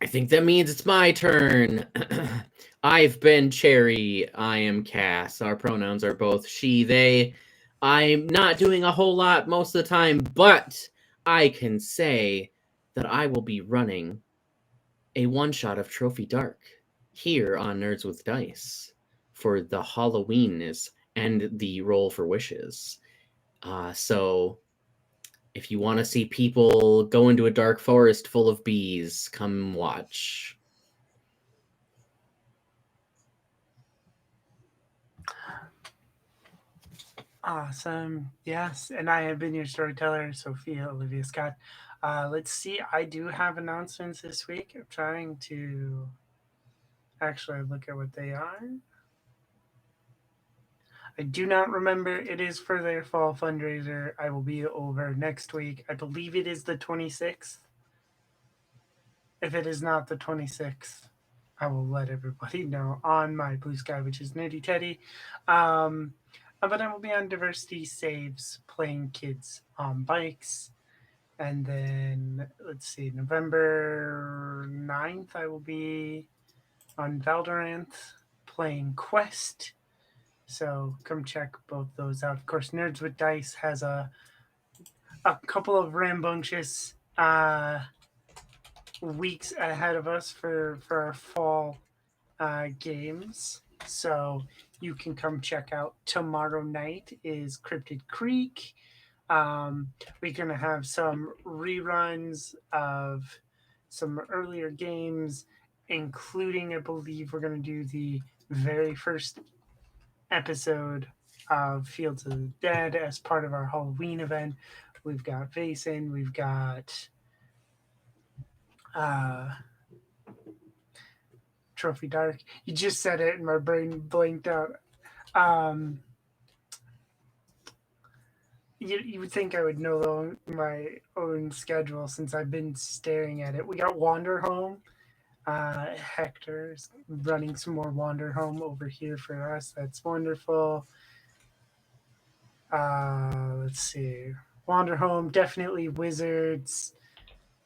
I think that means it's my turn. I've been Cherry. I am Cass. Our pronouns are both she, they. I'm not doing a whole lot most of the time, but I can say that I will be running a one-shot of Trophy Dark here on Nerds with Dice for the Halloweenness and the Roll for Wishes. So if you want to see people go into a dark forest full of bees, come watch. Awesome. Yes. And I have been your storyteller, Sophia Olivia Scott. Let's see. I do have announcements this week. I'm trying to actually look at what they are. I do not remember. It is for their fall fundraiser. I will be over next week. I believe it is the 26th. If it is not the 26th, I will let everybody know on my Blue Sky, which is Nerdy Teddy. But I will be on Diversity Saves playing kids on bikes. And then, let's see, November 9th, I will be on Valorant playing Quest. So come check both those out. Of course, Nerds with Dice has a couple of rambunctious weeks ahead of us for our fall games. So you can come check out. Tomorrow night is Cryptid Creek. We're going to have some reruns of some earlier games, including, I believe, we're going to do the very first episode of Fields of the Dead as part of our Halloween event. We've got Vason, we've got Trophy Dark. You just said it and my brain blinked out. You would think I would know my own schedule since I've been staring at it. We got Wander Home. Hector's running some more Wander Home over here for us. That's wonderful. Let's see. Wander Home, definitely Wizards,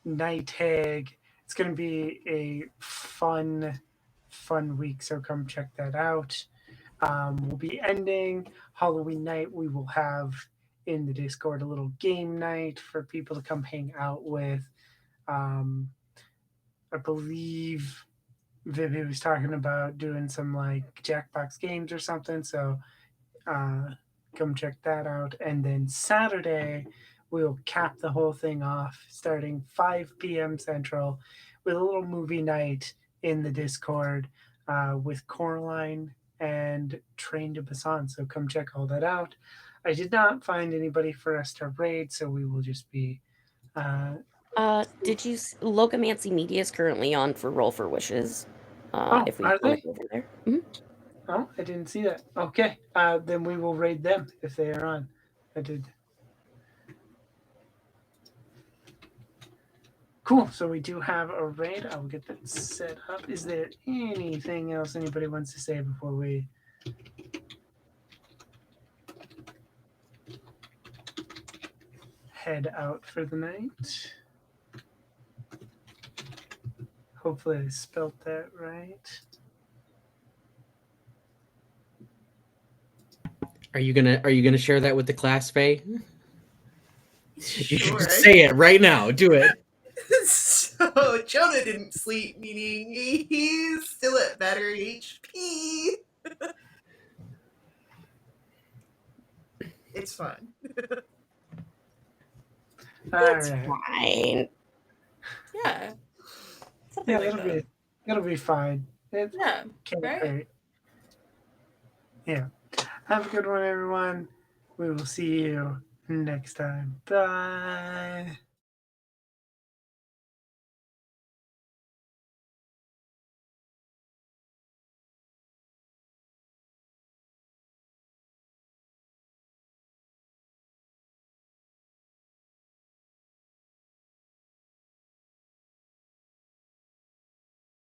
Night Tag. It's going to be a fun week, so come check that out. We'll be ending Halloween night. We will have in the Discord a little game night for people to come hang out with. I believe Vivi was talking about doing some like Jackbox games or something, so come check that out. And then Saturday, we'll cap the whole thing off starting 5 p.m. Central with a little movie night in the Discord with Coraline and Train to Busan. So come check all that out. I did not find anybody for us to raid, so we will just be. Did you Logomancy Media is currently on for Roll for Wishes? If we are want to they? go over there. Mm-hmm. Oh, I didn't see that. Okay, then we will raid them if they are on. I did. Cool. So we do have a raid. I will get that set up. Is there anything else anybody wants to say before we head out for the night? Hopefully I spelled that right. Are you gonna share that with the class, Faye? You Sure. should say it right now. Do it. So Jonah didn't sleep, meaning he's still at battery HP. It's fine. That's right. fine. Yeah. Something Yeah, like it'll be fine. It yeah. can't Right? hurt. Yeah. Have a good one, everyone. We will see you next time. Bye.